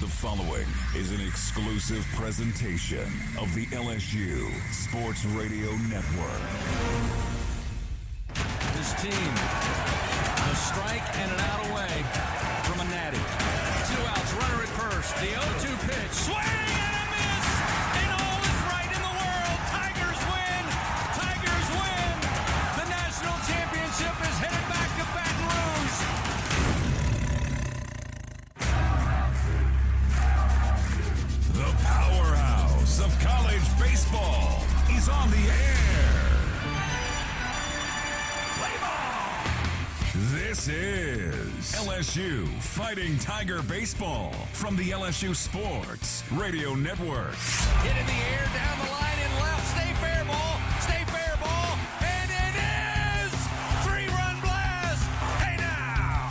The following is an exclusive presentation of the LSU Sports Radio Network. His team, a strike and an out away from a natty. 2 outs, runner at first. The 0-2 pitch, swing and a miss, and all is right in the world. Tigers win. Tigers win. The national championship is headed back to Baton Rouge. The powerhouse of college baseball is on the air. Play ball. This is LSU Fighting Tiger Baseball from the LSU Sports Radio Network. Hit in the air, down the line and left. Stay fair ball. Stay fair ball. And it is 3-run blast. Hey now.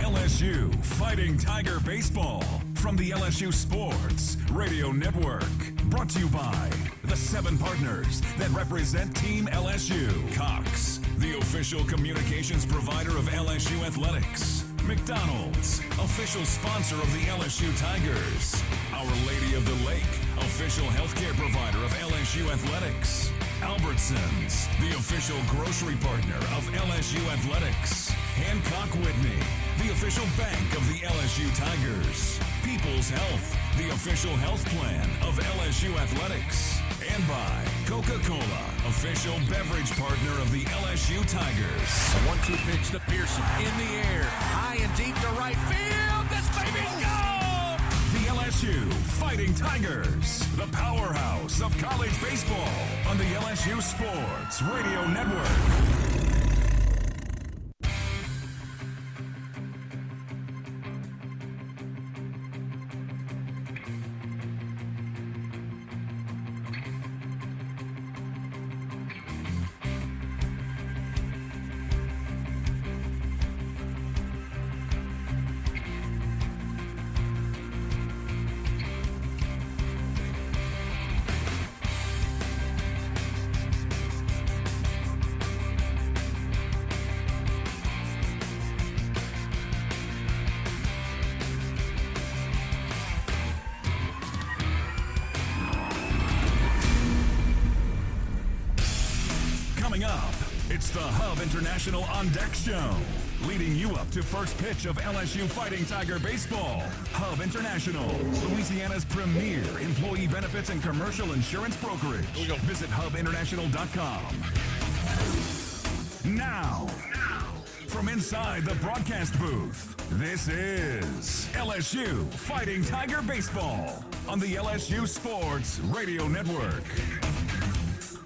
LSU Fighting Tiger Baseball from the LSU Sports Radio Network. Brought to you by the 7 partners that represent Team LSU. Cox, the official communications provider of LSU Athletics. McDonald's, official sponsor of the LSU Tigers. Our Lady of the Lake, official healthcare provider of LSU Athletics. Albertsons, the official grocery partner of LSU Athletics. Hancock Whitney, the official bank of the LSU Tigers. People's Health, the official health plan of LSU Athletics. And by Coca-Cola, official beverage partner of the LSU Tigers. A 1-2 pitch to Pearson in the air, high and deep to right field. This baby's gone! The LSU Fighting Tigers, the powerhouse of college baseball on the LSU Sports Radio Network. Coming up, it's the Hub International On Deck Show, leading you up to first pitch of LSU Fighting Tiger Baseball. Hub International, Louisiana's premier employee benefits and commercial insurance brokerage. Visit hubinternational.com. Now, from inside the broadcast booth, this is LSU Fighting Tiger Baseball on the LSU Sports Radio Network.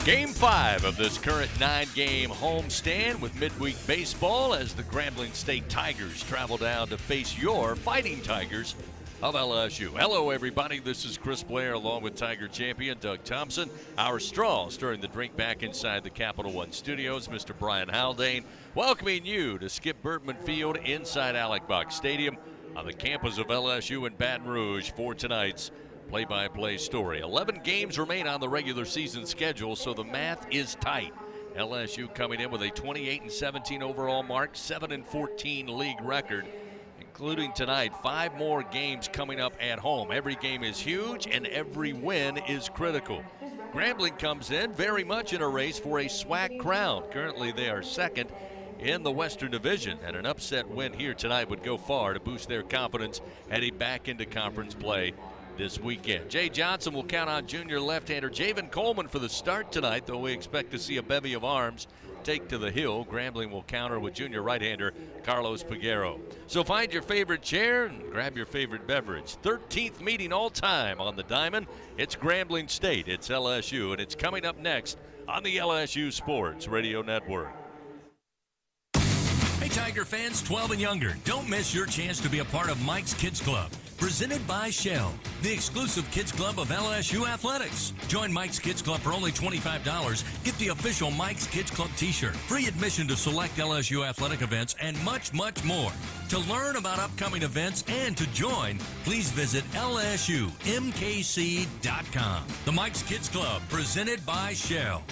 Game 5 of this current 9-game homestand with midweek baseball as the Grambling State Tigers travel down to face your Fighting Tigers of LSU. Hello, everybody. This is Chris Blair along with Tiger champion Doug Thompson. Our straw stirring the drink back inside the Capital One studios, Mr. Brian Haldane, welcoming you to Skip Bertman Field inside Alec Box Stadium on the campus of LSU in Baton Rouge for tonight's play-by-play story. 11 games remain on the regular season schedule, so the math is tight. LSU coming in with a 28-17 overall mark, 7-14 league record, including tonight. 5 more games coming up at home. Every game is huge, and every win is critical. Grambling comes in very much in a race for a SWAC crown. Currently, they are second in the Western Division, and an upset win here tonight would go far to boost their confidence heading back into conference play this weekend. Jay Johnson will count on junior left-hander Javen Coleman for the start tonight, though we expect to see a bevy of arms take to the hill. Grambling will counter with junior right-hander Carlos Peguero. So find your favorite chair and grab your favorite beverage. 13th meeting all time on the diamond. It's Grambling State, it's LSU, and it's coming up next on the LSU Sports Radio Network. Hey, Tiger fans 12 and younger, don't miss your chance to be a part of Mike's Kids Club. Presented by Shell, the exclusive kids club of LSU Athletics. Join Mike's Kids Club for only $25. Get the official Mike's Kids Club t-shirt, free admission to select LSU athletic events, and much, much more. To learn about upcoming events and to join, please visit LSUMKC.com. The Mike's Kids Club, presented by Shell.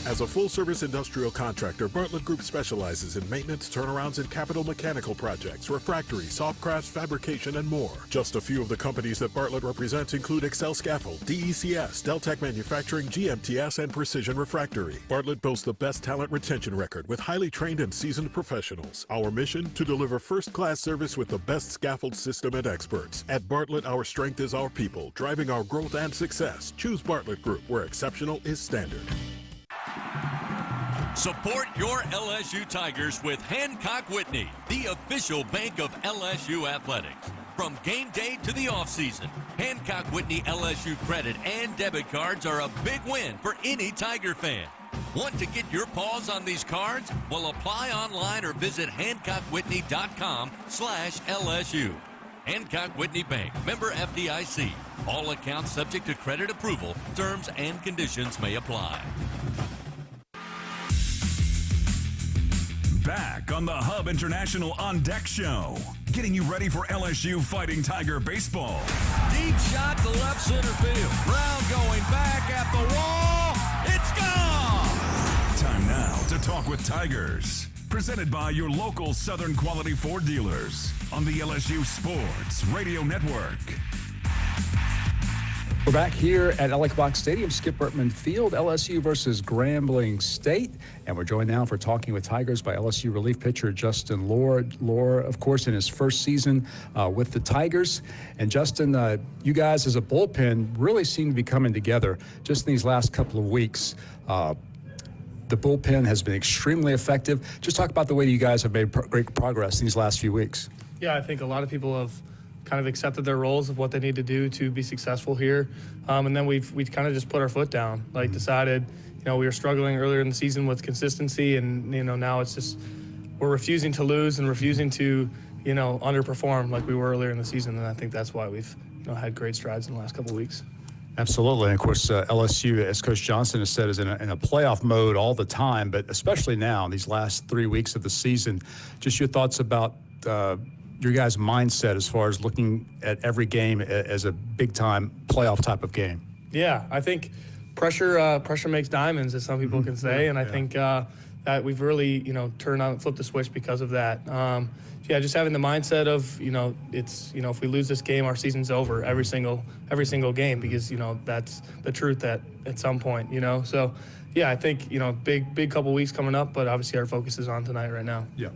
As a full-service industrial contractor, Bartlett Group specializes in maintenance, turnarounds, and capital mechanical projects, refractory, soft crafts, fabrication, and more. Just a few of the companies that Bartlett represents include Excel Scaffold, DECS, Deltec Manufacturing, GMTS, and Precision Refractory. Bartlett boasts the best talent retention record with highly trained and seasoned professionals. Our mission, to deliver first-class service with the best scaffold system and experts. At Bartlett, our strength is our people, driving our growth and success. Choose Bartlett Group, where exceptional is standard. Support your LSU Tigers with Hancock Whitney, the official bank of LSU athletics. From game day to the offseason, Hancock Whitney LSU credit and debit cards are a big win for any Tiger fan. Want to get your paws on these cards? Well, apply online or visit HancockWhitney.com/LSU. Hancock Whitney Bank, member FDIC. All accounts subject to credit approval. Terms and conditions may apply. Back on the Hub International On Deck Show, getting you ready for LSU Fighting Tiger baseball. Deep shot to left center field. Brown going back at the wall. It's gone! Time now to talk with Tigers. Presented by your local Southern Quality Ford dealers on the LSU Sports Radio Network. We're back here at Alex Box Stadium, Skip Bertman Field, LSU versus Grambling State. And we're joined now for Talking with Tigers by LSU relief pitcher Justin Lohr. Lohr, of course, in his first season with the Tigers. And Justin, you guys as a bullpen really seem to be coming together just in these last couple of weeks. The bullpen has been extremely effective. Just talk about the way you guys have made great progress in these last few weeks. Yeah, I think a lot of people have kind of accepted their roles of what they need to do to be successful here. And then we kind of just put our foot down, like decided, we were struggling earlier in the season with consistency, and, now it's just we're refusing to lose and refusing to, underperform like we were earlier in the season. And I think that's why we've, had great strides in the last couple of weeks. Absolutely. And of course, LSU, as Coach Johnson has said, is in a playoff mode all the time, but especially now in these last 3 weeks of the season. Just your thoughts about your guys' mindset as far as looking at every game as a big-time playoff type of game. Yeah, I think pressure makes diamonds, as some people can say, and I think that we've really, flipped the switch because of that. Just having the mindset of, it's, if we lose this game, our season's over every single game, because, that's the truth at some point, So, I think, big couple weeks coming up, but obviously our focus is on tonight right now. Yeah.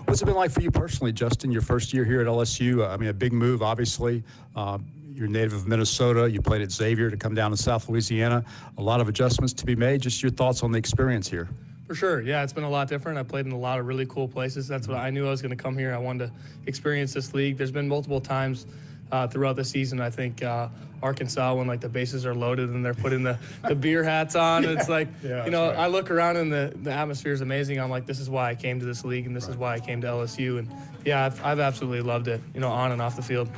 What's it been like for you personally, Justin, your first year here at LSU? A big move, obviously. You're native of Minnesota. You played at Xavier to come down to South Louisiana. A lot of adjustments to be made. Just your thoughts on the experience here. For sure. Yeah, it's been a lot different. I played in a lot of really cool places. That's what I knew I was going to come here. I wanted to experience this league. There's been multiple times throughout the season. I think Arkansas, when the bases are loaded and they're putting the beer hats on, it's like, right. I look around and the atmosphere is amazing. I'm like, this is why I came to this league, and this is why I came to LSU. And I've absolutely loved it, on and off the field.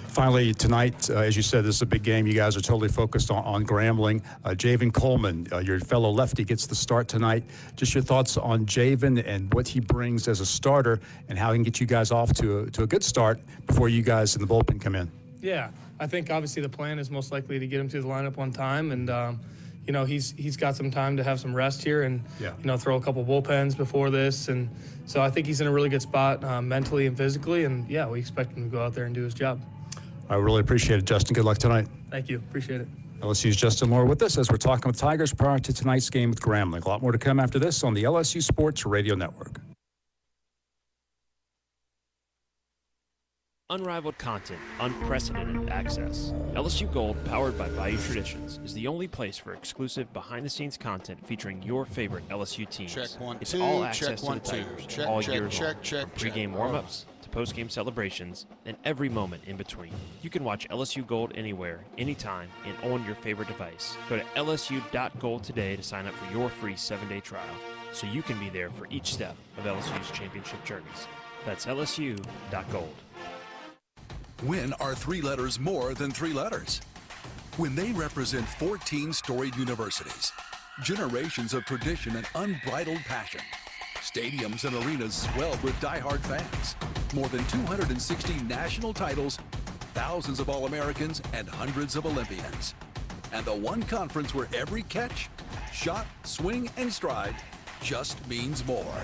Finally, tonight, as you said, this is a big game. You guys are totally focused on Grambling. Javen Coleman, your fellow lefty, gets the start tonight. Just your thoughts on Javen and what he brings as a starter and how he can get you guys off to a good start before you guys in the bullpen come in. Yeah, I think obviously the plan is most likely to get him through the lineup one time, and he's got some time to have some rest here and throw a couple bullpens before this, and so I think he's in a really good spot mentally and physically, and we expect him to go out there and do his job. I really appreciate it, Justin. Good luck tonight. Thank you. Appreciate it. LSU's Justin Lohr with us as we're talking with Tigers prior to tonight's game with Grambling. A lot more to come after this on the LSU Sports Radio Network. Unrivaled content, unprecedented access. LSU Gold, powered by Bayou Traditions, is the only place for exclusive behind-the-scenes content featuring your favorite LSU teams. Check one, it's two, all access check to one, the Tigers two. Check, all check, year check, long, check, from pregame check. warm-ups to post-game celebrations and every moment in between. You can watch LSU Gold anywhere, anytime, and on your favorite device. Go to lsu.gold today to sign up for your free 7-day trial, so you can be there for each step of LSU's championship journeys. That's lsu.gold. When are 3 letters more than 3 letters? When they represent 14 storied universities, generations of tradition and unbridled passion, stadiums and arenas swelled with diehard fans, more than 260 national titles, thousands of All-Americans, and hundreds of Olympians. and the one conference where every catch, shot, swing, and stride just means more.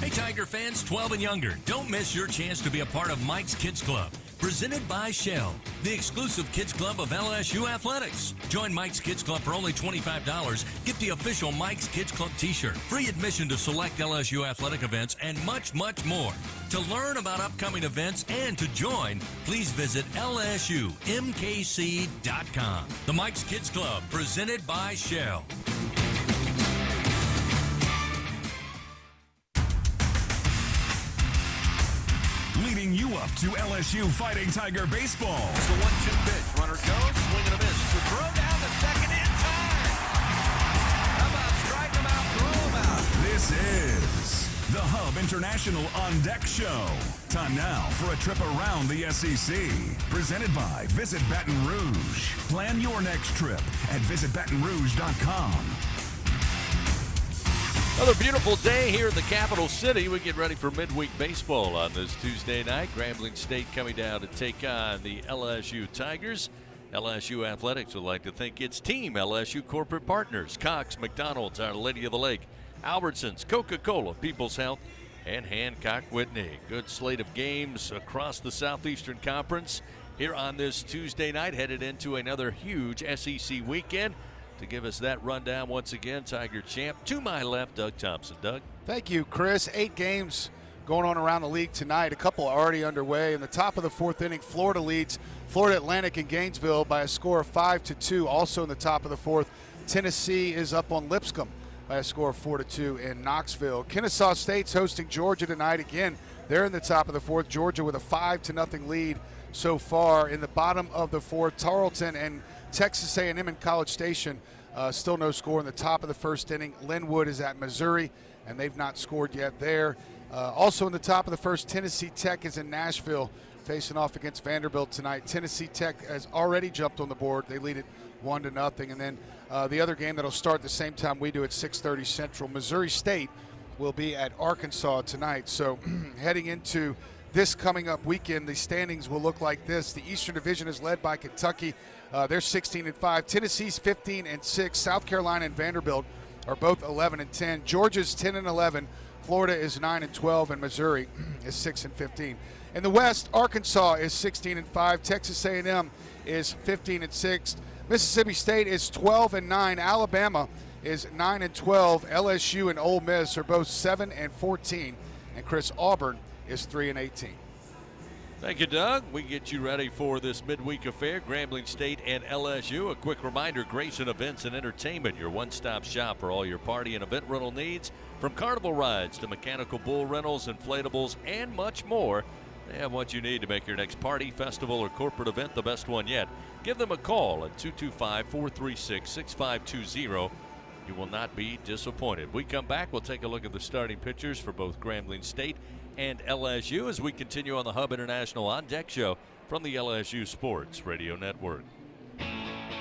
Hey, Tiger fans 12 and younger, don't miss your chance to be a part of Mike's Kids Club. Presented by Shell, the exclusive kids club of LSU Athletics. Join Mike's Kids Club for only $25. Get the official Mike's Kids Club t-shirt, free admission to select LSU athletic events, and much, much more. To learn about upcoming events and to join, please visit lsumkc.com. The Mike's Kids Club, presented by Shell. Leading you up to LSU Fighting Tiger baseball. It's the 1-2 pitch. Runner goes, swing and a miss. To throw down the second in time. How about strike him out, throw him out? This is the Hub International On Deck Show. Time now for a trip around the SEC. Presented by Visit Baton Rouge. Plan your next trip at visitbatonrouge.com. Another beautiful day here in the capital city. We get ready for midweek baseball on this Tuesday night. Grambling State coming down to take on the LSU Tigers. LSU Athletics would like to thank its team, LSU corporate partners, Cox, McDonald's, Our Lady of the Lake, Albertsons, Coca-Cola, People's Health, and Hancock Whitney. Good slate of games across the Southeastern Conference here on this Tuesday night, headed into another huge SEC weekend. To give us that rundown once again, Tiger champ, to my left, Doug Thompson. Doug? Thank you, Chris. 8 games going on around the league tonight. A couple already underway. In the top of the 4th inning, Florida leads Florida Atlantic and Gainesville by a score of 5-2. Also in the top of the 4th, Tennessee is up on Lipscomb by a score of 4-2 in Knoxville. Kennesaw State's hosting Georgia tonight. Again, they're in the top of the 4th. Georgia with a 5-0 lead so far. In the bottom of the 4th, Tarleton and Texas A&M in College Station, still no score in the top of the 1st inning. Linwood is at Missouri, and they've not scored yet there. Also in the top of the 1st, Tennessee Tech is in Nashville facing off against Vanderbilt tonight. Tennessee Tech has already jumped on the board. They lead it 1-0. And then the other game that'll start the same time we do at 6:30 Central, Missouri State will be at Arkansas tonight. So heading into this coming up weekend, the standings will look like this. The Eastern Division is led by Kentucky. They're 16-5. Tennessee's 15-6. South Carolina and Vanderbilt are both 11-10. Georgia's 10-11. Florida is 9-12, and Missouri is 6-15. In the West, Arkansas is 16-5. Texas A&M is 15-6. Mississippi State is 12-9. Alabama is 9-12. LSU and Ole Miss are both 7-14, and Chris, Auburn is 3-18. Thank you, Doug. We get you ready for this midweek affair, Grambling State and LSU. A quick reminder, Grayson Events and Entertainment, your one-stop shop for all your party and event rental needs. From carnival rides to mechanical bull rentals, inflatables, and much more, they have what you need to make your next party, festival, or corporate event the best one yet. Give them a call at 225-436-6520. You will not be disappointed. We come back, we'll take a look at the starting pitchers for both Grambling State and LSU as we continue on the Hub International On Deck Show from the LSU Sports Radio Network.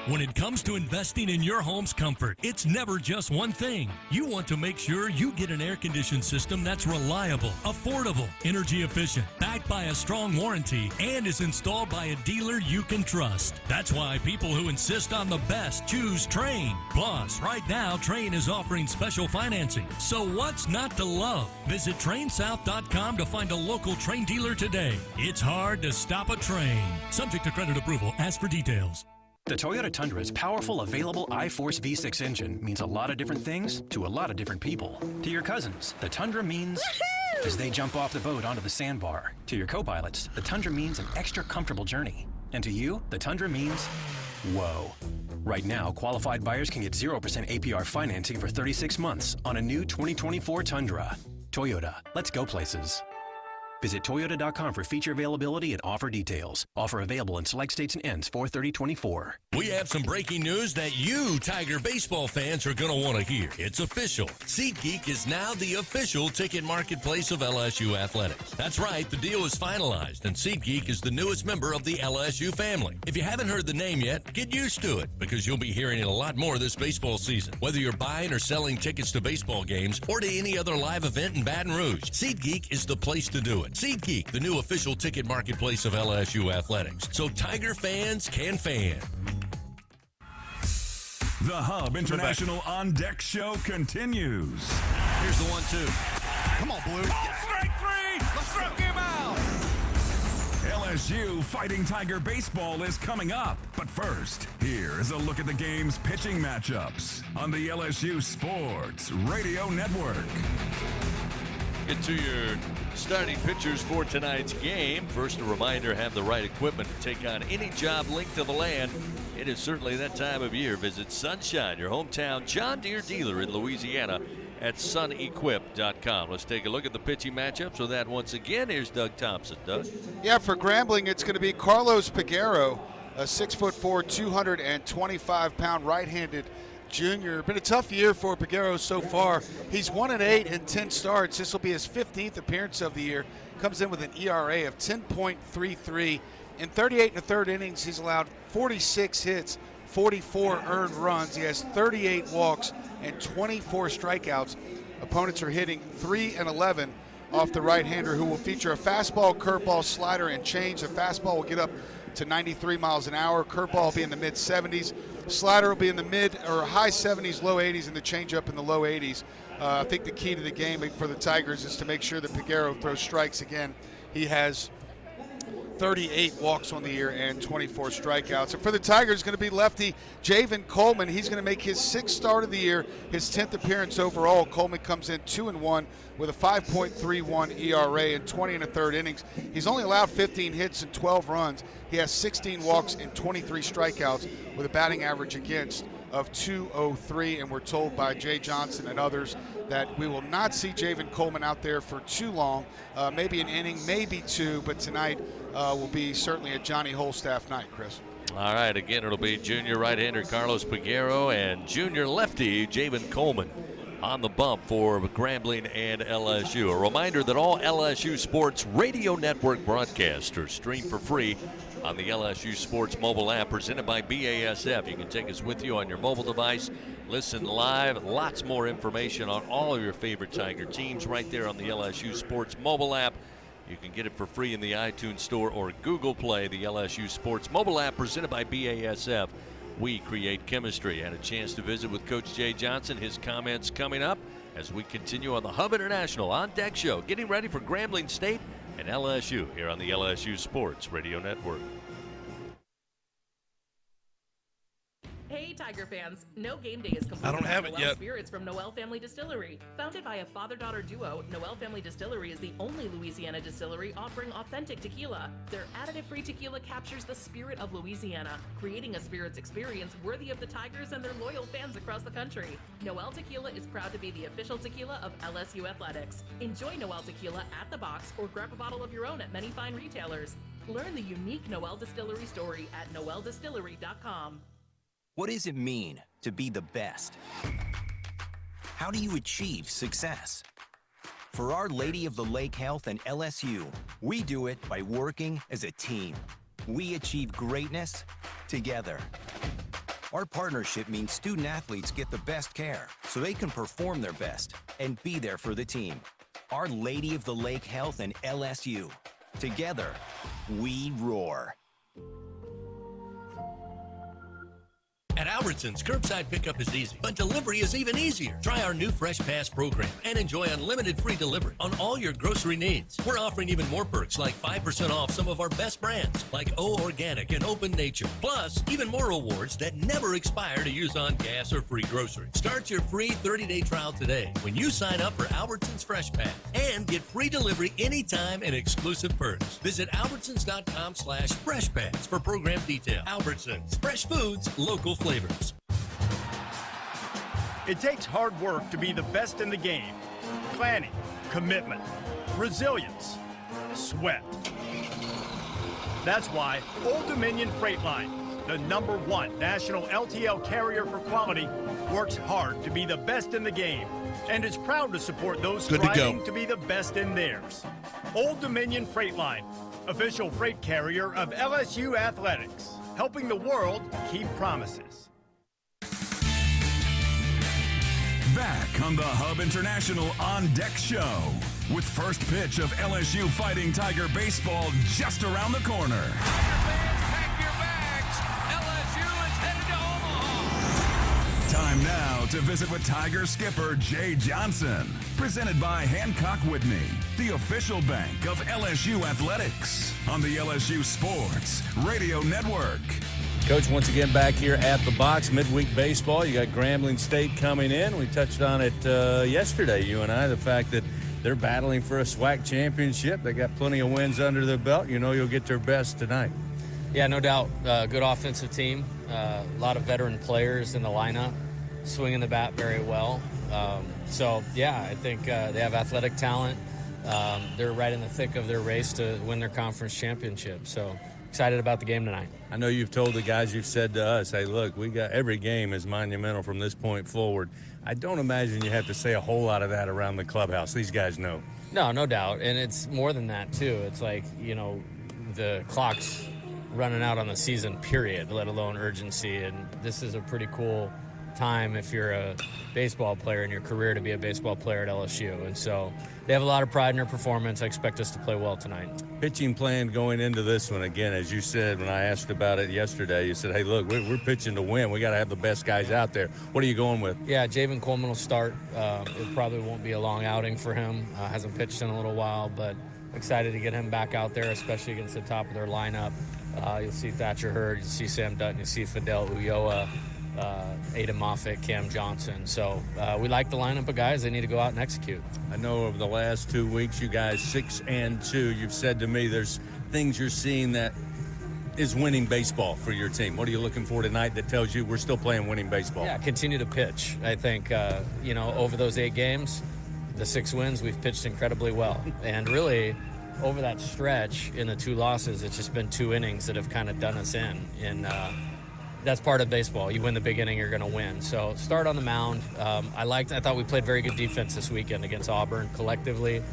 When it comes to investing in your home's comfort, it's never just one thing. You want to make sure you get an air-conditioned system that's reliable, affordable, energy efficient, backed by a strong warranty, and is installed by a dealer you can trust. That's why people who insist on the best choose Trane. Plus, right now, Trane is offering special financing. So what's not to love? Visit TraneSouth.com to find a local Trane dealer today. It's hard to stop a Trane. Subject to credit approval. Ask for details. The Toyota Tundra's powerful, available iForce V6 engine means a lot of different things to a lot of different people. To your cousins, the Tundra means as they jump off the boat onto the sandbar. To your co-pilots, the Tundra means an extra comfortable journey. And to you, the Tundra means whoa. Right now, qualified buyers can get 0% APR financing for 36 months on a new 2024 Tundra. Toyota, let's go places. Visit Toyota.com for feature availability and offer details. Offer available in select states and ends 4/30/24. We have some breaking news that you Tiger baseball fans are going to want to hear. It's official. SeatGeek is now the official ticket marketplace of LSU Athletics. That's right, the deal is finalized, and SeatGeek is the newest member of the LSU family. If you haven't heard the name yet, get used to it, because you'll be hearing it a lot more this baseball season. Whether you're buying or selling tickets to baseball games or to any other live event in Baton Rouge, SeatGeek is the place to do it. it. SeatGeek, the new official ticket marketplace of LSU athletics, so Tiger fans can fan. The Hub International On Deck Show continues. Here's the 1-2. Come on, Blue. Strike three. Struck him out. LSU Fighting Tiger Baseball is coming up. But first, here is a look at the game's pitching matchups on the LSU Sports Radio Network. Get to your starting pitchers for tonight's game. First, a reminder, have the right equipment to take on any job linked to the land. It is certainly that time of year. Visit Sunshine, your hometown John Deere dealer in Louisiana, at sunequip.com. Let's take a look at the pitching matchups with that once again. Here's Doug Thompson. Doug? Yeah, for Grambling, it's going to be Carlos Peguero, a 6'4", 225-pound right-handed junior. Been a tough year for Peguero so far. He's 1-8 in 10 starts. This will be his 15th appearance of the year. Comes in with an ERA of 10.33. In 38 1/3 innings, he's allowed 46 hits, 44 earned runs. He has 38 walks and 24 strikeouts. Opponents are hitting 3-11 off the right-hander, who will feature a fastball, curveball, slider, and change. The fastball will get up to 93 miles an hour. Curveball will be in the mid-70s. Slider will be in the mid or high 70s, low 80s, and the changeup in the low 80s. I think the key to the game for the Tigers is to make sure that Peguero throws strikes again. He has 38 walks on the year and 24 strikeouts. And for the Tigers, going to be lefty Javen Coleman. He's going to make his 6th start of the year, his 10th appearance overall. Coleman comes in 2-1 with a 5.31 ERA in 20 1/3 innings. He's only allowed 15 hits and 12 runs. He has 16 walks and 23 strikeouts with a batting average against of .203, and we're told by Jay Johnson and others that we will not see Javen Coleman out there for too long, maybe an inning, maybe two, but tonight will be certainly a Johnny Holstaff night, Chris. All right, again, it'll be junior right-hander Carlos Peguero and junior lefty Javen Coleman on the bump for Grambling and LSU. A reminder that all LSU Sports Radio Network broadcasts are streamed for free on the LSU Sports mobile app presented by BASF. You can take us with you on your mobile device, listen live, lots more information on all of your favorite Tiger teams right there on the LSU Sports mobile app. You can get it for free in the iTunes Store or Google Play. The LSU Sports mobile app presented by BASF. We create chemistry. And a chance to visit with Coach Jay Johnson. His comments coming up as we continue on the Hub International On Deck Show, getting ready for Grambling State and LSU here on the LSU Sports Radio Network. Hey, Tiger fans. No game day is complete. I don't have it yet. Spirits from Noel Family Distillery. Founded by a father-daughter duo, Noel Family Distillery is the only Louisiana distillery offering authentic tequila. Their additive-free tequila captures the spirit of Louisiana, creating a spirits experience worthy of the Tigers and their loyal fans across the country. Noel Tequila is proud to be the official tequila of LSU Athletics. Enjoy Noel Tequila at the box or grab a bottle of your own at many fine retailers. Learn the unique Noel Distillery story at noeldistillery.com. What does it mean to be the best? How do you achieve success? For Our Lady of the Lake Health and LSU, we do it by working as a team. We achieve greatness together. Our partnership means student athletes get the best care so they can perform their best and be there for the team. Our Lady of the Lake Health and LSU. Together, we roar. At Albertsons, curbside pickup is easy, but delivery is even easier. Try our new Fresh Pass program and enjoy unlimited free delivery on all your grocery needs. We're offering even more perks like 5% off some of our best brands like O Organic and Open Nature. Plus, even more rewards that never expire to use on gas or free groceries. Start your free 30-day trial today when you sign up for Albertsons Fresh Pass and get free delivery anytime and exclusive perks. Visit albertsons.com/freshpass for program detail. Albertsons, fresh foods, local flavors. It takes hard work to be the best in the game. Planning, commitment, resilience, sweat. That's why Old Dominion Freight Line, the #1 national LTL carrier for quality, works hard to be the best in the game and is proud to support those striving to be the best in theirs. Old Dominion Freight Line, official freight carrier of LSU Athletics, helping the world keep promises. Back on the Hub International On Deck Show. with first pitch of LSU Fighting Tiger baseball just around the corner. Time now to visit with Tiger skipper Jay Johnson. Presented by Hancock Whitney, the official bank of LSU Athletics, on the LSU Sports Radio Network. Coach, once again back here at the box, midweek baseball. You got Grambling State coming in. We touched on it yesterday, you and I, the fact that they're battling for a SWAC championship. They got plenty of wins under their belt. You know you'll get their best tonight. Yeah, no doubt. Good offensive team. A lot of veteran players in the lineup, swinging the bat very well. I think they have athletic talent. They're right in the thick of their race to win their conference championship. So excited about the game tonight. I know you've told the guys, you've said to us, hey, look, we got every game is monumental from this point forward. I don't imagine you have to say a whole lot of that around the clubhouse. These guys know. No doubt. And it's more than that, too. It's like, the clock's running out on the season, period, let alone urgency. And this is a pretty cool time if you're a baseball player in your career to be a baseball player at LSU. And so they have a lot of pride in their performance. I expect us to play well tonight. Pitching plan going into this one, again, as you said when I asked about it yesterday, you said, hey, look, we're pitching to win. We got to have the best guys out there. What are you going with? Yeah, Javen Coleman will start. It probably won't be a long outing for him. Hasn't pitched in a little while, but excited to get him back out there, especially against the top of their lineup. You'll see Thatcher Hurd, you'll see Sam Dutton, you'll see Fidel Ulloa, Aiden Moffitt, Cam Johnson. So we like the lineup of guys. They need to go out and execute. I know over the last 2 weeks, you guys 6-2. You've said to me there's things you're seeing that is winning baseball for your team. What are you looking for tonight that tells you we're still playing winning baseball? Yeah, continue to pitch. I think, over those 8 games, the 6 wins, we've pitched incredibly well. And really, over that stretch in the 2 losses, it's just been 2 innings that have kind of done us in. And that's part of baseball. You win the big inning, you're going to win. So start on the mound. I thought we played very good defense this weekend against Auburn collectively.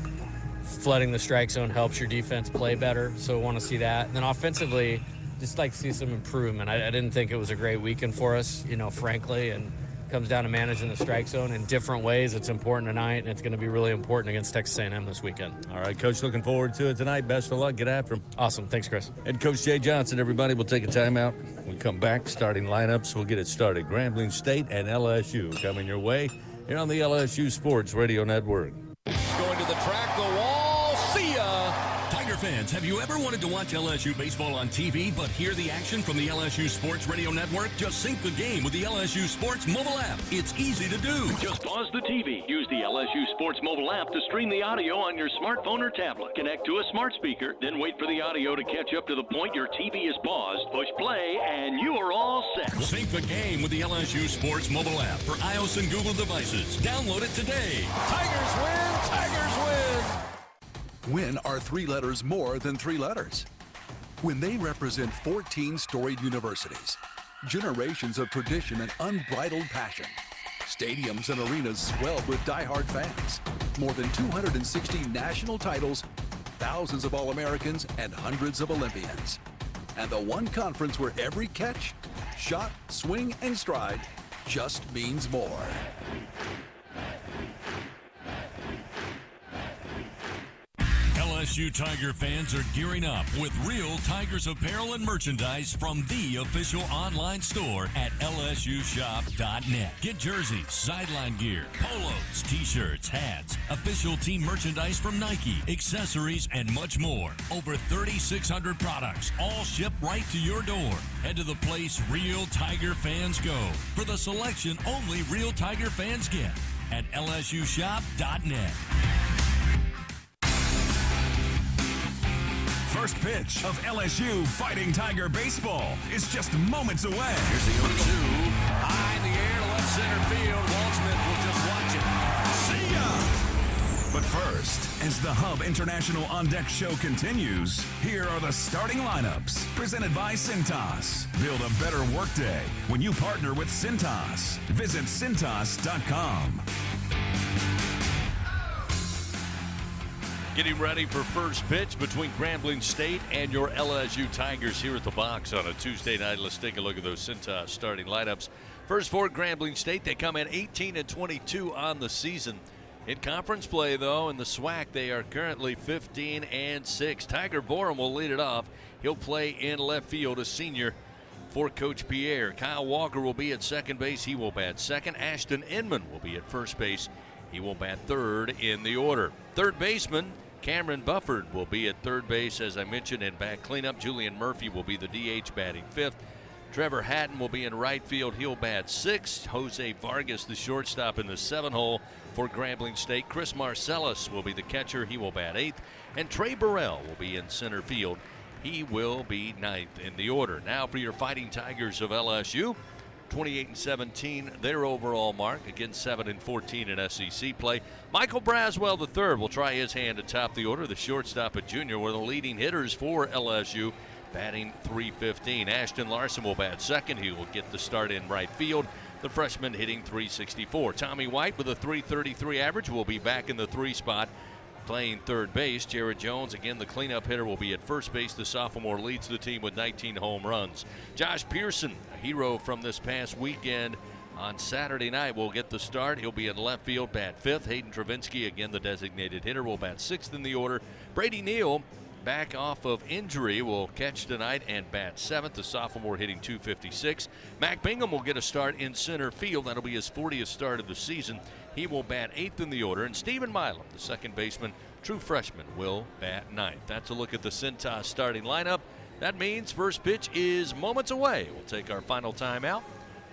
Flooding the strike zone helps your defense play better. So we want to see that. And then offensively, just like to see some improvement. I didn't think it was a great weekend for us, frankly, and comes down to managing the strike zone in different ways. It's important tonight, and it's going to be really important against Texas A&M this weekend. All right, Coach, looking forward to it tonight. Best of luck. Get after him. Awesome. Thanks, Chris. And Coach Jay Johnson, everybody, we'll take a timeout. When we come back, starting lineups, we'll get it started. Grambling State and LSU coming your way here on the LSU Sports Radio Network. Going to the track, the wall. See ya! Tiger fans, have you ever wanted to watch LSU baseball on TV but hear the action from the LSU Sports Radio Network? Just sync the game with the LSU Sports mobile app. It's easy to do. Just pause the TV. Use the LSU Sports mobile app to stream the audio on your smartphone or tablet. Connect to a smart speaker, then wait for the audio to catch up to the point your TV is paused. Push play, and you are all set. Sync the game with the LSU Sports mobile app for iOS and Google devices. Download it today. Tigers win! Tigers win! When are 3 letters more than 3 letters? When they represent 14 storied universities, generations of tradition and unbridled passion, stadiums and arenas swelled with diehard fans, more than 260 national titles, thousands of All-Americans, and hundreds of Olympians. And the one conference where every catch, shot, swing, and stride just means more. LSU Tiger fans are gearing up with real Tigers apparel and merchandise from the official online store at lsushop.net. Get jerseys, sideline gear, polos, t-shirts, hats, official team merchandise from Nike, accessories, and much more. Over 3,600 products, all shipped right to your door. Head to the place real Tiger fans go for the selection only real Tiger fans get at lsushop.net. First pitch of LSU Fighting Tiger baseball is just moments away. Here's the 0-2. High in the air to left center field. Waldsmith will just watch it. See ya! But first, as the Hub International On Deck show continues, here are the starting lineups presented by Cintas. Build a better workday when you partner with Cintas. Visit Cintas.com. Getting ready for first pitch between Grambling State and your LSU Tigers here at the box on a Tuesday night. Let's take a look at those Cintas starting lineups. First for Grambling State, they come in 18-22 on the season. In conference play, though, in the SWAC, they are currently 15-6. Tiger Borum will lead it off. He'll play in left field, a senior for Coach Pierre. Kyle Walker will be at second base. He will bat second. Ashton Inman will be at first base. He will bat third in the order. Third baseman Cameron Bufford will be at third base, as I mentioned, in back cleanup. Julian Murphy will be the DH, batting fifth. Trevor Hatton will be in right field. He'll bat sixth. Jose Vargas, the shortstop, in the 7-hole for Grambling State. Chris Marcellus will be the catcher. He will bat eighth. And Trey Burrell will be in center field. He will be ninth in the order. Now for your Fighting Tigers of LSU. 28-17, their overall mark. Again, 7-14 in SEC play. Michael Braswell III will try his hand atop the order. The shortstop at junior, one of the leading hitters for LSU, batting .315. Ashton Larson will bat second. He will get the start in right field. The freshman hitting .364. Tommy White with a .333 average will be back in the 3 spot, playing third base. Jared Jones, again, the cleanup hitter, will be at first base. The sophomore leads the team with 19 home runs. Josh Pearson, a hero from this past weekend on Saturday night, will get the start. He'll be in left field, bat fifth. Hayden Travinsky, again the designated hitter, will bat sixth in the order. Brady Neal, back off of injury, will catch tonight and bat seventh. The sophomore hitting .256. Mac Bingham will get a start in center field. That'll be his 40th start of the season. He will bat eighth in the order. And Stephen Milam, the second baseman, true freshman, will bat ninth. That's a look at the Cintas starting lineup. That means first pitch is moments away. We'll take our final timeout,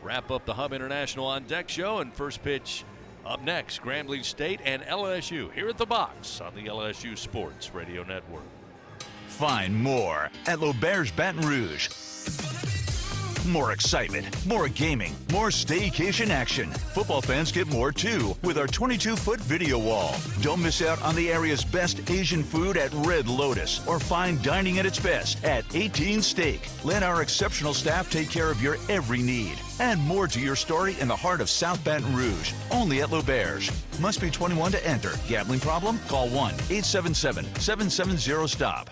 wrap up the Hub International On Deck show, and first pitch up next, Grambling State and LSU here at the box on the LSU Sports Radio Network. Find more at L'Auberge Baton Rouge. More excitement, more gaming, more staycation action. Football fans get more too with our 22-foot video wall. Don't miss out on the area's best Asian food at Red Lotus or fine dining at its best at 18 Steak. Let our exceptional staff take care of your every need. Add more to your story in the heart of South Baton Rouge, only at L'Auberge. Must be 21 to enter. Gambling problem? Call 1-877-770-STOP.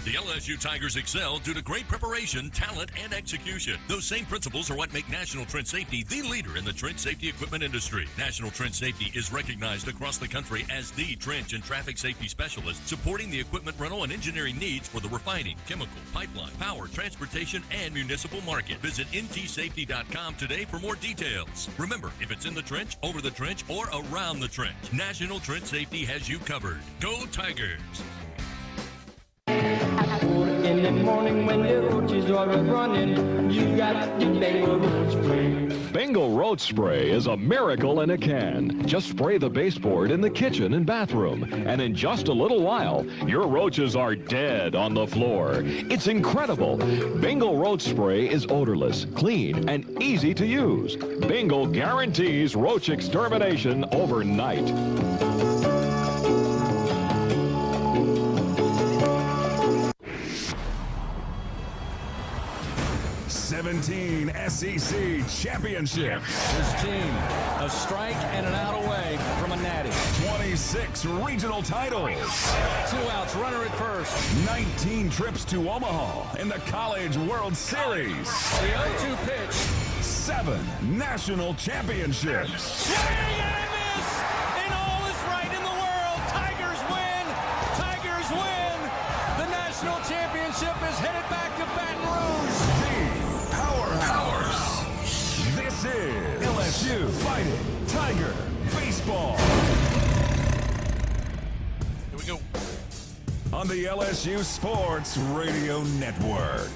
The LSU Tigers excel due to great preparation, talent, and execution. Those same principles are what make National Trench Safety the leader in the trench safety equipment industry. National Trench Safety is recognized across the country as the trench and traffic safety specialist, supporting the equipment rental and engineering needs for the refining, chemical, pipeline, power, transportation, and municipal market. Visit ntsafety.com today for more details. Remember, if it's in the trench, over the trench, or around the trench, National Trench Safety has you covered. Go Tigers! In the morning when the roaches are running, you got the Bengal road spray. Bengal road spray is a miracle in a can. Just spray the baseboard in the kitchen and bathroom, and in just a little while, your roaches are dead on the floor. It's incredible. Bengal road spray is odorless, clean, and easy to use. Bengal guarantees roach extermination overnight. 17 SEC championships. His team, a strike and an out away from a natty. 26 regional titles. 2 outs, runner at first. 19 trips to Omaha in the College World Series. The 0-2 pitch. 7 national championships. Swing and a miss, and all is right in the world. Tigers win. Tigers win. The national championship is headed back to Baton Rouge. Powerhouse. This is LSU Fighting Tiger Baseball. Here we go. On the LSU Sports Radio Network.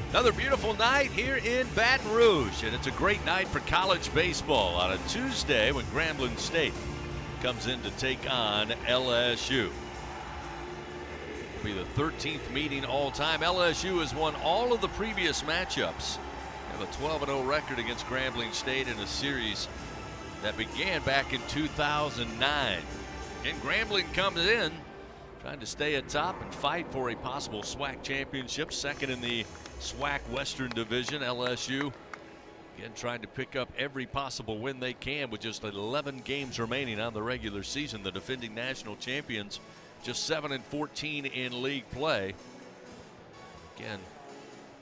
Another beautiful night here in Baton Rouge, and it's a great night for college baseball on a Tuesday when Grambling State comes in to take on LSU. It'll be the 13th meeting all time. LSU has won all of the previous matchups. They have a 12-0 record against Grambling State in a series that began back in 2009. And Grambling comes in trying to stay atop and fight for a possible SWAC championship, second in the SWAC Western Division. LSU again trying to pick up every possible win they can with just 11 games remaining on the regular season. The defending national champions just 7-14 in league play. Again,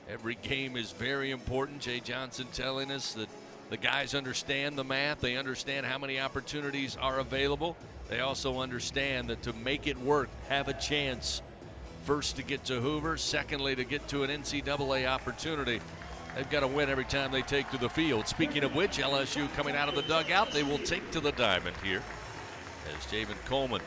every game is very important. Jay Johnson telling us that The guys understand the math. They understand how many opportunities are available. They also understand that to make it work, have a chance, first to get to Hoover, secondly to get to an NCAA opportunity, they've got to win every time they take to the field. Speaking of which, LSU coming out of the dugout, they will take to the diamond here as Javen Coleman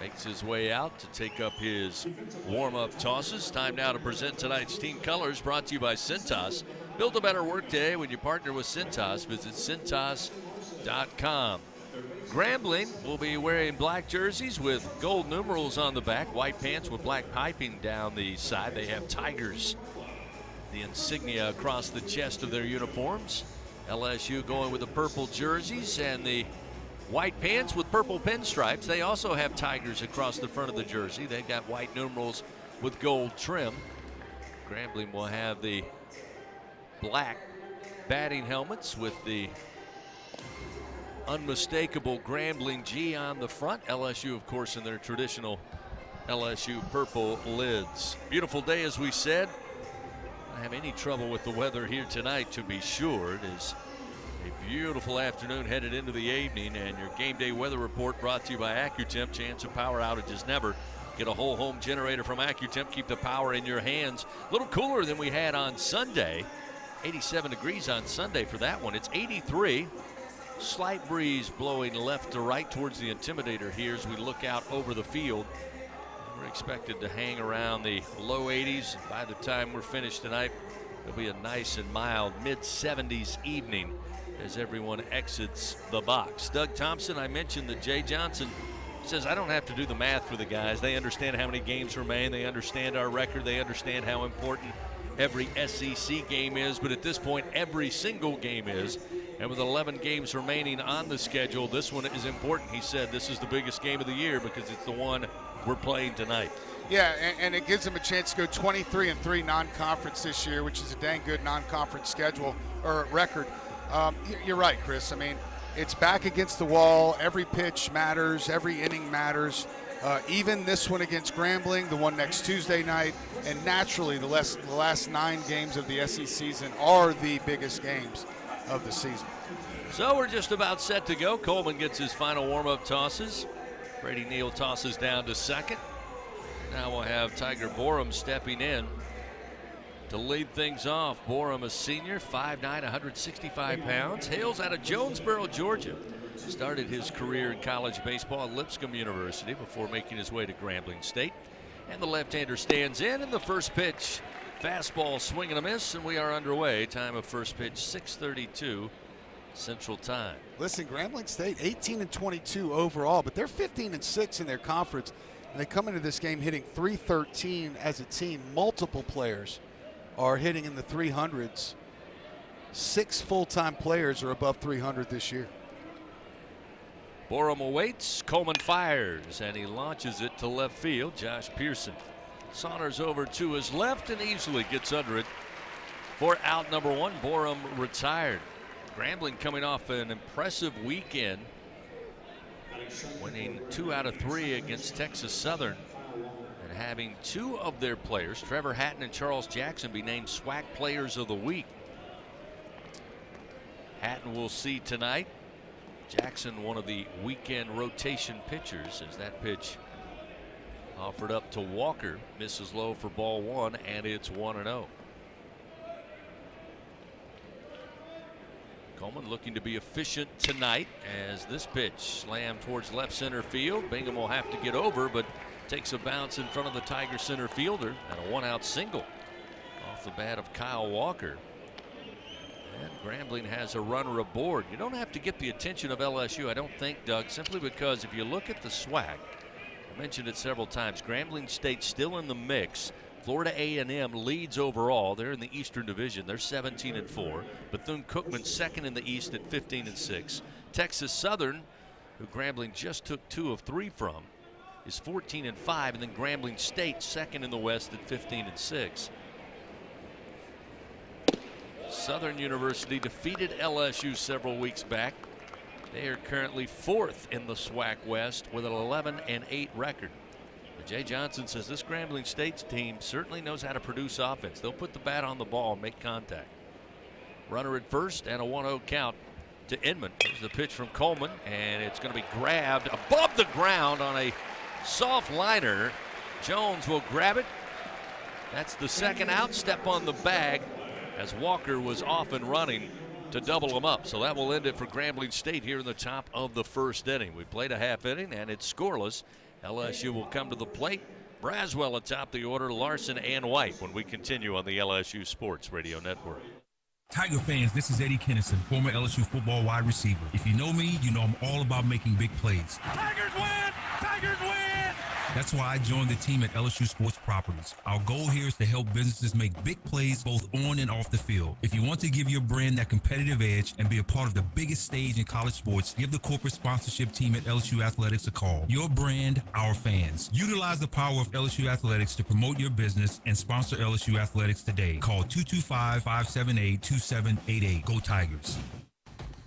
makes his way out to take up his warm-up tosses. Time now to present tonight's team colors, brought to you by Cintas. Build a better workday when you partner with Cintas. Visit Cintas.com. Grambling will be wearing black jerseys with gold numerals on the back, white pants with black piping down the side. They have Tigers, the insignia across the chest of their uniforms. LSU going with the purple jerseys and the white pants with purple pinstripes. They also have Tigers across the front of the jersey. They've got white numerals with gold trim. Grambling will have the black batting helmets with the unmistakable Grambling G on the front. LSU, of course, in their traditional LSU purple lids. Beautiful day, as we said. I have any trouble with the weather here tonight, to be sure. It is a beautiful afternoon headed into the evening, and your game day weather report brought to you by AccuTemp. Chance of power outages never. Get a whole home generator from AccuTemp. Keep the power in your hands. A little cooler than we had on Sunday. 87 degrees on Sunday for that one. It's 83. Slight breeze blowing left to right towards the Intimidator here as we look out over the field. We're expected to hang around the low 80s. By the time we're finished tonight, it'll be a nice and mild mid-70s evening as everyone exits the box. Doug Thompson, I mentioned that Jay Johnson says, I don't have to do the math for the guys. They understand how many games remain. They understand our record. They understand how important every SEC game is. But at this point, every single game is. And with 11 games remaining on the schedule, this one is important. He said this is the biggest game of the year because it's the one we're playing tonight. Yeah, and it gives them a chance to go 23-3 non-conference this year, which is a dang good non-conference schedule or record. You're right, Chris. I mean, it's back against the wall. Every pitch matters. Every inning matters. Even this one against Grambling, the one next Tuesday night, and naturally the last 9 games of the SEC season are the biggest games of the season. So we're just about set to go. Coleman gets his final warm-up tosses. Brady Neal tosses down to second. Now we'll have Tiger Borum stepping in to lead things off. Borum, a senior, 5'9", 165 pounds, hails out of Jonesboro, Georgia. Started his career in college baseball at Lipscomb University before making his way to Grambling State. And the left-hander stands in, and the first pitch, fastball, swing and a miss, and we are underway. Time of first pitch, 6:32 Central Time. Listen, Grambling State 18-22 overall, but they're 15-6 in their conference, and they come into this game hitting .313 as a team. Multiple players are hitting in the 300s. 6 full-time players are above 300 this year. Borum awaits. Coleman fires, and he launches it to left field. Josh Pearson saunters over to his left and easily gets under it for out number 1. Borum retired. Grambling coming off an impressive weekend, winning 2 out of 3 against Texas Southern and having 2 of their players, Trevor Hatton and Charles Jackson, be named SWAC Players of the Week. Hatton will see tonight. Jackson, one of the weekend rotation pitchers, as that pitch offered up to Walker misses low for ball 1, and it's 1-0. Coleman looking to be efficient tonight as this pitch slammed towards left center field. Bingham will have to get over, but takes a bounce in front of the Tiger center fielder, and a 1-out single off the bat of Kyle Walker. And Grambling has a runner aboard. You don't have to get the attention of LSU, I don't think, Doug, simply because if you look at the SWAC, I mentioned it several times, Grambling State still in the mix. Florida A&M leads overall. They're in the Eastern Division. They're 17-4. Bethune-Cookman second in the East at 15-6. Texas Southern, who Grambling just took 2 of 3 from, is 14-5, and then Grambling State second in the West at 15-6. Southern University defeated LSU several weeks back. They are currently 4th in the SWAC West with an 11-8 record. But Jay Johnson says this Grambling State team certainly knows how to produce offense. They'll put the bat on the ball and make contact. Runner at first and a 1-0 count to Inman. Here's the pitch from Coleman, and it's going to be grabbed above the ground on a soft liner. Jones will grab it. That's the second out. Step on the bag as Walker was off and running to double him up. So that will end it for Grambling State here in the top of the first inning. We played a half inning, and it's scoreless. LSU will come to the plate. Braswell atop the order, Larson and White when we continue on the LSU Sports Radio Network. Tiger fans, this is Eddie Kennison, former LSU football wide receiver. If you know me, you know I'm all about making big plays. Tigers win! Tigers win! That's why I joined the team at LSU Sports Properties. Our goal here is to help businesses make big plays both on and off the field. If you want to give your brand that competitive edge and be a part of the biggest stage in college sports, give the corporate sponsorship team at LSU Athletics a call. Your brand, our fans. Utilize the power of LSU Athletics to promote your business and sponsor LSU Athletics today. Call 225-578-2788. Go Tigers.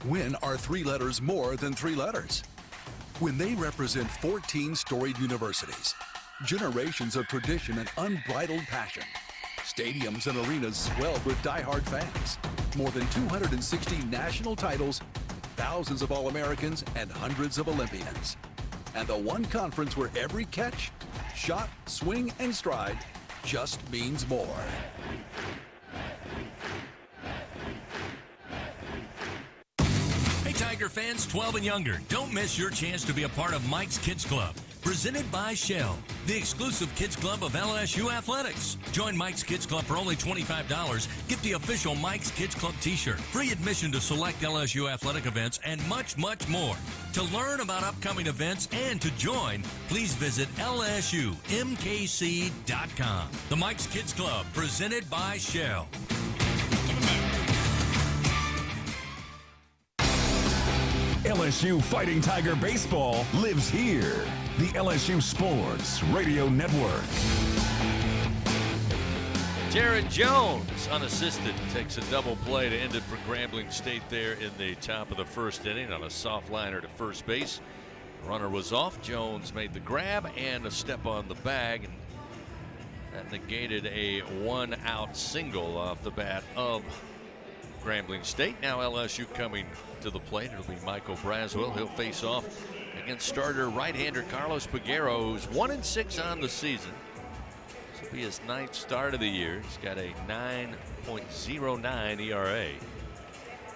When are 3 letters more than 3 letters? When they represent 14 storied universities, generations of tradition and unbridled passion, stadiums and arenas swelled with diehard fans, more than 260 national titles, thousands of All-Americans, and hundreds of Olympians. And the one conference where every catch, shot, swing, and stride just means more. Hey Tiger fans 12 and younger, don't miss your chance to be a part of Mike's Kids Club, presented by Shell, the exclusive kids club of LSU Athletics. Join Mike's Kids Club for only $25. Get the official Mike's Kids Club t-shirt, free admission to select LSU athletic events, and much, much more. To learn about upcoming events and to join, please visit lsumkc.com. The Mike's Kids Club, presented by Shell. LSU Fighting Tiger Baseball lives here. The LSU Sports Radio Network. Jared Jones, unassisted, takes a double play to end it for Grambling State there in the top of the first inning on a soft liner to first base. The runner was off. Jones made the grab and a step on the bag, and that negated a 1-out single off the bat of Grambling State. Now LSU coming to the plate. It'll be Michael Braswell. He'll face off against starter right-hander Carlos Peguero, who's 1-6 on the season. This will be his 9th start of the year. He's got a 9.09 ERA.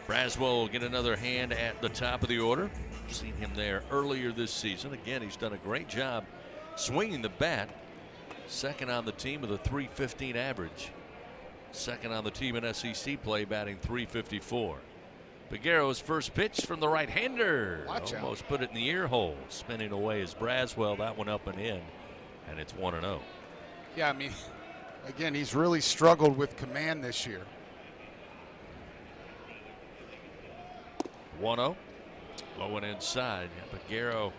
Braswell will get another hand at the top of the order. Seen him there earlier this season. Again, he's done a great job swinging the bat. Second on the team with a .315 average. Second on the team in SEC play, batting .354. Peguero's first pitch from the right-hander. Almost put it in the ear hole. Spinning away is Braswell. That one up and in, and it's 1-0. Yeah, I mean, again, he's really struggled with command this year. 1-0. Low and inside. Peguero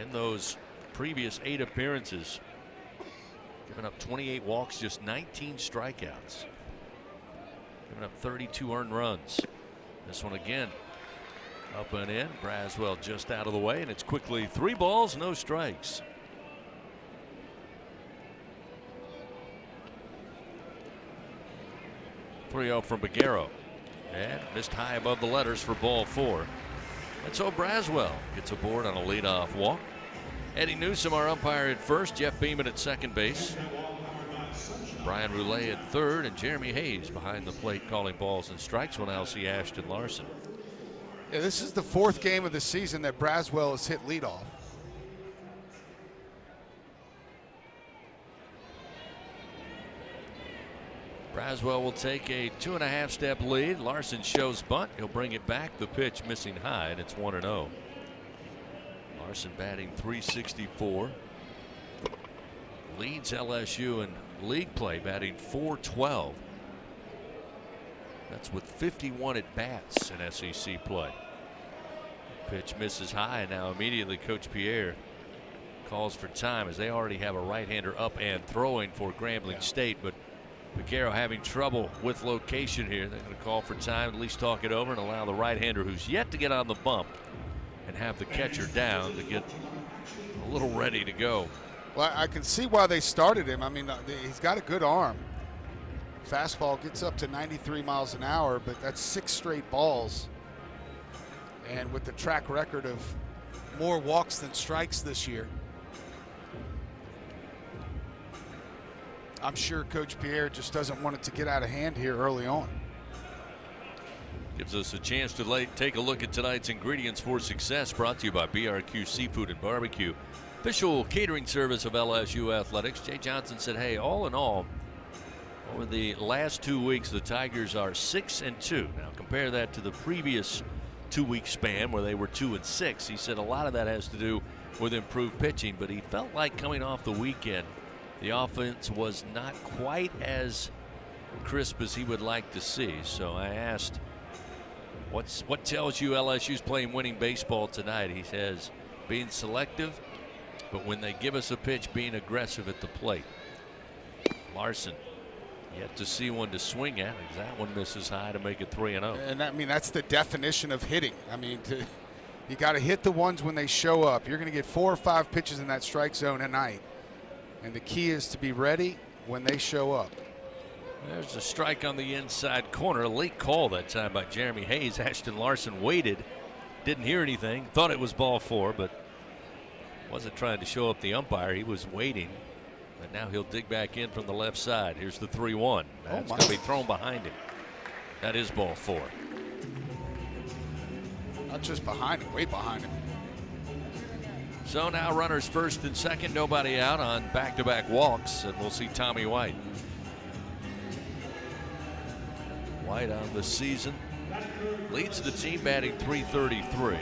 in those previous 8 appearances, giving up 28 walks, just 19 strikeouts. Giving up 32 earned runs. This one again up and in. Braswell just out of the way, and it's quickly 3 balls, no strikes. .30 from Peguero, and missed high above the letters for ball 4. And so Braswell gets aboard on a leadoff walk. Eddie Newsom, our umpire, at first. Jeff Beeman at second base. Brian Roulet at third, and Jeremy Hayes behind the plate calling balls and strikes. We'll now see Ashton Larson. Yeah, this is the 4th game of the season that Braswell has hit leadoff. Braswell will take a 2.5-step lead. Larson shows bunt. He'll bring it back. The pitch missing high, and it's 1-0. Larson batting .364. Leads LSU in league play, batting .412. That's with 51 at bats in SEC play. Pitch misses high, and now immediately Coach Pierre calls for time, as they already have a right-hander up and throwing for Grambling State. But Peguero having trouble with location here. They're going to call for time, at least talk it over, and allow the right-hander, who's yet to get on the bump, and have the catcher down to get a little ready to go. Well, I can see why they started him. I mean, he's got a good arm. Fastball gets up to 93 miles an hour, but that's 6 straight balls. And with the track record of more walks than strikes this year, I'm sure Coach Pierre just doesn't want it to get out of hand here early on. Gives us a chance to take a look at tonight's ingredients for success, brought to you by BRQ Seafood and Barbecue, official catering service of LSU Athletics. Jay Johnson said, hey, all in all, over the last 2 weeks, the Tigers are 6-2. Now compare that to the previous 2-week span where they were 2-6. He said a lot of that has to do with improved pitching, but he felt like coming off the weekend, the offense was not quite as crisp as he would like to see. So I asked, what tells you LSU's playing winning baseball tonight? He says being selective, but when they give us a pitch, being aggressive at the plate. Larson yet to see one to swing at, because that one misses high to make it 3-0. And I mean, that's the definition of hitting. I mean, you got to hit the ones when they show up. You're going to get 4 or 5 pitches in that strike zone a night, and the key is to be ready when they show up. There's a strike on the inside corner. A late call that time by Jeremy Hayes. Ashton Larson waited, didn't hear anything, thought it was ball 4, but wasn't trying to show up the umpire. He was waiting, but now he'll dig back in from the left side. Here's the 3-1. That's going to be thrown behind him. That is ball 4. Not just behind him, way behind him. So now runners first and second, nobody out on back-to-back walks, and we'll see Tommy White. White on the season leads the team, batting .333.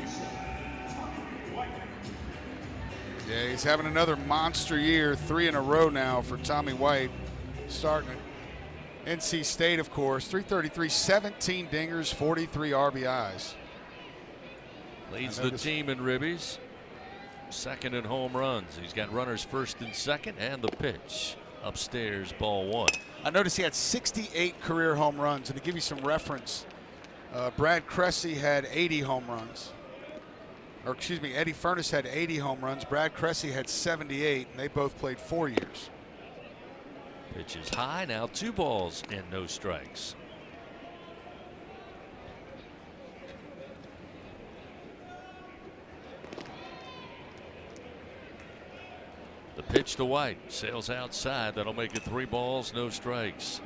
Yeah, he's having another monster year, 3 in a row now for Tommy White, starting at NC State, of course. .333, 17 dingers, 43 RBIs. Leads the team in ribbies, second in home runs. He's got runners first and second, and the pitch upstairs, ball 1. I noticed he had 68 career home runs, and to give you some reference, Brad Cressy had 80 home runs. Or excuse me, Eddie Furness had 80 home runs. Brad Cressy had 78, and they both played 4 years. Pitch is high, now 2 balls and no strikes. The pitch to White, sails outside. That'll make it 3 balls, no strikes.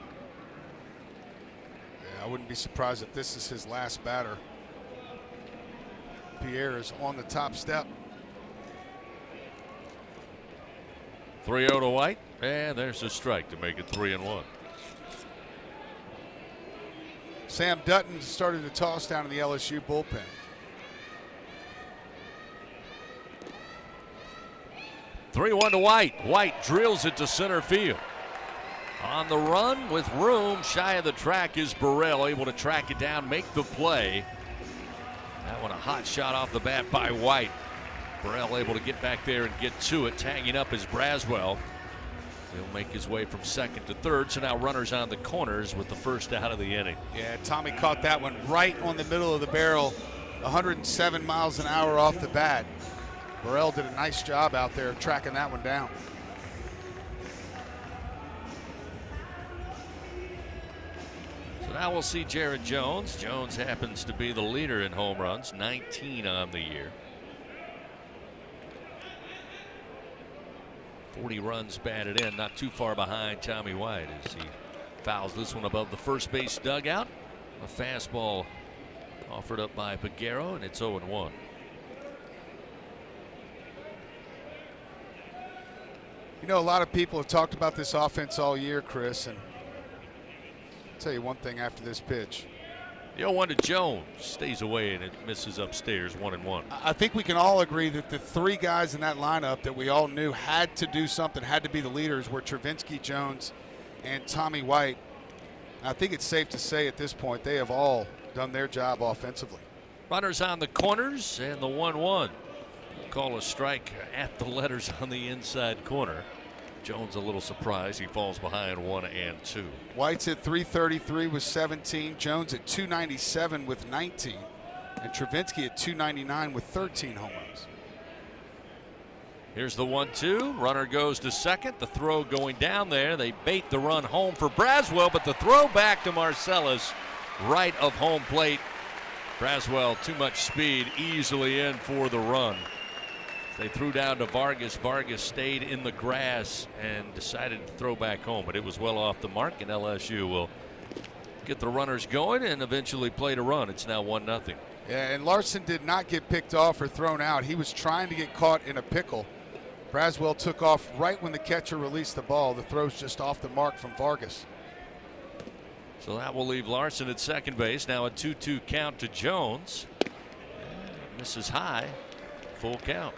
Yeah, I wouldn't be surprised if this is his last batter. Pierre is on the top step. 3-0 to White, and there's a strike to make it 3-1. Sam Dutton started to toss down in the LSU bullpen. (3-1) to White. White drills it to center field. On the run with room shy of the track is Burrell, able to track it down, make the play. That one a hot shot off the bat by White. Burrell able to get back there and get to it. Tagging up is Braswell. He'll make his way from second to third. So now runners on the corners with the first out of the inning. Yeah, Tommy caught that one right on the middle of the barrel. 107 miles an hour off the bat. Burrell did a nice job out there tracking that one down. So now we'll see Jared Jones. Jones happens to be the leader in home runs, 19 on the year. 40 runs batted in, not too far behind Tommy White as he fouls this one above the first base dugout. A fastball offered up by Peguero, and it's 0-1. You know, a lot of people have talked about this offense all year, Chris, and I'll tell you one thing after this pitch. The 0-1 to Jones stays away, and it misses upstairs, 1-1. I think we can all agree that the 3 guys in that lineup that we all knew had to do something, had to be the leaders, were Travinski, Jones, and Tommy White. I think it's safe to say at this point they have all done their job offensively. Runners on the corners, and the 1-1. Call a strike at the letters on the inside corner. Jones a little surprised. He falls behind 1-2. White's at .333 with 17. Jones at .297 with 19. And Travinski at .299 with 13 home runs. Here's the 1-2. Runner goes to second. The throw going down there. They bait the run home for Braswell, but the throw back to Marcellus, right of home plate. Braswell, too much speed, easily in for the run. They threw down to Vargas. Vargas stayed in the grass and decided to throw back home, but it was well off the mark, and LSU will get the runners going and eventually play to run. It's now 1-0. Yeah, and Larson did not get picked off or thrown out. He was trying to get caught in a pickle. Braswell took off right when the catcher released the ball. The throw's just off the mark from Vargas. So that will leave Larson at second base. Now a 2-2 count to Jones. And misses high. Full count.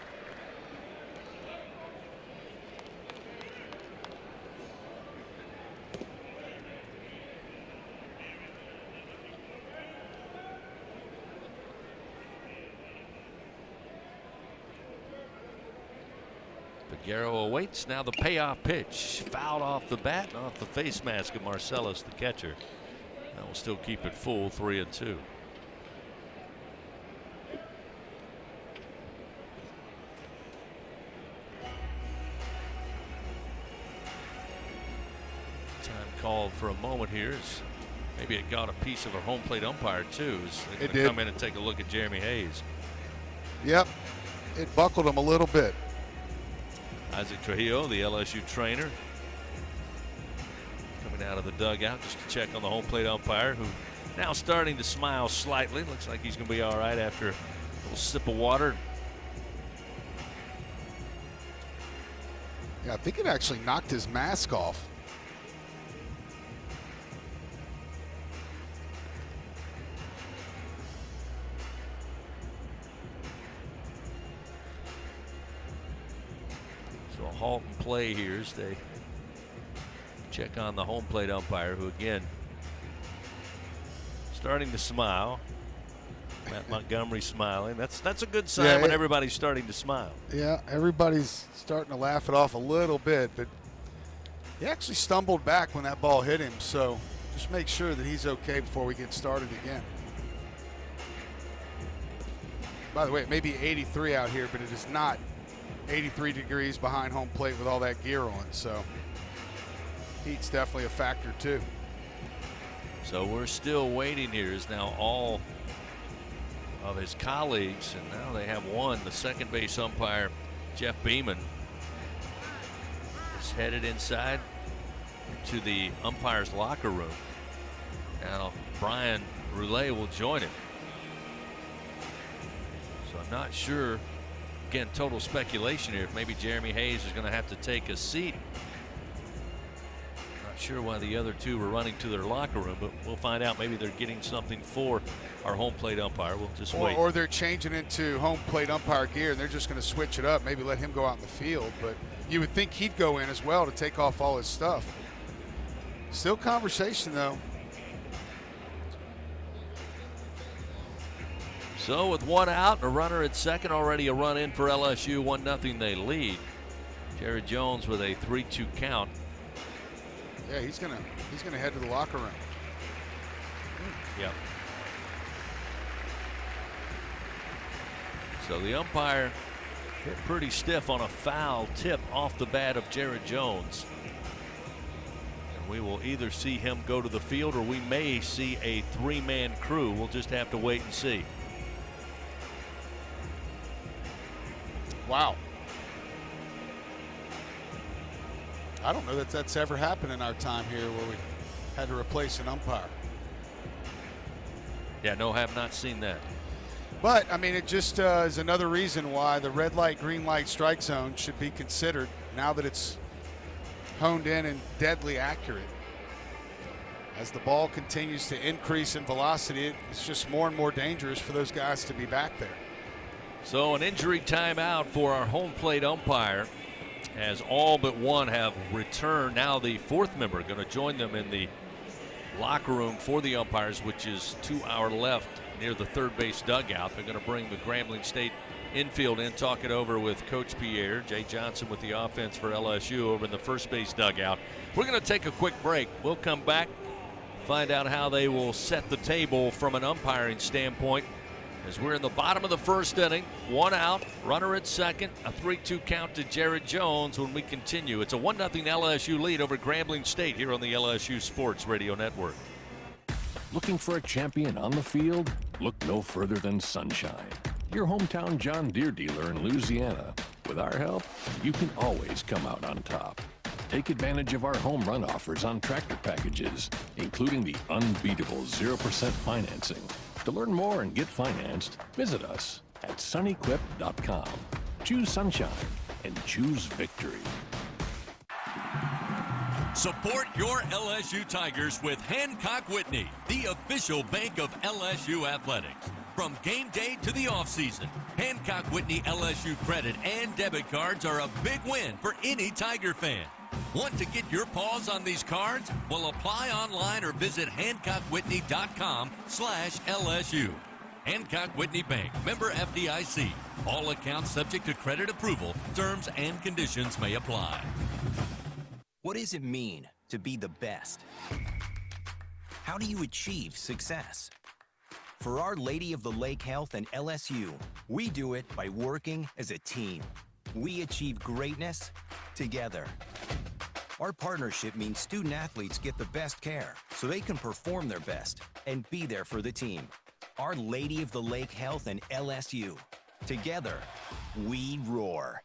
Figueroa awaits. Now the payoff pitch. Fouled off the bat and off the face mask of Marcellus, the catcher. That will still keep it full, 3-2. Time called for a moment here. Maybe it got a piece of a home plate umpire too. They're going to come in and take a look at Jeremy Hayes. Yep, it buckled him a little bit. Isaac Trujillo, the LSU trainer, coming out of the dugout just to check on the home plate umpire, who now starting to smile slightly. Looks like he's going to be all right after a little sip of water. Yeah, I think it actually knocked his mask off. Halt and play here as they check on the home plate umpire, who again starting to smile. Matt Montgomery smiling. That's a good sign when everybody's starting to smile. Yeah, everybody's starting to laugh it off a little bit, but he actually stumbled back when that ball hit him, so just make sure that he's okay before we get started again. By the way, it may be 83 out here, but it is not 83 degrees behind home plate with all that gear on, so heat's definitely a factor too. So we're still waiting here as now all of his colleagues, and now they have one. The second base umpire, Jeff Beeman, is headed inside to the umpire's locker room. Now Brian Roulet will join him. So I'm not sure. Again, total speculation here. If maybe Jeremy Hayes is going to have to take a seat. Not sure why the other two were running to their locker room, but we'll find out. Maybe they're getting something for our home plate umpire. We'll just wait. Or they're changing into home plate umpire gear, and they're just going to switch it up. Maybe let him go out in the field. But you would think he'd go in as well to take off all his stuff. Still conversation, though. So with one out and a runner at second, already a run in for LSU. 1-0 they lead. Jared Jones with a 3-2 count. Yeah, he's gonna head to the locker room. Yep. So the umpire hit pretty stiff on a foul tip off the bat of Jared Jones. And we will either see him go to the field or we may see a three-man crew. We'll just have to wait and see. Wow. I don't know that that's ever happened in our time here where we had to replace an umpire. Yeah, no, have not seen that. But, I mean, it just is another reason why the red light, green light strike zone should be considered now that it's honed in and deadly accurate. As the ball continues to increase in velocity, it's just more and more dangerous for those guys to be back there. So an injury timeout for our home plate umpire, as all but one have returned. Now the fourth member going to join them in the locker room for the umpires, which is to our left near the third base dugout. They're going to bring the Grambling State infield in, talk it over with Coach Pierre. Jay Johnson with the offense for LSU over in the first base dugout. We're going to take a quick break. We'll come back, find out how they will set the table from an umpiring standpoint As we're in the bottom of the first inning, 1 out, runner at second, a 3-2 count to Jared Jones when we continue. It's a 1-0 LSU lead over Grambling State here on the LSU Sports Radio Network. Looking for a champion on the field? Look no further than Sunshine, your hometown John Deere dealer in Louisiana. With our help, you can always come out on top. Take advantage of our home run offers on tractor packages, including the unbeatable 0% financing. To learn more and get financed, visit us at sunequip.com. Choose Sunshine and choose victory. Support your LSU Tigers with Hancock Whitney, the official bank of LSU athletics. From game day to the offseason, Hancock Whitney LSU credit and debit cards are a big win for any Tiger fan. Want to get your paws on these cards? Well, apply online or visit HancockWhitney.com/LSU. Hancock Whitney Bank, member FDIC. All accounts subject to credit approval. Terms and conditions may apply. What does it mean to be the best? How do you achieve success? For Our Lady of the Lake Health and LSU, we do it by working as a team. We achieve greatness together. Our partnership means student athletes get the best care so they can perform their best and be there for the team. Our Lady of the Lake Health and LSU. Together, we roar.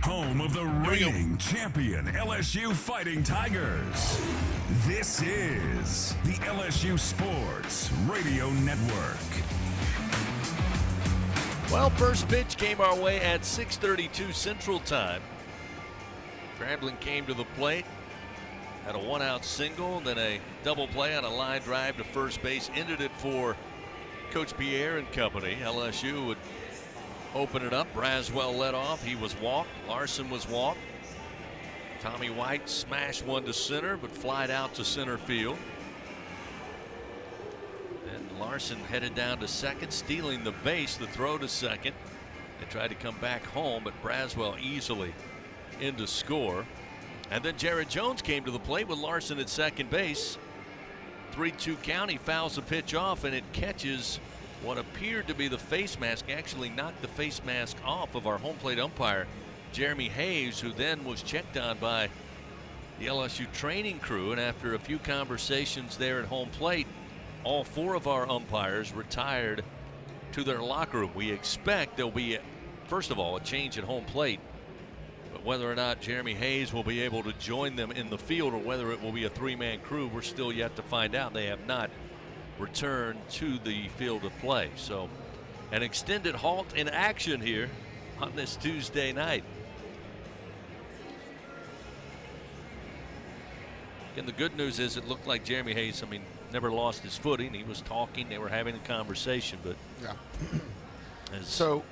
Home of the reigning champion LSU Fighting Tigers. This is the LSU Sports Radio Network. Well, first pitch came our way at 6:32 Central Time. Grambling came to the plate, had a 1-out single, then a double play on a line drive to first base, ended it for Coach Pierre and company. LSU would open it up. Braswell led off. He was walked. Larson was walked. Tommy White smashed one to center, but flied out to center field. Larson headed down to second, stealing the base, the throw to second. They tried to come back home, but Braswell easily in to score. And then Jared Jones came to the plate with Larson at second base. 3-2 count. He fouls the pitch off, and it catches what appeared to be the face mask. Actually knocked the face mask off of our home plate umpire, Jeremy Hayes, who then was checked on by the LSU training crew. And after a few conversations there at home plate, all 4 of our umpires retired to their locker room. We expect there'll be, first of all, a change at home plate. But whether or not Jeremy Hayes will be able to join them in the field or whether it will be a 3-man crew, we're still yet to find out. They have not returned to the field of play. So an extended halt in action here on this Tuesday night. And the good news is it looked like Jeremy Hayes, never lost his footing. He was talking. They were having a conversation, but yeah. So,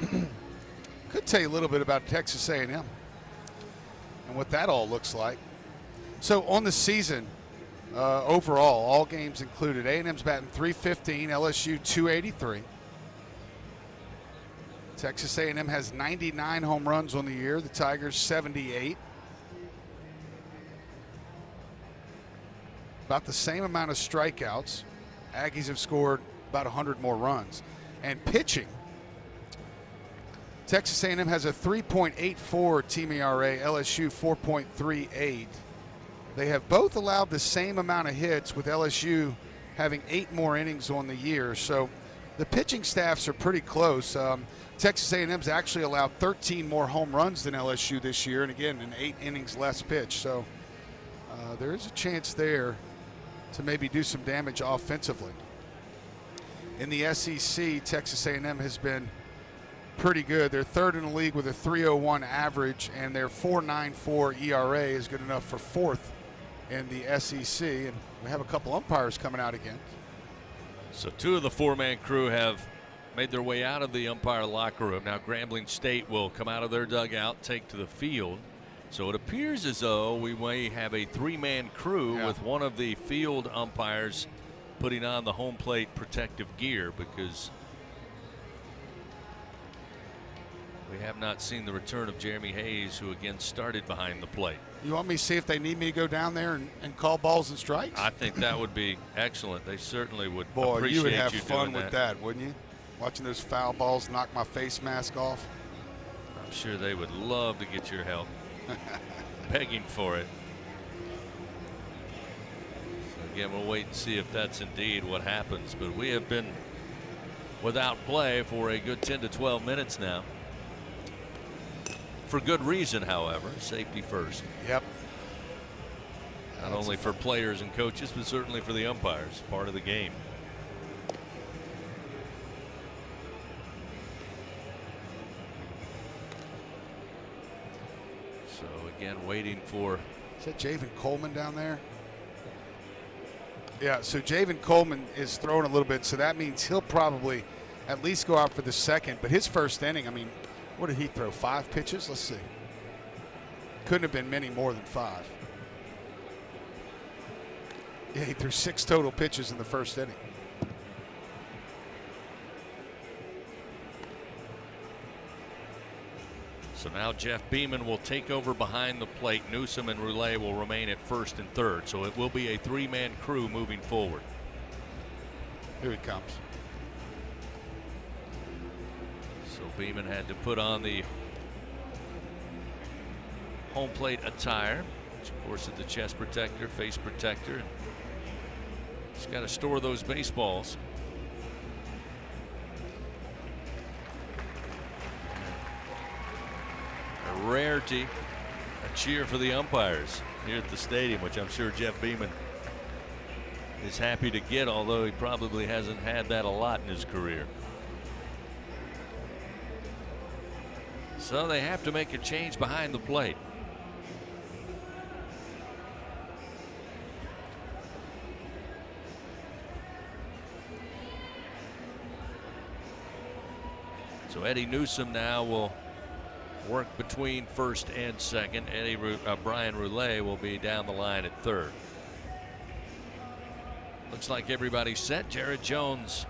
could tell you a little bit about Texas A&M and what that all looks like. So on the season, overall, all games included, A&M's batting .315, LSU .283. Texas A&M has 99 home runs on the year. The Tigers 78. About the same amount of strikeouts. Aggies have scored about 100 more runs. And pitching, Texas A&M has a 3.84 team ERA, LSU 4.38. They have both allowed the same amount of hits, with LSU having 8 more innings on the year. So the pitching staffs are pretty close. Texas A&M's actually allowed 13 more home runs than LSU this year, and again, in 8 innings less pitched. So there is a chance there to maybe do some damage offensively. In the SEC, Texas A&M has been pretty good. They're third in the league with a 3.01 average, and their 4.94 ERA is good enough for 4th in the SEC. And we have a couple umpires coming out again. So 2 of the 4-man crew have made their way out of the umpire locker room. Now Grambling State will come out of their dugout, take to the field. So it appears as though we may have a 3-man crew with one of the field umpires putting on the home plate protective gear, because We have not seen the return of Jeremy Hayes, who again started behind the plate. You want me to see if they need me to go down there and call balls and strikes? I think that would be excellent. They certainly would. Boy, appreciate you would have you fun doing with that, wouldn't you? Watching those foul balls knock my face mask off. I'm sure they would love to get your help. Begging for it. So again, we'll wait and see if that's indeed what happens. But we have been without play for a good 10 to 12 minutes now. For good reason, however. Safety first. Yep. Not only for players and coaches, but certainly for the umpires. Part of the game. So again, waiting for. Is that Javen Coleman down there? Yeah, so Javen Coleman is throwing a little bit, so that means he'll probably at least go out for the second. But his first inning, I mean, what did he throw? 5 pitches? Let's see. Couldn't have been many more than 5. Yeah, he threw 6 total pitches in the first inning. So now Jeff Beeman will take over behind the plate. Newsom and Roulet will remain at first and third. So it will be a 3-man crew moving forward. Here he comes. So Beeman had to put on the home plate attire, which of course is the chest protector, face protector. He's got to store those baseballs. A rarity, a cheer for the umpires here at the stadium, which I'm sure Jeff Beeman is happy to get, although he probably hasn't had that a lot in his career. So they have to make a change behind the plate. So Eddie Newsom now will work between first and second. Brian Roulet will be down the line at third. Looks like everybody's set. Jared Jones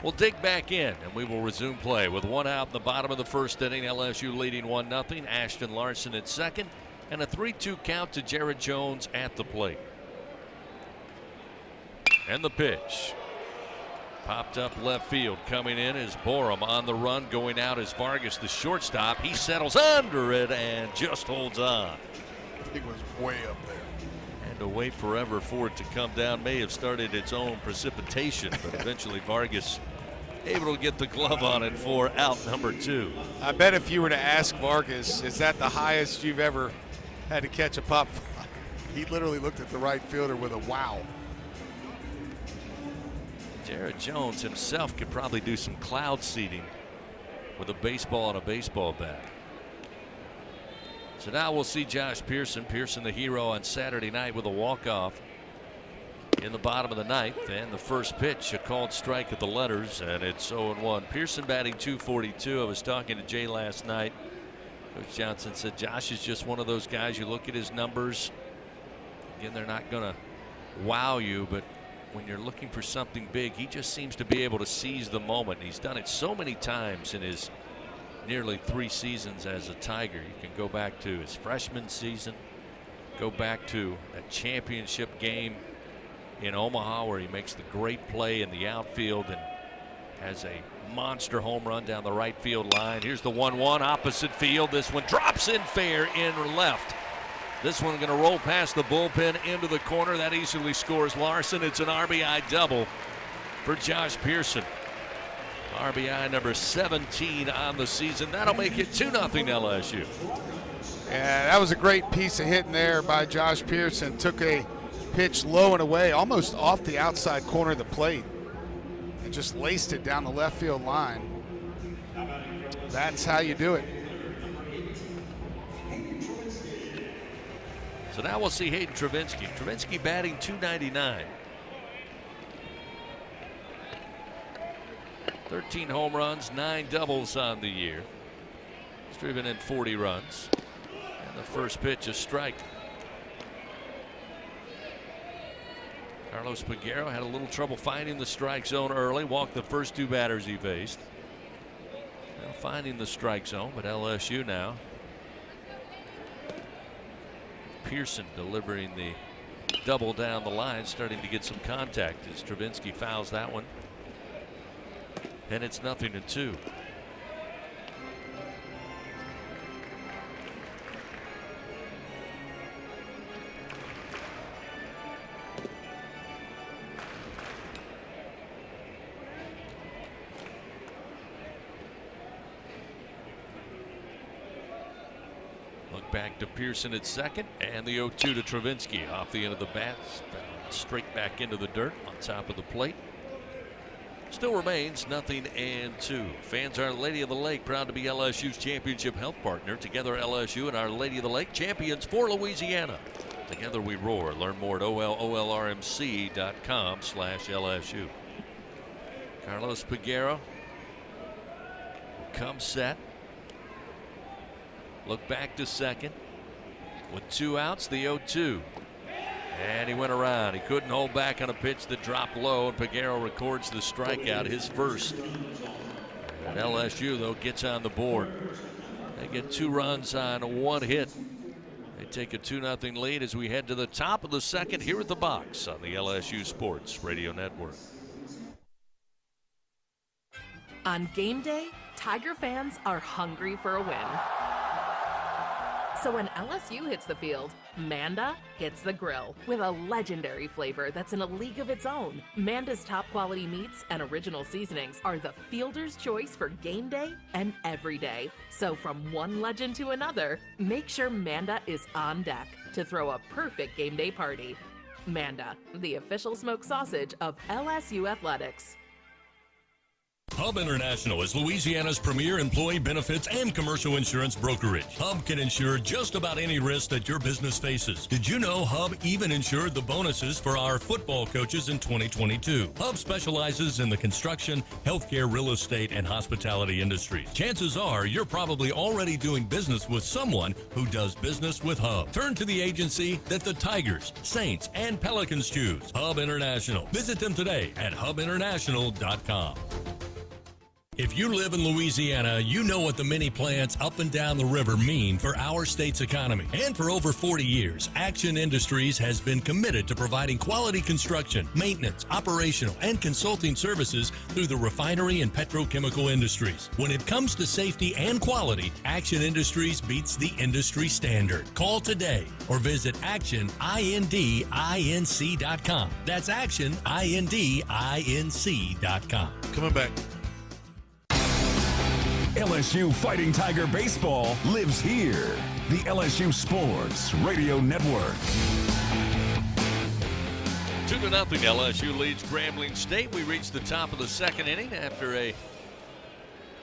will dig back in, and we will resume play with 1 out in the bottom of the first inning. LSU leading 1-0. Ashton Larson at second, and a 3-2 count to Jared Jones at the plate. And the pitch. Popped up left field. Coming in is Borum on the run. Going out is Vargas, the shortstop. He settles under it and just holds on. It was way up there. And to wait forever for it to come down may have started its own precipitation, but eventually Vargas able to get the glove on it for out number 2. I bet if you were to ask Vargas, is that the highest you've ever had to catch a pop fly? He literally looked at the right fielder with a wow. Jared Jones himself could probably do some cloud seeding with a baseball and a baseball bat. So now we'll see Josh Pearson. Pearson, the hero on Saturday night with a walk-off in the bottom of the ninth. And the first pitch, a called strike at the letters, and it's 0-1. Pearson batting .242. I was talking to Jay last night. Coach Johnson said Josh is just one of those guys. You look at his numbers. Again, they're not going to wow you, but when you're looking for something big, he just seems to be able to seize the moment. And he's done it so many times in his nearly 3 seasons as a Tiger. You can go back to his freshman season, go back to a championship game in Omaha where he makes the great play in the outfield and has a monster home run down the right field line. Here's the 1-1 opposite field. This one drops in fair in left. This one going to roll past the bullpen into the corner. That easily scores Larson. It's an RBI double for Josh Pearson. RBI number 17 on the season. That'll make it 2-0 LSU. Yeah, that was a great piece of hitting there by Josh Pearson. Took a pitch low and away, almost off the outside corner of the plate, and just laced it down the left field line. That's how you do it. So now we'll see Hayden Travinski. Travinski batting .299. 13 home runs, 9 doubles on the year. He's driven in 40 runs. And the first pitch, a strike. Carlos Peguero had a little trouble finding the strike zone early. Walked the first 2 batters he faced. Now finding the strike zone, but LSU now. Pearson delivering the double down the line, starting to get some contact as Travinski fouls that one. And it's 0-2. Back to Pearson at second, and the 0-2 to Travinski off the end of the bat, straight back into the dirt on top of the plate. Still remains 0-2. Fans, Our Lady of the Lake, proud to be LSU's championship health partner. Together, LSU and Our Lady of the Lake, champions for Louisiana. Together we roar. Learn more at olrmc.com/LSU. Carlos Peguero will come set. Look back to second with 2 outs, the 0-2. And he went around. He couldn't hold back on a pitch that dropped low, and Peguero records the strikeout, his first. And LSU, though, gets on the board. They get 2 runs on 1 hit. They take a 2-0 lead as we head to the top of the second here at the box on the LSU Sports Radio Network. On game day, Tiger fans are hungry for a win. So when LSU hits the field, Manda hits the grill with a legendary flavor that's in a league of its own. Manda's top quality meats and original seasonings are the fielder's choice for game day and every day. So from one legend to another, make sure Manda is on deck to throw a perfect game day party. Manda, the official smoked sausage of LSU Athletics. Hub International is Louisiana's premier employee benefits and commercial insurance brokerage. Hub can insure just about any risk that your business faces. Did you know Hub even insured the bonuses for our football coaches in 2022? Hub specializes in the construction, healthcare, real estate, and hospitality industries. Chances are you're probably already doing business with someone who does business with Hub. Turn to the agency that the Tigers, Saints, and Pelicans choose. Hub International. Visit them today at hubinternational.com. If you live in Louisiana, you know what the mini plants up and down the river mean for our state's economy. And for over 40 years, Action Industries has been committed to providing quality construction, maintenance, operational, and consulting services through the refinery and petrochemical industries. When it comes to safety and quality, Action Industries beats the industry standard. Call today or visit actionindinc.com. That's actionindinc.com. Coming back. LSU Fighting Tiger Baseball lives here. The LSU Sports Radio Network. 2-0 LSU leads Grambling State. We reached the top of the second inning after a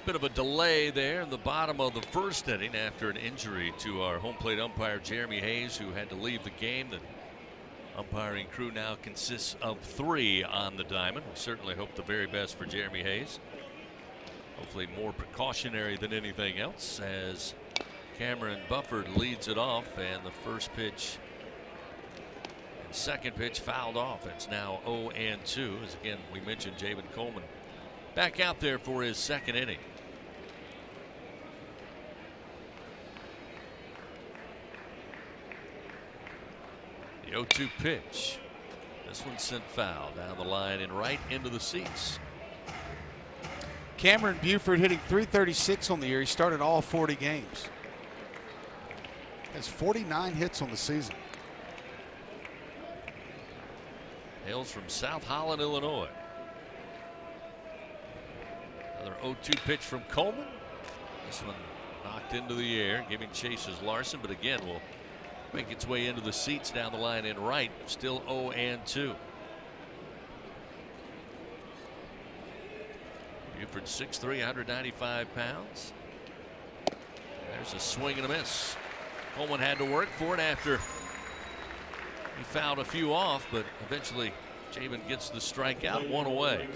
bit of a delay there in the bottom of the first inning after an injury to our home plate umpire Jeremy Hayes, who had to leave the game. The umpiring crew now consists of 3 on the diamond. We certainly hope the very best for Jeremy Hayes. Hopefully more precautionary than anything else, as Cameron Bufford leads it off, and the first pitch and second pitch fouled off. It's now 0-2, as again we mentioned Javen Coleman back out there for his second inning. The 0-2 pitch. This one sent foul down the line and right into the seats. Cameron Buford hitting .336 on the year. He started all 40 games. Has 49 hits on the season. Hails from South Holland, Illinois. Another 0-2 pitch from Coleman. This one knocked into the air, giving chase as Larson, but again will make its way into the seats down the line and right. Still 0-2. Buford 6'3", 195 pounds. There's a swing and a miss. Coleman had to work for it after he fouled a few off, but eventually Javen gets the strikeout, 1 away.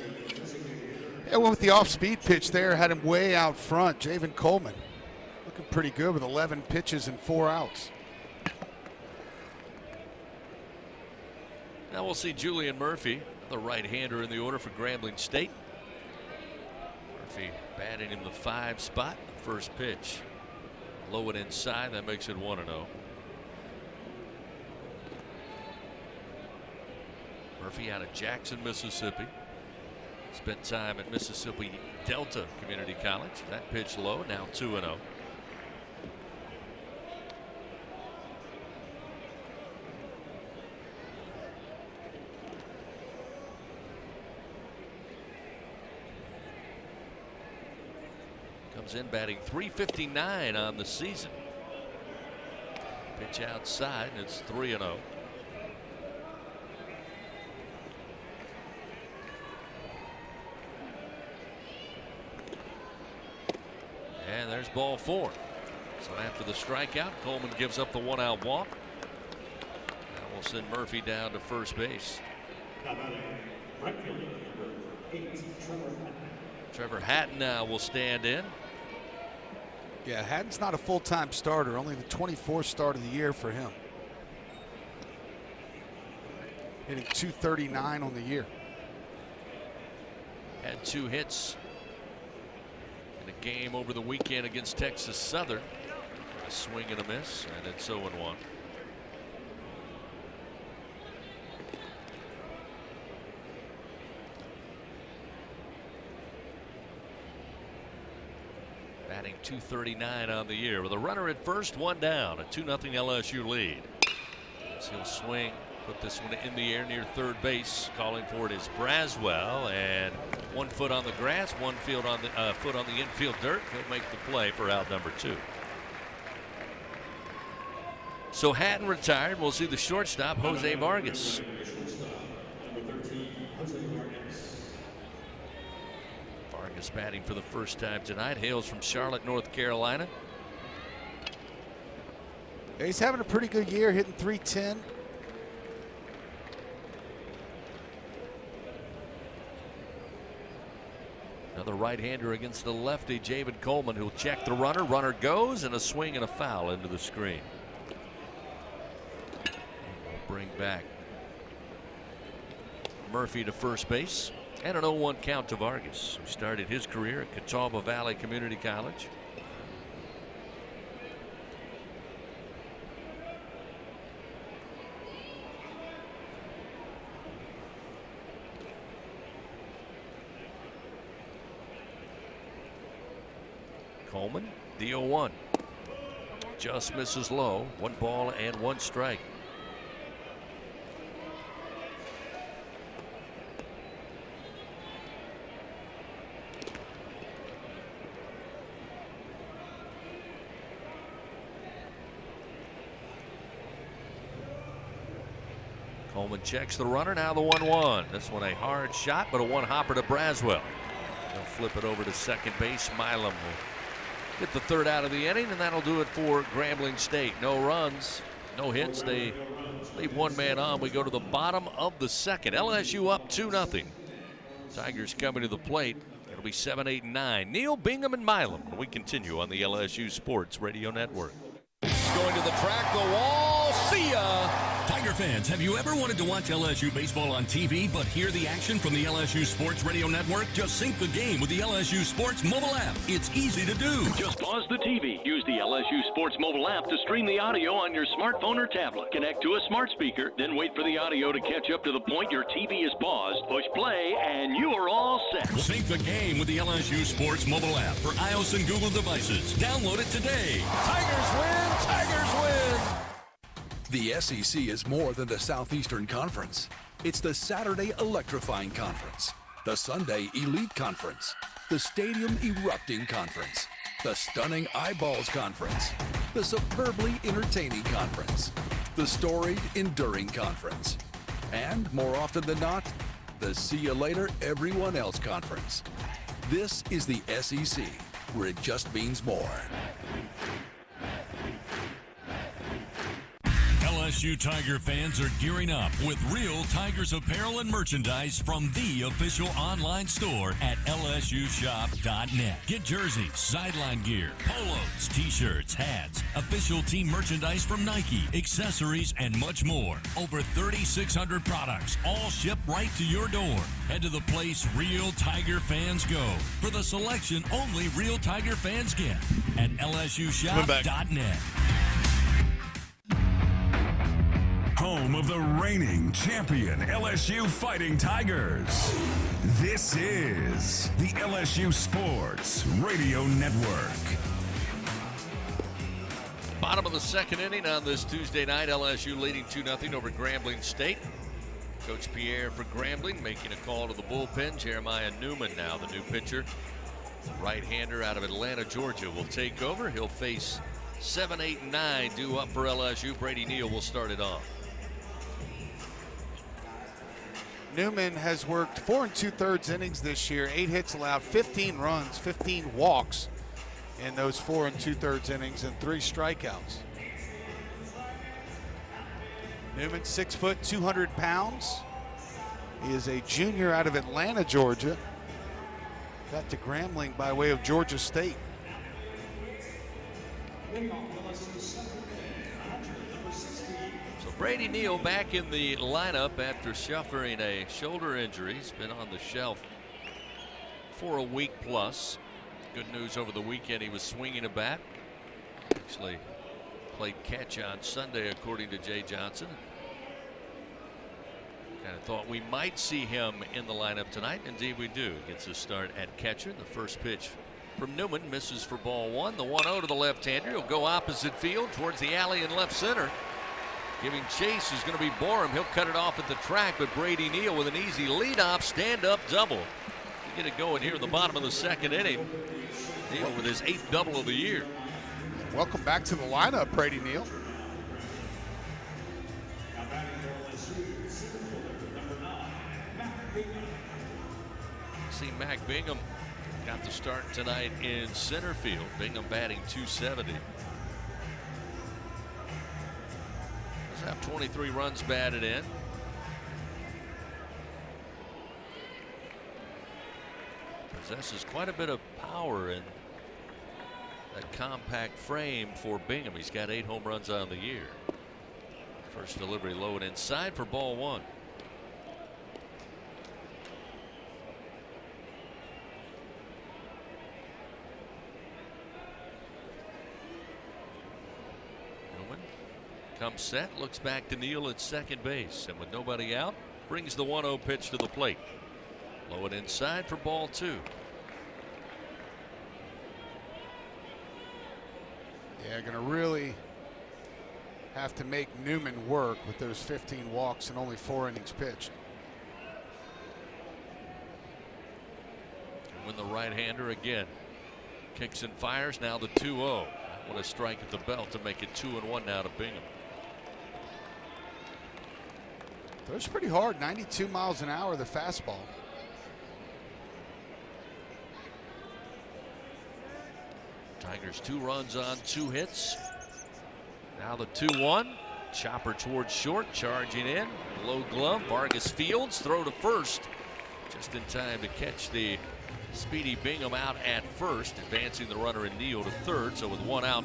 Yeah, well, with the off-speed pitch there, had him way out front. Javen Coleman looking pretty good with 11 pitches and 4 outs. Now we'll see Julian Murphy, the right-hander in the order for Grambling State. Murphy Batting him the 5 spot. First pitch. Low and inside. That makes it 1-0. Murphy out of Jackson, Mississippi. Spent time at Mississippi Delta Community College. That pitch low. Now 2-0. Comes in batting .359 on the season. Pitch outside, and it's 3-0. And there's ball 4. So after the strikeout, Coleman gives up the 1-out walk. Now we'll send Murphy down to first base. Trevor Hatton now will stand in. Yeah, Hatton's not a full-time starter, only the 24th start of the year for him. Hitting .239 on the year. Had 2 hits in a game over the weekend against Texas Southern. A swing and a miss, and it's 0-1. Batting .239 on the year with a runner at first, 1 down, a 2-0 LSU lead. As he'll swing, put this one in the air near third base. Calling for it is Braswell, and 1 foot on the grass, 1 foot on the infield dirt. He'll make the play for out number 2. So Hatton retired. We'll see the shortstop, Jose Vargas. Vargas batting for the first time tonight. Hails from Charlotte, North Carolina. Yeah, he's having a pretty good year, hitting .310. Another right-hander against the lefty, Javid Coleman, who'll check the runner. Runner goes, and a swing and a foul into the screen. We'll bring back Murphy to first base. And an 0-1 count to Vargas, who started his career at Catawba Valley Community College. Coleman, the 0-1. Just misses low. 1 ball and 1 strike. Coleman checks the runner. Now the 1-1. This one a hard shot, but a 1-hopper to Braswell. They'll flip it over to second base. Milam will get the 3rd out of the inning, and that'll do it for Grambling State. No runs, no hits. They leave 1 man on. We go to the bottom of the 2nd. LSU up 2-0. Tigers coming to the plate. It'll be 7, 8, and 9. Neal, Bingham, and Milam. We continue on the LSU Sports Radio Network. Going to the track, the wall. See ya. Tiger fans, have you ever wanted to watch LSU baseball on TV but hear the action from the LSU Sports Radio Network? Just sync the game with the LSU Sports mobile app. It's easy to do. Just pause the TV. Use the LSU Sports mobile app to stream the audio on your smartphone or tablet. Connect to a smart speaker, then wait for the audio to catch up to the point your TV is paused. Push play, and you are all set. Sync the game with the LSU Sports mobile app for iOS and Google devices. Download it today. Tigers win! Tigers win! The SEC is more than the Southeastern Conference. It's the Saturday electrifying conference, the Sunday elite conference, the stadium erupting conference, the stunning eyeballs conference, the superbly entertaining conference, the storied enduring conference, and more often than not, the see you later everyone else conference. This is the SEC, where it just means more. LSU Tiger fans are gearing up with real Tigers apparel and merchandise from the official online store at lsushop.net. Get jerseys, sideline gear, polos, t-shirts, hats, official team merchandise from Nike, accessories, and much more. Over 3,600 products, all shipped right to your door. Head to the place real Tiger fans go for the selection only real Tiger fans get at lsushop.net. Home of the reigning champion LSU Fighting Tigers. This is the LSU Sports Radio Network. Bottom of the second inning on this Tuesday night. LSU leading 2-0 over Grambling State. Coach Pierre for Grambling making a call to the bullpen. Jeremiah Newman now the new pitcher. Right-hander out of Atlanta, Georgia will take over. He'll face 7, 8, and 9 due up for LSU. Brady Neal will start it off. Newman has worked 4 2/3 innings this year, 8 hits allowed, 15 runs, 15 walks in those 4 2/3 innings, and 3 strikeouts. Newman, 6 foot, 200 pounds. He is a junior out of Atlanta, Georgia. Got to Grambling by way of Georgia State. Brady Neal back in the lineup after suffering a shoulder injury. He's been on the shelf for a week plus. Good news over the weekend, he was swinging a bat. Actually played catch on Sunday, according to Jay Johnson. Kind of thought we might see him in the lineup tonight. Indeed we do. Gets a start at catcher. The first pitch from Newman misses for ball 1. The 1-0 to the left-hander. He'll go opposite field towards the alley in left center. Giving chase is going to be Borum. He'll cut it off at the track, but Brady Neal with an easy leadoff stand-up double to get it going here in the bottom of the second inning. Neal with his 8th double of the year. Welcome back to the lineup, Brady Neal. See, Mac Bingham got the start tonight in center field. Bingham batting .270. Have 23 runs batted in. Possesses quite a bit of power in that compact frame for Bingham. He's got 8 home runs on the year. First delivery low and inside for ball 1. Comes set, looks back to Neal at second base, and with nobody out, brings the 1-0 pitch to the plate. Low and inside for ball 2. Yeah, going to really have to make Newman work with those 15 walks and only 4 innings pitched. And when the right-hander again kicks and fires, now the 2-0. What a strike at the belt to make it 2-1 now to Bingham. Throws pretty hard, 92 miles an hour, the fastball. Tigers 2 runs on 2 hits. Now the 2-1. Chopper towards short, charging in. Low glove, Vargas Fields, throw to first. Just in time to catch the speedy Bingham out at first, advancing the runner in Neal to third. So with 1 out,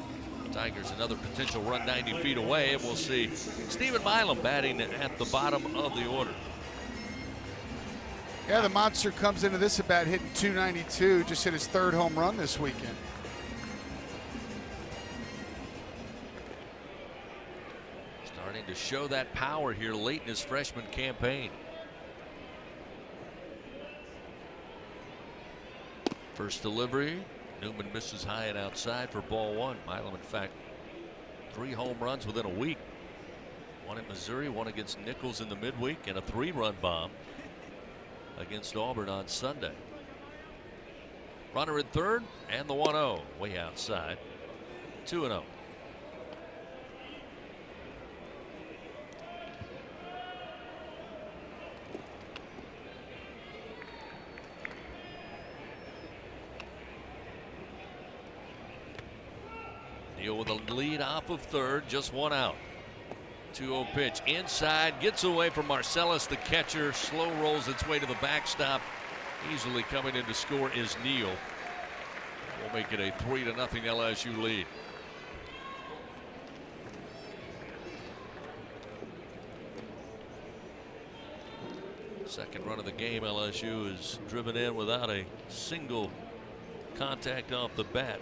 Tigers another potential run 90 feet away, and we'll see Stephen Milam batting at the bottom of the order. Yeah, the monster comes into this at bat hitting .292, just hit his 3rd home run this weekend. Starting to show that power here late in his freshman campaign. First delivery, Newman misses high and outside for ball 1. Milam, in fact, 3 home runs within a week. 1 at Missouri, 1 against Nichols in the midweek, and a 3-run bomb against Auburn on Sunday. Runner at third, and the 1-0 way outside. 2-0. Neal with a lead off of third, just 1 out. 2-0 pitch inside, gets away from Marcellus, the catcher, slow rolls its way to the backstop. Easily coming in to score is Neal. We'll make it a 3-0 LSU lead. Second run of the game, LSU is driven in without a single contact off the bat.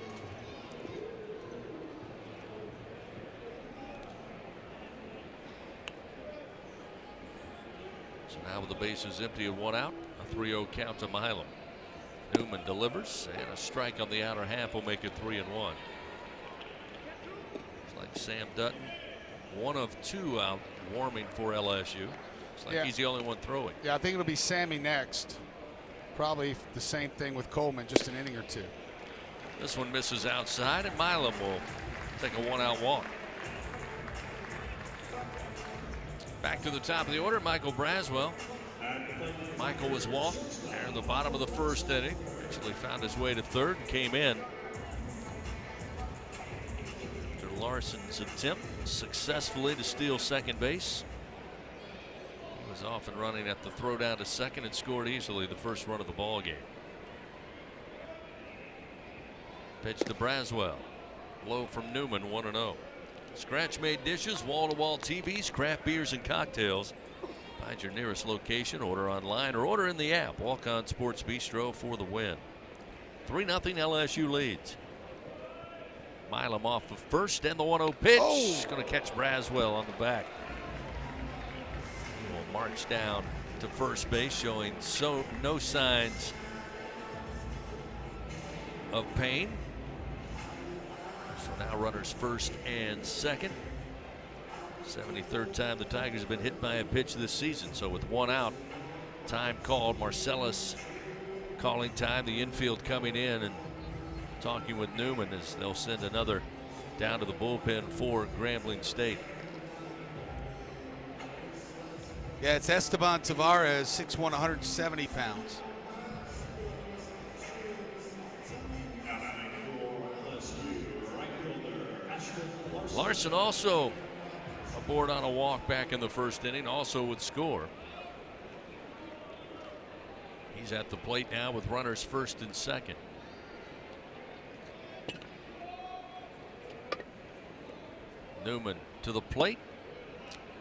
So now with the bases empty and 1 out, a 3-0 count to Milam. Newman delivers, and a strike on the outer half will make it 3-1. It's like Sam Dutton, 1 of 2 out warming for LSU. It's like he's the only one throwing. Yeah, I think it'll be Sammy next. Probably the same thing with Coleman, just an inning or 2. This one misses outside, and Milam will take a 1-out walk. Back to the top of the order, Michael Braswell. Michael was walked there in the bottom of the first inning. Actually found his way to third and came in after Larson's attempt successfully to steal second base. He was off and running at the throw down to second and scored easily the first run of the ball game. Pitch to Braswell. Low from Newman, 1-0. Scratch made dishes, wall-to-wall TVs, craft beers, and cocktails. Find your nearest location, order online, or order in the app. Walk-On Sports Bistro for the win. 3-0 LSU leads. Milam off of first, and the 1-0 pitch. Going to catch Braswell on the back. He will march down to first base, showing no signs of pain. So now runners first and second. 73rd time the Tigers have been hit by a pitch this season. So with 1 out, time called. Marcellus calling time. The infield coming in and talking with Newman as they'll send another down to the bullpen for Grambling State. Yeah, it's Esteban Tavares, 6'1", 170 pounds. Larson also aboard on a walk back in the first inning, also would score. He's at the plate now with runners first and second. Newman to the plate.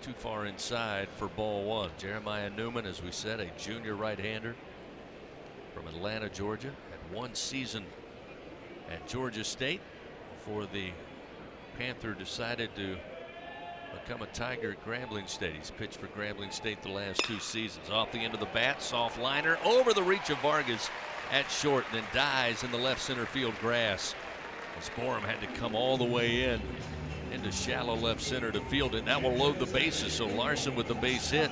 Too far inside for ball 1. Jeremiah Newman, as we said, a junior right-hander from Atlanta, Georgia. Had 1 season at Georgia State before the Panther decided to become a Tiger at Grambling State. He's pitched for Grambling State the last 2 seasons. Off the end of the bat, soft liner over the reach of Vargas at short, and then dies in the left center field grass. As Borum had to come all the way in into shallow left center to field it. And that will load the bases. So Larson with the base hit.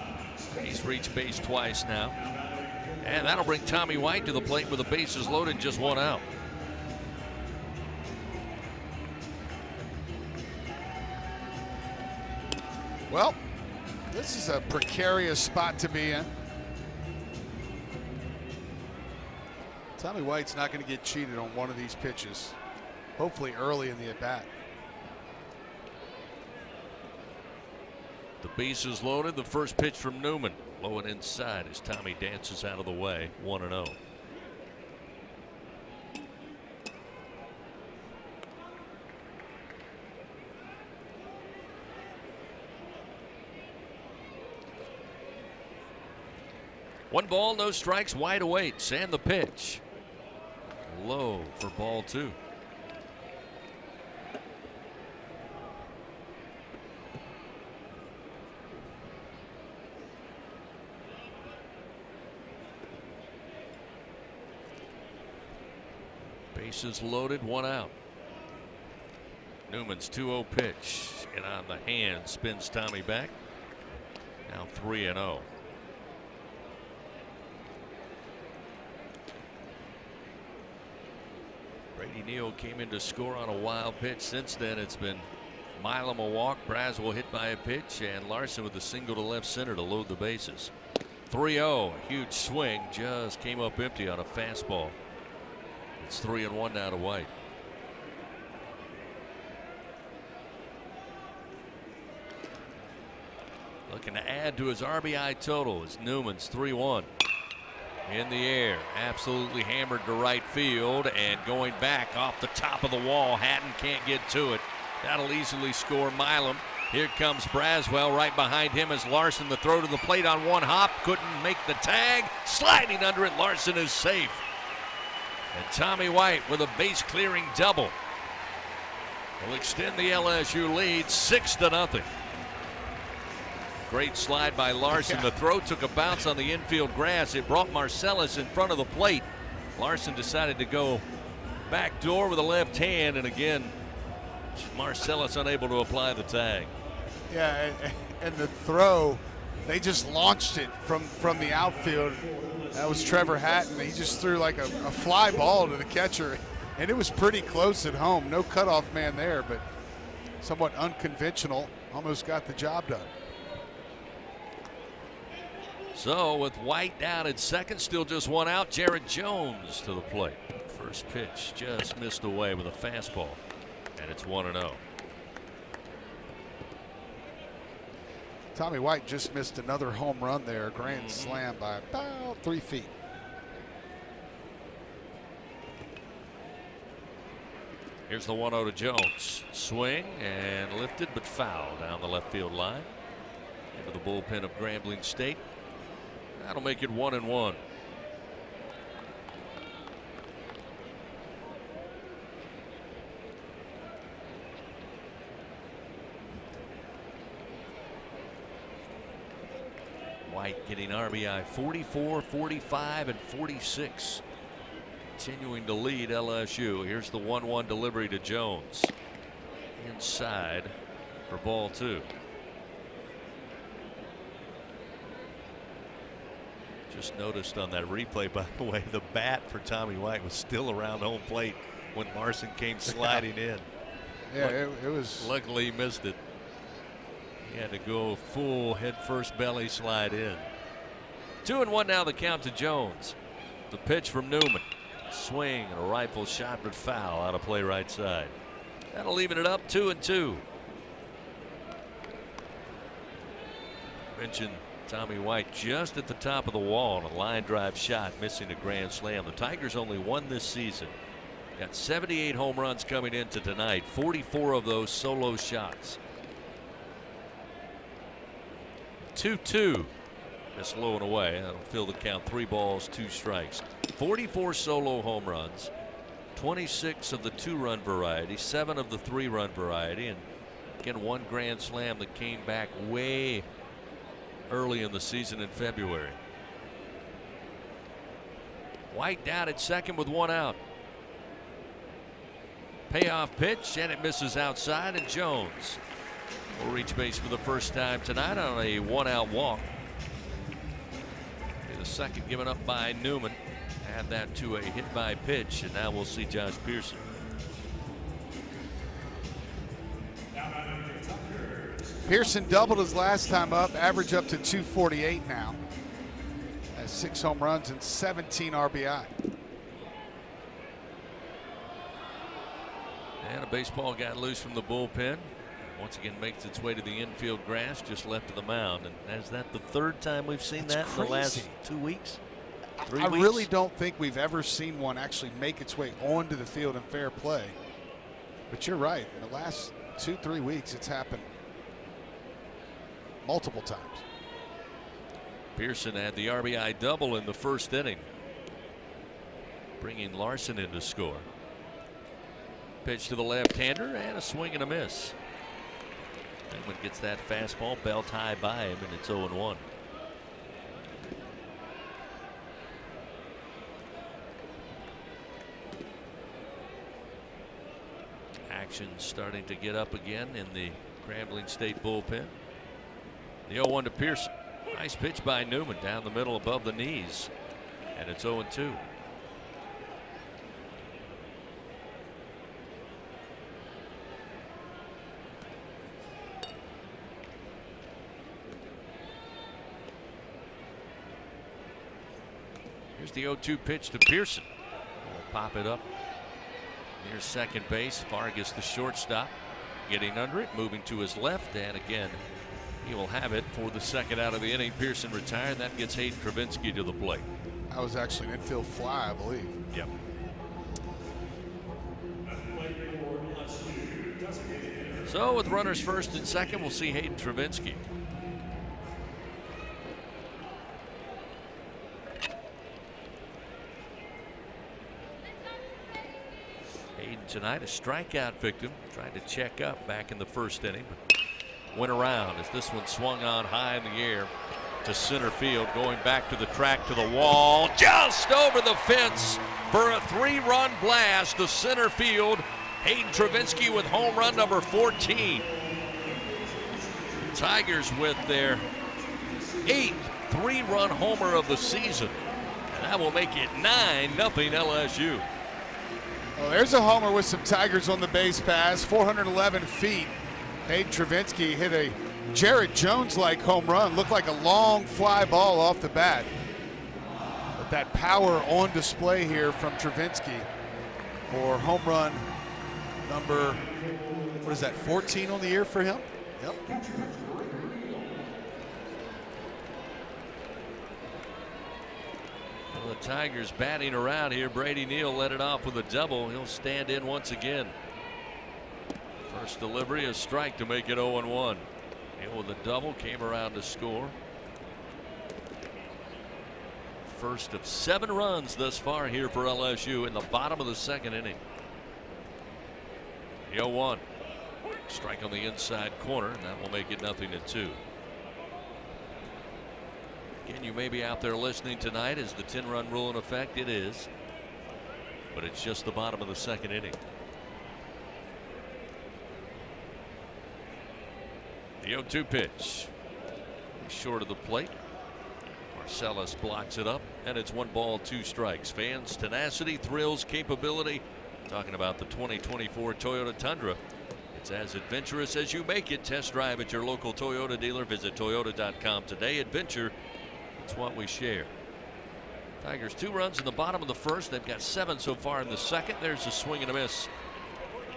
He's reached base twice now. And that'll bring Tommy White to the plate with the bases loaded, just 1 out. Well, this is a precarious spot to be in. Tommy White's not going to get cheated on one of these pitches, hopefully early in the at-bat. The bases loaded. The first pitch from Newman. Low and inside as Tommy dances out of the way. 1-0. One ball, no strikes. Wide awaits, and the pitch. Low for ball 2. Bases loaded, 1 out. Newman's 2-0 pitch, and on the hand spins Tommy back. Now 3-0. Brady Neal came in to score on a wild pitch. Since then, it's been Milam a walk, Braswell hit by a pitch, and Larson with a single to left center to load the bases. 3-0, a huge swing, just came up empty on a fastball. It's 3-1 now to White. Looking to add to his RBI total as Newman's 3-1. In the air, absolutely hammered to right field, and going back off the top of the wall. Hatton can't get to it. That'll easily score Milam. Here comes Braswell right behind him as Larson. The throw to the plate on one hop. Couldn't make the tag. Sliding under it, Larson is safe. And Tommy White with a base-clearing double will extend the LSU lead 6-0. Great slide by Larson. The throw took a bounce on the infield grass. It brought Marcellus in front of the plate. Larson decided to go back door with a left hand, and again, Marcellus unable to apply the tag. Yeah, and the throw, they just launched it from the outfield. That was Trevor Hatton. He just threw like a fly ball to the catcher, and it was pretty close at home. No cutoff man there, but somewhat unconventional. Almost got the job done. So with White down at second, still just one out, Jared Jones to the plate. First pitch just missed away with a fastball, and it's 1-0. Tommy White just missed another home run there, grand slam by about 3 feet. Here's the 1-0 to Jones. Swing and lifted, but foul down the left field line into the bullpen of Grambling State. That'll make it 1-1. White getting RBI 44, 45, and 46. Continuing to lead LSU. Here's the 1-1 delivery to Jones. Inside for ball 2. Just noticed on that replay, by the way, the bat for Tommy White was still around home plate when Larson came sliding in. Yeah, it was. Luckily, he missed it. He had to go full head first belly slide in. 2-1 now the count to Jones. The pitch from Newman. Swing and a rifle shot, but foul out of play right side. That'll even it up 2-2. Mentioned Tommy White just at the top of the wall on a line drive shot, missing a grand slam. The Tigers only won this season. Got 78 home runs coming into tonight, 44 of those solo shots. 2-2. That's low and away. That'll fill the count. 3 balls, 2 strikes. 44 solo home runs, 26 of the 2-run variety, 7 of the 3-run variety, and again 1 grand slam that came back way early in the season in February. White down at second with 1 out. Payoff pitch, and it misses outside, and Jones will reach base for the first time tonight on a 1-out walk. The second given up by Newman. Add that to a hit by pitch, and now we'll see Josh Pearson. Pearson doubled his last time up, average up to 248 now. Has 6 home runs and 17 RBI. And a baseball got loose from the bullpen. Once again makes its way to the infield grass just left of the mound. And is that the 3rd time we've seen that in the last 2 weeks? 3 weeks? I really don't think we've ever seen one actually make its way onto the field in fair play. But you're right. In the last 2-3 weeks, it's happened multiple times. Pearson had the RBI double in the first inning, bringing Larson in to score. Pitch to the left-hander and a swing and a miss. Newman gets that fastball belt high by him, and it's 0-1. Action starting to get up again in the Grambling State bullpen. The 0-1 to Pearson. Nice pitch by Newman down the middle above the knees, and it's 0-2. Here's the 0-2 pitch to Pearson. We'll pop it up near second base. Vargas, the shortstop, getting under it, moving to his left, and again He will have it for the second out of the inning. Pearson retired. That gets Hayden Travinski to the plate. That was actually an infield fly, I believe. Yep. So with runners first and second, we'll see Hayden Travinski. Hayden tonight a strikeout victim, tried to check up back in the first inning, but went around as this one swung on high in the air to center field, going back to the track, to the wall, just over the fence for a 3-run blast to center field. Hayden Travinski with home run number 14. Tigers with their 8th 3-run homer of the season. And that will make it 9-0 LSU. Well, there's a homer with some Tigers on the base pass, 411 feet. Hayden Travinski hit a Jared Jones-like home run. Looked like a long fly ball off the bat. But that power on display here from Travinski for home run number, 14 on the year for him? Yep. Well, the Tigers batting around here. Brady Neal led it off with a double. He'll stand in once again. First delivery, a strike to make it 0-1. Neal with a double, came around to score. First of 7 runs thus far here for LSU in the bottom of the second inning. 0-1. Strike on the inside corner, and that will make it 0-2. Again, you may be out there listening tonight. Is the 10-run rule in effect? It is. But it's just the bottom of the second inning. The 0-2 pitch. Short of the plate. Marcellus blocks it up, and it's 1 ball, 2 strikes. Fans' tenacity, thrills, capability. Talking about the 2024 Toyota Tundra. It's as adventurous as you make it. Test drive at your local Toyota dealer. Visit Toyota.com today. Adventure, it's what we share. Tigers 2 runs in the bottom of the first. They've got 7 so far in the second. There's a swing and a miss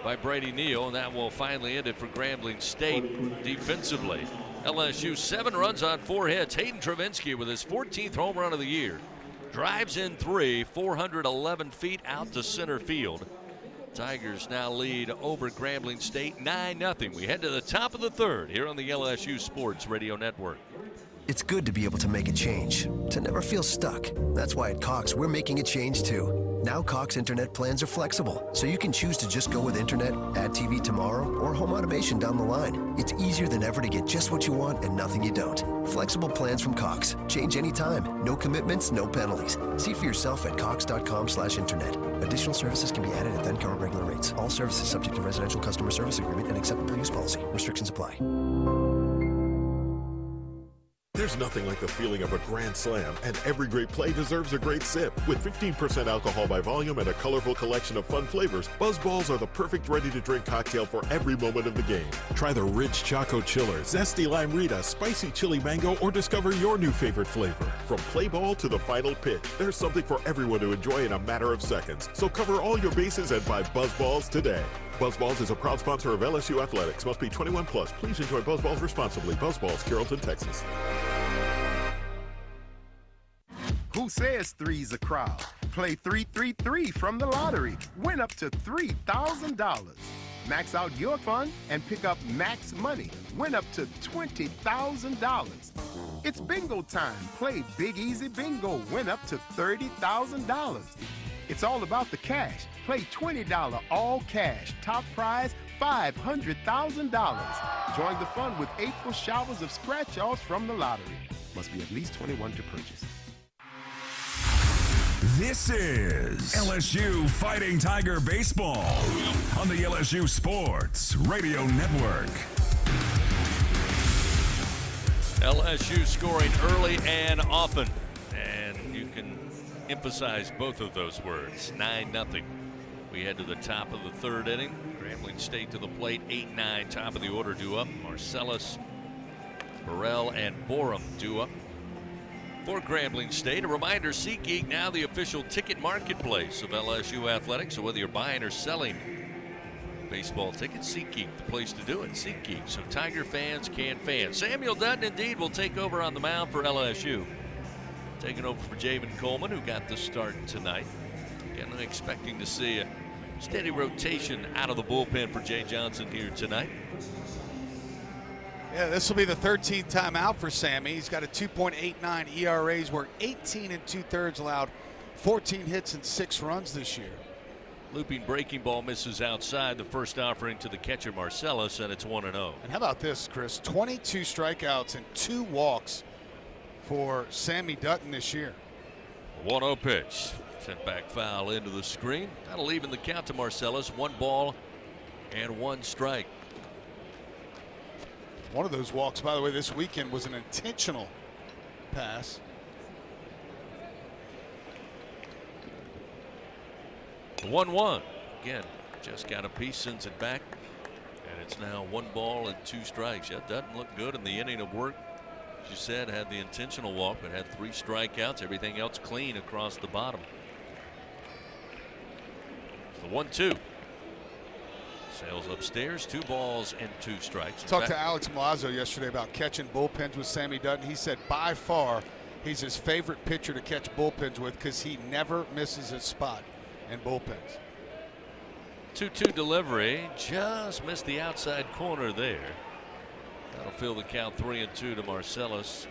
by Brady Neal, and that will finally end it for Grambling State defensively. LSU 7 runs on 4 hits. Hayden Travinski with his 14th home run of the year. Drives in 3, 411 feet out to center field. Tigers now lead over Grambling State 9-0. We head to the top of the third here on the LSU Sports Radio Network. It's good to be able to make a change, to never feel stuck. That's why at Cox, we're making a change too. Now Cox internet plans are flexible, so you can choose to just go with internet, add TV tomorrow, or home automation down the line. It's easier than ever to get just what you want and nothing you don't. Flexible plans from Cox. Change anytime. No commitments, no penalties. See for yourself at cox.com/internet. Additional services can be added at then current regular rates. All services subject to residential customer service agreement and acceptable use policy. Restrictions apply. There's nothing like the feeling of a grand slam, and every great play deserves a great sip. With 15% alcohol by volume and a colorful collection of fun flavors, Buzz Balls are the perfect ready-to-drink cocktail for every moment of the game. Try the rich Choco Chiller, zesty Lime Rita, spicy chili mango, or discover your new favorite flavor. From play ball to the final pitch, there's something for everyone to enjoy in a matter of seconds. So cover all your bases and buy Buzz Balls today. Buzz Balls is a proud sponsor of LSU Athletics. Must be 21 plus. Please enjoy Buzz Balls responsibly. Buzz Balls, Carrollton, Texas. Who says three's a crowd? Play 333 from the lottery. Win up to $3,000. Max out your fun and pick up max money. Win up to $20,000. It's bingo time. Play Big Easy Bingo. Win up to $30,000. It's all about the cash. Play $20 all cash. Top prize, $500,000. Join the fun with April showers of scratch-offs from the lottery. Must be at least 21 to purchase. This is LSU Fighting Tiger Baseball on the LSU Sports Radio Network. LSU scoring early and often, and you can emphasize both of those words. 9-0. We head to the top of the third inning. Grambling State to the plate. 8-9, top of the order due up. Marcellus, Burrell, and Borum due up for Grambling State. A reminder, SeatGeek now the official ticket marketplace of LSU Athletics. So whether you're buying or selling baseball tickets, SeatGeek, the place to do it, SeatGeek. So Tiger fans can fan. Samuel Dutton, indeed, will take over on the mound for LSU. Taking over for Javen Coleman, who got the start tonight. Again, I'm expecting to see a steady rotation out of the bullpen for Jay Johnson here tonight. Yeah, this will be the 13th time out for Sammy. He's got a 2.89 ERA. He's worked 18 2/3, allowed 14 hits and 6 runs this year. Looping breaking ball misses outside. The first offering to the catcher Marcellus, and it's 1-0. And how about this, Chris? 22 strikeouts and 2 walks for Sammy Dutton this year. 1-0 pitch. Sent back foul into the screen. That'll even the count to Marcellus. 1 ball and 1 strike. One of those walks, by the way, this weekend was an intentional pass. The 1-1. Again, just got a piece, sends it back. And it's now 1 ball and 2 strikes. That doesn't look good in the inning of work. As you said, had the intentional walk, but had 3 strikeouts. Everything else clean across the bottom. The 1-2. Sails upstairs, 2 balls and 2 strikes. Talked to Alex Milazzo yesterday about catching bullpens with Sammy Dutton. He said by far he's his favorite pitcher to catch bullpens with because he never misses his spot in bullpens. 2-2 delivery, just missed the outside corner there. That'll fill the count 3-2 to Marcellus.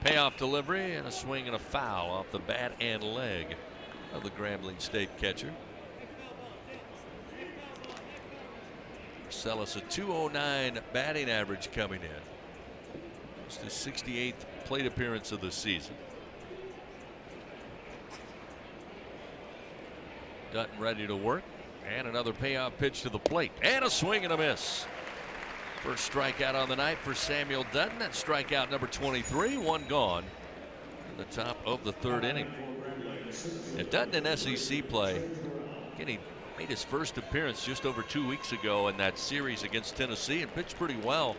Payoff delivery and a swing and a foul off the bat and leg of the Grambling State catcher. Marcellus, a 209 batting average coming in. It's the 68th plate appearance of the season. Dutton ready to work, and another payoff pitch to the plate, and a swing and a miss. First strikeout on the night for Samuel Dutton. That's strikeout number 23, 1 gone in the top of the 3rd inning. And Dutton in SEC play, again, he made his first appearance just over 2 weeks ago in that series against Tennessee and pitched pretty well,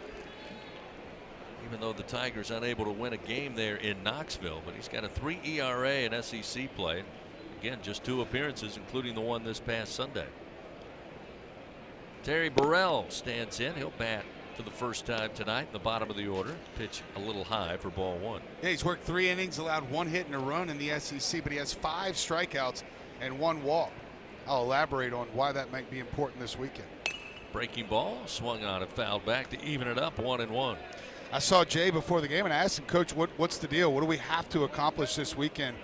even though the Tigers unable to win a game there in Knoxville. But he's got a 3 ERA in SEC play. Again, just 2 appearances, including the one this past Sunday. Terry Burrell stands in. He'll bat for the first time tonight in the bottom of the order. Pitch a little high for ball 1. Yeah, he's worked 3 innings, allowed 1 hit and a run in the SEC, but he has 5 strikeouts and 1 walk. I'll elaborate on why that might be important this weekend. Breaking ball, swung on and fouled back to even it up 1-1. I saw Jay before the game and I asked him, Coach, what's the deal? What do we have to accomplish this weekend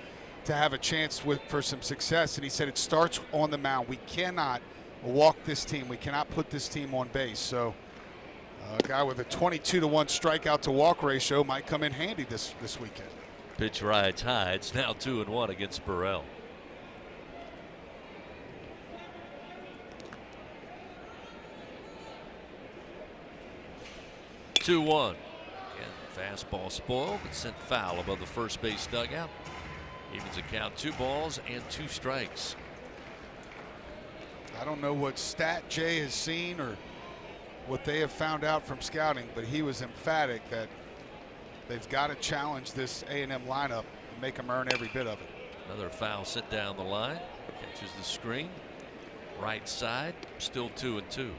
to have a chance for some success? And he said it starts on the mound. We cannot walk this team. We cannot put this team on base. So a guy with a 22-to-1 strikeout to walk ratio might come in handy this weekend. Pitch rides high. It's now 2-1 against Burrell. Two 2-1. Again, fastball spoiled, but sent foul above the first base dugout. Evens the count, 2 balls and 2 strikes. I don't know what stat Jay has seen or what they have found out from scouting, but he was emphatic that they've got to challenge this A&M lineup and make them earn every bit of it. Another foul sit down the line. Catches the screen. Right side, still 2-2.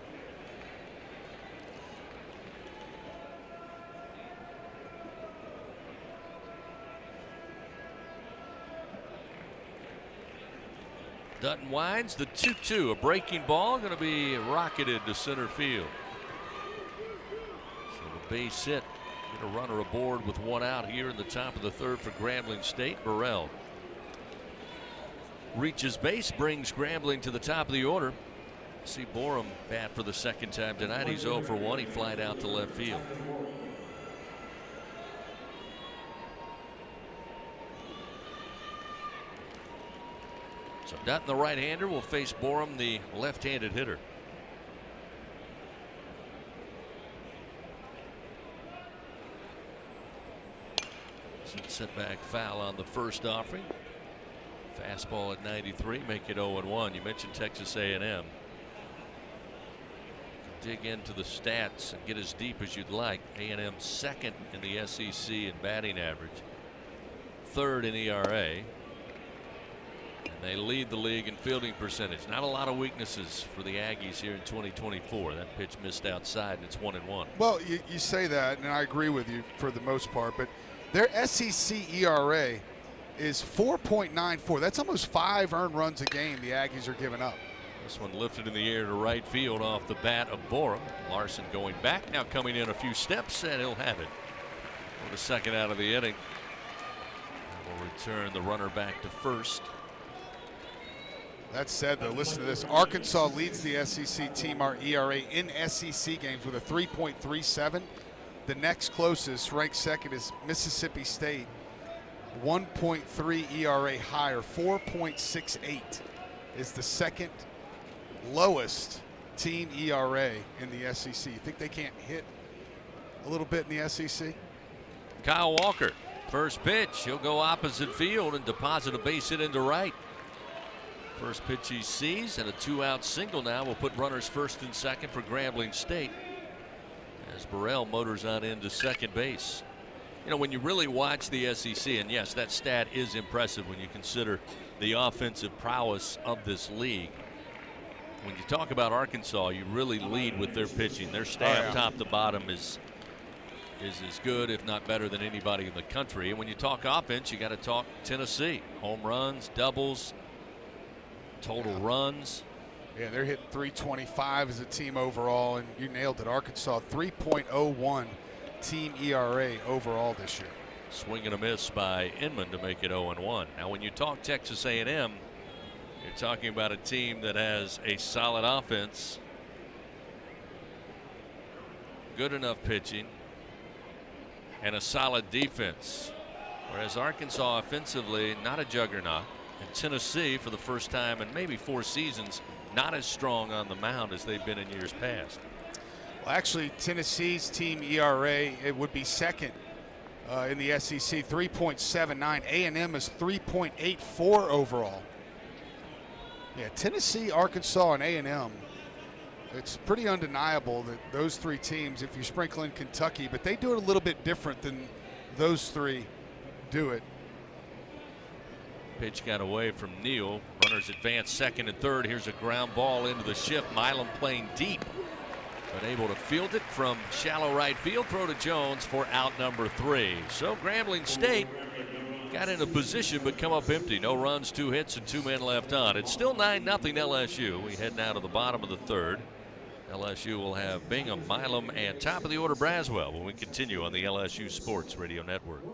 Dutton winds the 2-2. A breaking ball going to be rocketed to center field. So the base hit. Get a runner aboard with 1 out here in the top of the 3rd for Grambling State. Burrell reaches base, brings Grambling to the top of the order. See Borum bat for the 2nd time tonight. He's 0 for 1. He flied out to left field. So Dutton, the right-hander, will face Borum, the left-handed hitter. Sent back foul on the first offering. Fastball at 93, make it 0-1. You mentioned Texas A&M. Dig into the stats and get as deep as you'd like. A&M 2nd in the SEC in batting average. third in ERA. They lead the league in fielding percentage. Not a lot of weaknesses for the Aggies here in 2024. That pitch missed outside, and it's 1-1. Well, you say that, and I agree with you for the most part, but their SEC ERA is 4.94. That's almost 5 earned runs a game the Aggies are giving up. This one lifted in the air to right field off the bat of Borum. Larson going back, now coming in a few steps, and he'll have it for the second out of the inning. And we'll return the runner back to first. That said, though, listen to this. Arkansas leads the SEC team, our ERA, in SEC games with a 3.37. The next closest, ranked second, is Mississippi State. 1.3 ERA higher. 4.68 is the second lowest team ERA in the SEC. You think they can't hit a little bit in the SEC? Kyle Walker, first pitch. He'll go opposite field and deposit a base hit into right. First pitch he sees, and a 2-out single now will put runners first and second for Grambling State as Burrell motors on into second base. You know, when you really watch the SEC, and yes, that stat is impressive when you consider the offensive prowess of this league. When you talk about Arkansas, you really lead with their pitching. Their staff, top to bottom, is as good, if not better, than anybody in the country. And when you talk offense, you got to talk Tennessee. Home runs, doubles, total runs. Yeah, they're hitting 325 as a team overall, and you nailed it. Arkansas 3.01 team ERA overall this year. Swing and a miss by Inman to make it 0-1. Now, when you talk Texas A&M, you're talking about a team that has a solid offense, good enough pitching, and a solid defense. Whereas Arkansas offensively, not a juggernaut. And Tennessee, for the first time in maybe 4 seasons, not as strong on the mound as they've been in years past. Well, actually, Tennessee's team ERA, it would be second in the SEC, 3.79. A&M is 3.84 overall. Yeah, Tennessee, Arkansas, and A&M. It's pretty undeniable that those 3 teams, if you sprinkle in Kentucky, but they do it a little bit different than those 3 do it. Pitch got away from Neal. Runners advance second and third. Here's a ground ball into the shift. Milam playing deep, but able to field it from shallow right field. Throw to Jones for out number 3. So Grambling State got into position but come up empty. No runs, 2 hits, and 2 men left on. It's still 9-0 LSU. We head now to the bottom of the third. LSU will have Bingham, Milam, and top of the order Braswell when we continue on the LSU Sports Radio Network.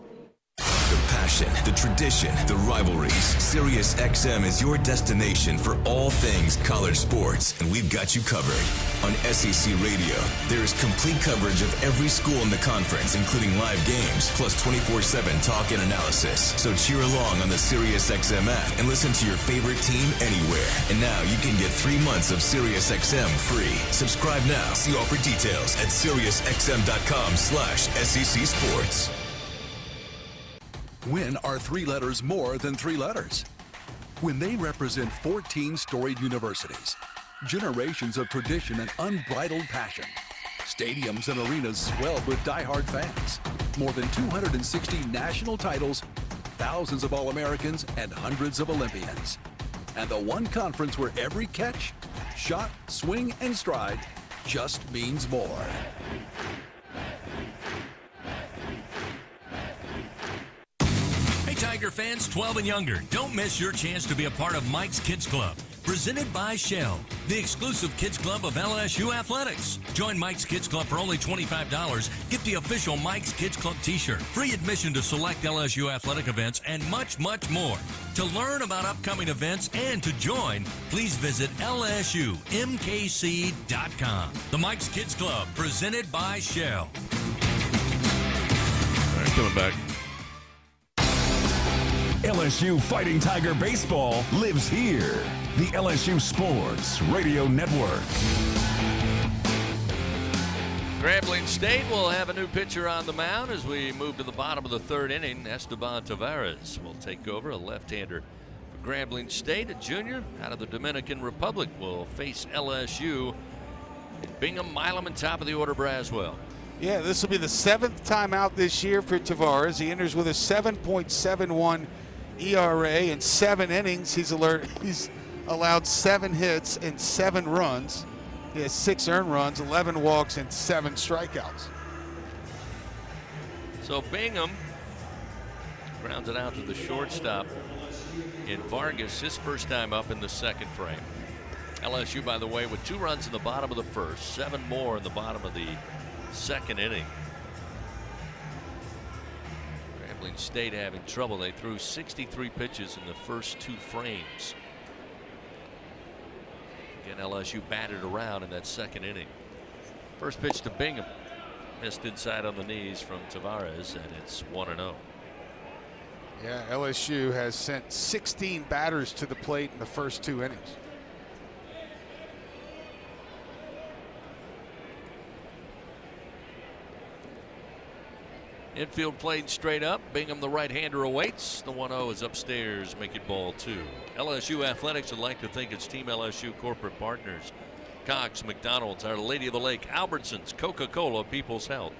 The passion, the tradition, the rivalries. Sirius XM is your destination for all things college sports, and we've got you covered. On SEC Radio, there is complete coverage of every school in the conference, including live games, plus 24/7 talk and analysis. So cheer along on the Sirius XM app and listen to your favorite team anywhere. And now you can get 3 months of Sirius XM free. Subscribe now. See offer details at SiriusXM.com/SEC Sports. When are 3 letters more than 3 letters? When they represent 14 storied universities, generations of tradition and unbridled passion, stadiums and arenas swelled with diehard fans, more than 260 national titles, thousands of All-Americans, and hundreds of Olympians. And the one conference where every catch, shot, swing, and stride just means more. Tiger fans 12 and younger, don't miss your chance to be a part of Mike's Kids Club. Presented by Shell, the exclusive kids club of LSU Athletics. Join Mike's Kids Club for only $25. Get the official Mike's Kids Club t-shirt, free admission to select LSU athletic events, and much, much more. To learn about upcoming events and to join, please visit LSUMKC.com. The Mike's Kids Club, presented by Shell. All right, coming back. LSU Fighting Tiger Baseball lives here. The LSU Sports Radio Network. Grambling State will have a new pitcher on the mound as we move to the bottom of the third inning. Esteban Tavares will take over, a left-hander for Grambling State. A junior out of the Dominican Republic will face LSU. And Bingham, Milam, and top of the order Braswell. Yeah, this will be the 7th time out this year for Tavares. He enters with a 7.71 ERA in 7 innings. He's allowed 7 hits and 7 runs. He has 6 earned runs, 11 walks, and 7 strikeouts. So Bingham grounds it out to the shortstop in Vargas, his first time up in the second frame. LSU, by the way, with 2 runs in the bottom of the first, 7 more in the bottom of the second inning. Grambling State having trouble. They threw 63 pitches in the first 2 frames. Again, LSU batted around in that second inning. First pitch to Bingham. Missed inside on the knees from Tavares, and it's 1-0. Yeah, LSU has sent 16 batters to the plate in the first 2 innings. Infield played straight up. Bingham, the right-hander, awaits. The 1-0 is upstairs. Make it ball 2. LSU Athletics would like to thank its Team LSU corporate partners: Cox, McDonald's, Our Lady of the Lake, Albertsons, Coca-Cola, People's Health,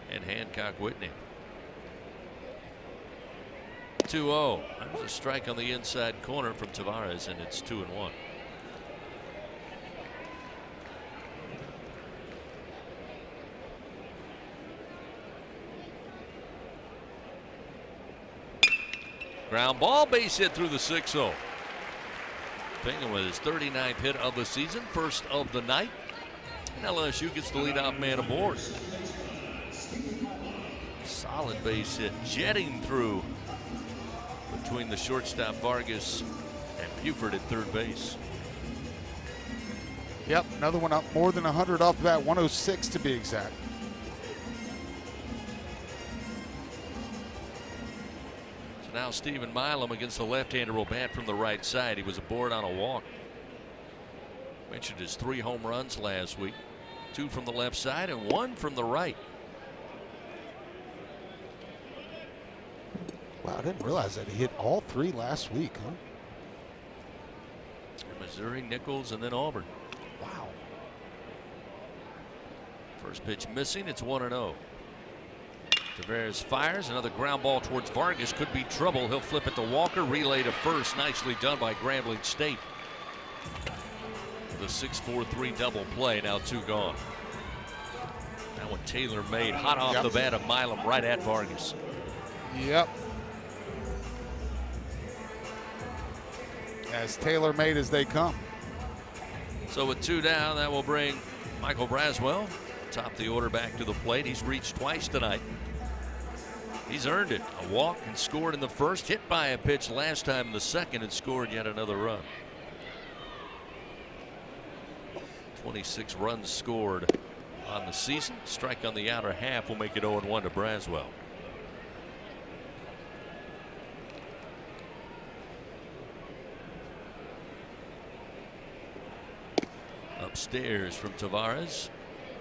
and Hancock Whitney. 2-0. There's a strike on the inside corner from Tavares, and it's 2-1. Ground ball, base hit through the 6-0. Bingham with his 39th hit of the season, first of the night. And LSU gets the leadoff man aboard. Solid base hit, jetting through between the shortstop Vargas and Buford at third base. Yep, another one up more than 100 off the bat, 106 to be exact. Now Stephen Milam against the left-hander will bat from the right side. He was aboard on a walk. Mentioned his 3 home runs last week. 2 from the left side and 1 from the right. Wow, I didn't realize that he hit all 3 last week, huh? Missouri, Nichols, and then Auburn. Wow. First pitch missing. It's 1-0. Tavares fires. Another ground ball towards Vargas. Could be trouble. He'll flip it to Walker. Relay to first. Nicely done by Grambling State. The 6-4-3 double play. Now 2 gone. That one Taylor made hot off the bat of Milam right at Vargas. Yep. As Taylor made as they come. So with 2 down, that will bring Michael Braswell top the order back to the plate. He's reached twice tonight. He's earned it. A walk and scored in the first, hit by a pitch last time in the second, and scored yet another run. 26 runs scored on the season. Strike on the outer half will make it 0-1 to Braswell. Upstairs from Tavares.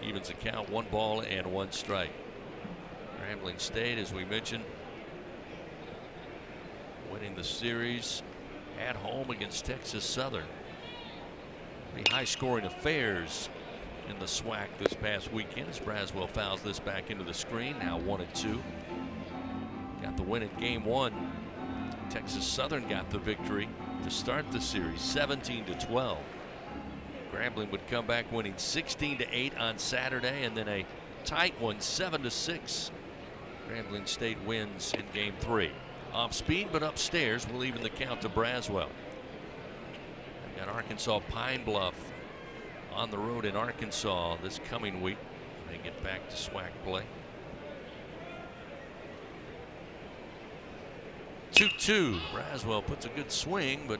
Evens the count, 1 ball and 1 strike. Grambling State, as we mentioned, winning the series at home against Texas Southern. The high-scoring affairs in the SWAC this past weekend as Braswell fouls this back into the screen. Now 1-2. Got the win in Game 1. Texas Southern got the victory to start the series, 17-12. Grambling would come back winning 16-8 on Saturday, and then a tight one, 7-6. Grambling State wins in Game 3. Off speed, but upstairs will even the count to Braswell. They got Arkansas Pine Bluff on the road in Arkansas this coming week. They get back to SWAC play. 2-2. Braswell puts a good swing, but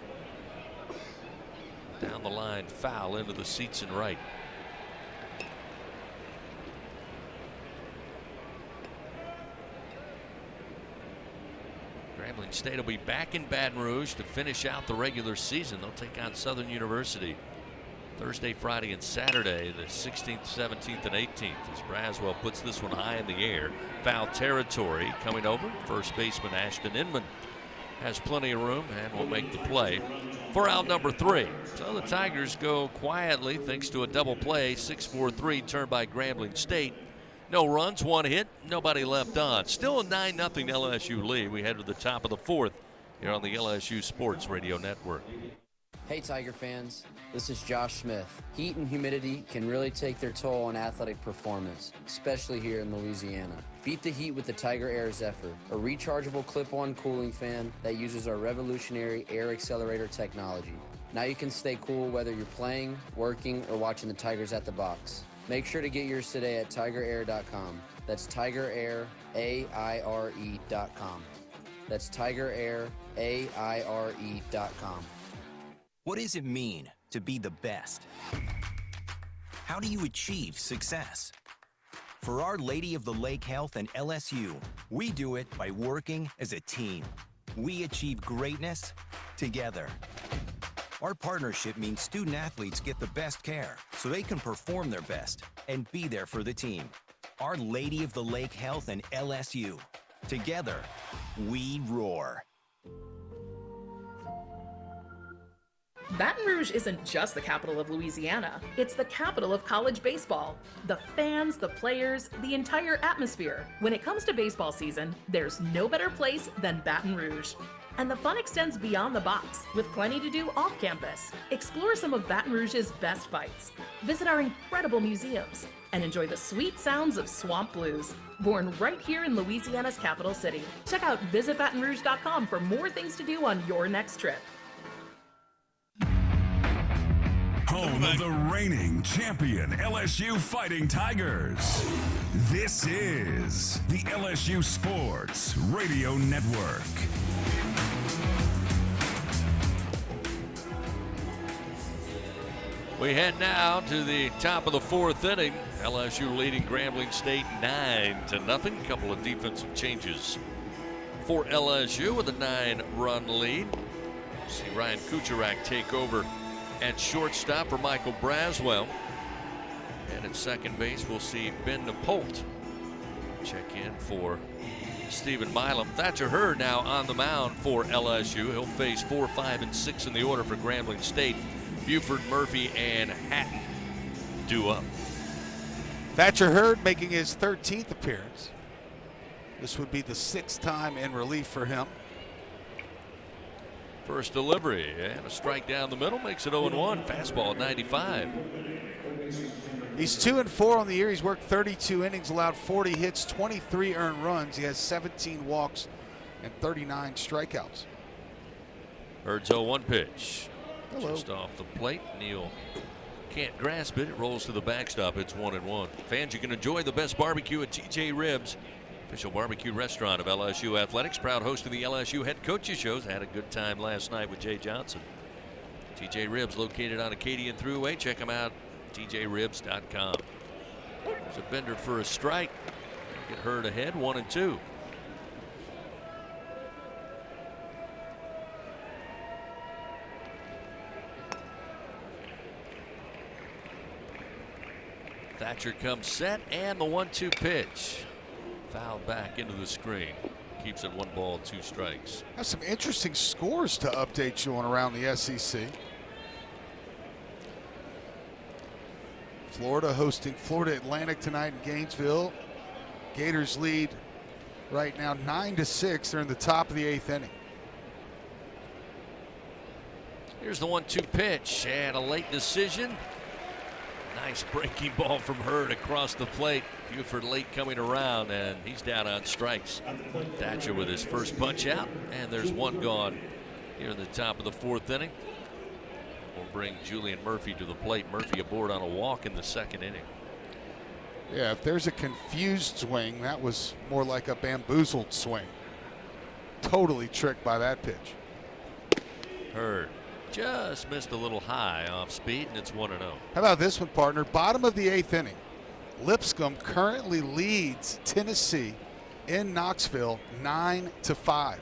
down the line, foul into the seats and right. Grambling State will be back in Baton Rouge to finish out the regular season. They'll take on Southern University Thursday, Friday, and Saturday, the 16th, 17th, and 18th. As Braswell puts this one high in the air. Foul territory coming over. First baseman Ashton Inman has plenty of room and will make the play for out number 3. So the Tigers go quietly thanks to a double play. 6-4-3 turned by Grambling State No runs, 1 hit, nobody left on. Still a 9-0 LSU lead. We head to the top of the 4th here on the LSU Sports Radio Network. Hey Tiger fans, this is Josh Smith. Heat and humidity can really take their toll on athletic performance, especially here in Louisiana. Beat the heat with the Tiger Air Zephyr, a rechargeable clip-on cooling fan that uses our revolutionary air accelerator technology. Now you can stay cool whether you're playing, working, or watching the Tigers at the box. Make sure to get yours today at TigerAir.com. That's TigerAir.com. That's TigerAir.com. What does it mean to be the best? How do you achieve success? For Our Lady of the Lake Health and LSU, we do it by working as a team. We achieve greatness together. Our partnership means student athletes get the best care so they can perform their best and be there for the team. Our Lady of the Lake Health and LSU. Together, we roar. Baton Rouge isn't just the capital of Louisiana, it's the capital of college baseball. The fans, the players, the entire atmosphere. When it comes to baseball season, there's no better place than Baton Rouge. And the fun extends beyond the box, with plenty to do off campus. Explore some of Baton Rouge's best bites, visit our incredible museums, and enjoy the sweet sounds of swamp blues, born right here in Louisiana's capital city. Check out visitbatonrouge.com for more things to do on your next trip. Home of the reigning champion LSU Fighting Tigers. This is the LSU Sports Radio Network. We head now to the top of the 4th inning. LSU leading Grambling State 9-0. A couple of defensive changes for LSU with a 9-run lead. See Ryan Kucharak take over at shortstop for Michael Braswell. And at second base, we'll see Ben Napolt check in for Stephen Milam. Thatcher Hurd now on the mound for LSU. He'll face 4, 5, and 6 in the order for Grambling State. Buford, Murphy, and Hatton due up. Thatcher Hurd making his 13th appearance. This would be the 6th time in relief for him. First delivery and a strike down the middle makes it 0-1. Fastball at 95. He's 2-4 on the year. He's worked 32 innings, allowed 40 hits, 23 earned runs. He has 17 walks and 39 strikeouts. Hurd's 0-1 pitch. Hello. Just off the plate. Neal can't grasp it. It rolls to the backstop. It's 1-1. Fans, you can enjoy the best barbecue at TJ Ribs, official barbecue restaurant of LSU Athletics. Proud host of the LSU head coaches shows. Had a good time last night with Jay Johnson. TJ Ribs located on Acadian Thruway. Check them out. TJRibs.com. There's a bender for a strike. Get Hurd ahead. 1-2. Thatcher comes set, and the 1-2 pitch. Fouled back into the screen. Keeps it 1 ball, 2 strikes. Have some interesting scores to update you on around the SEC. Florida hosting Florida Atlantic tonight in Gainesville. Gators lead right now 9-6. They're in the top of the 8th inning. Here's the 1-2 pitch and a late decision. Nice breaking ball from Hurd across the plate. Buford late coming around, and he's down on strikes. Thatcher with his first punch out, and there's 1 gone here in the top of the 4th inning. We'll bring Julian Murphy to the plate. Murphy aboard on a walk in the 2nd inning. Yeah, if there's a confused swing, that was more like a bamboozled swing. Totally tricked by that pitch. Hurd just missed a little high off speed, and it's 1-0. How about this one, partner? Bottom of the 8th inning. Lipscomb currently leads Tennessee in Knoxville 9-5.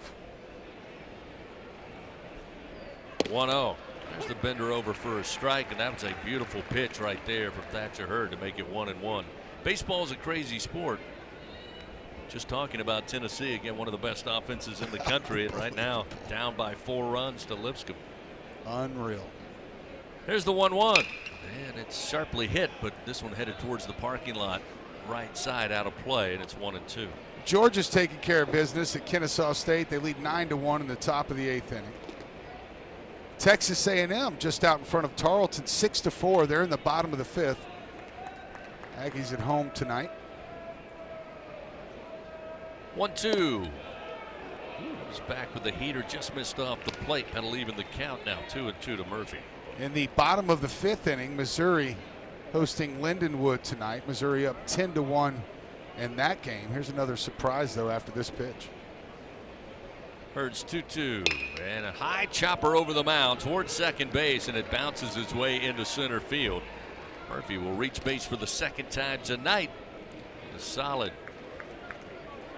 1-0. There's the bender over for a strike, and that was a beautiful pitch right there from Thatcher Hurd to make it 1-1. Baseball's a crazy sport. Just talking about Tennessee, again, one of the best offenses in the country, and right now down by 4 runs to Lipscomb. Unreal. There's the 1-1, and it's sharply hit, but this one headed towards the parking lot right side out of play, and it's 1-2. Georgia's taking care of business at Kennesaw State. They lead 9-1 in the top of the 8th inning. Texas A&M just out in front of Tarleton, 6-4. They're in the bottom of the 5th. Aggies at home tonight. 1-2. He's back with the heater, just missed off the plate. That'll even the count now, 2-2 to Murphy. In the bottom of the 5th inning, Missouri hosting Lindenwood tonight. Missouri up 10-1 in that game. Here's another surprise, though, after this pitch. Hurts 2-2, and a high chopper over the mound towards second base, and it bounces its way into center field. Murphy will reach base for the second time tonight. A solid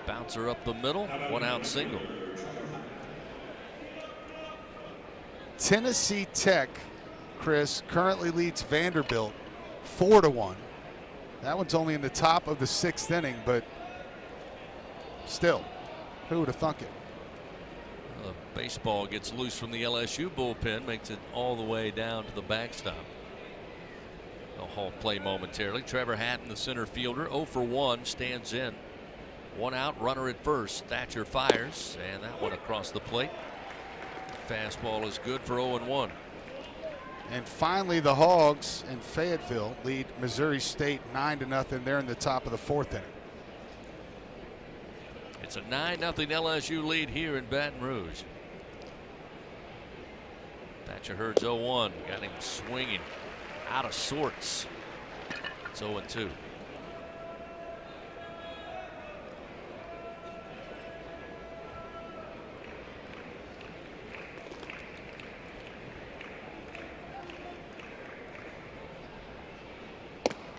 bouncer up the middle, 1-out single. Tennessee Tech, Chris, currently leads Vanderbilt 4-1. That one's only in the top of the 6th inning, but still, who would have thunk it? The baseball gets loose from the LSU bullpen, makes it all the way down to the backstop. They'll halt play momentarily. Trevor Hatton, the center fielder, 0 for 1, stands in. 1 out, runner at first. Thatcher fires, and that one across the plate. Fastball is good for 0-1. And finally, the Hogs in Fayetteville lead Missouri State 9-0. They're in the top of the 4th inning. It's a 9-0 LSU lead here in Baton Rouge. Thatcher Hurd's 0-1. Got him swinging out of sorts. It's 0-2.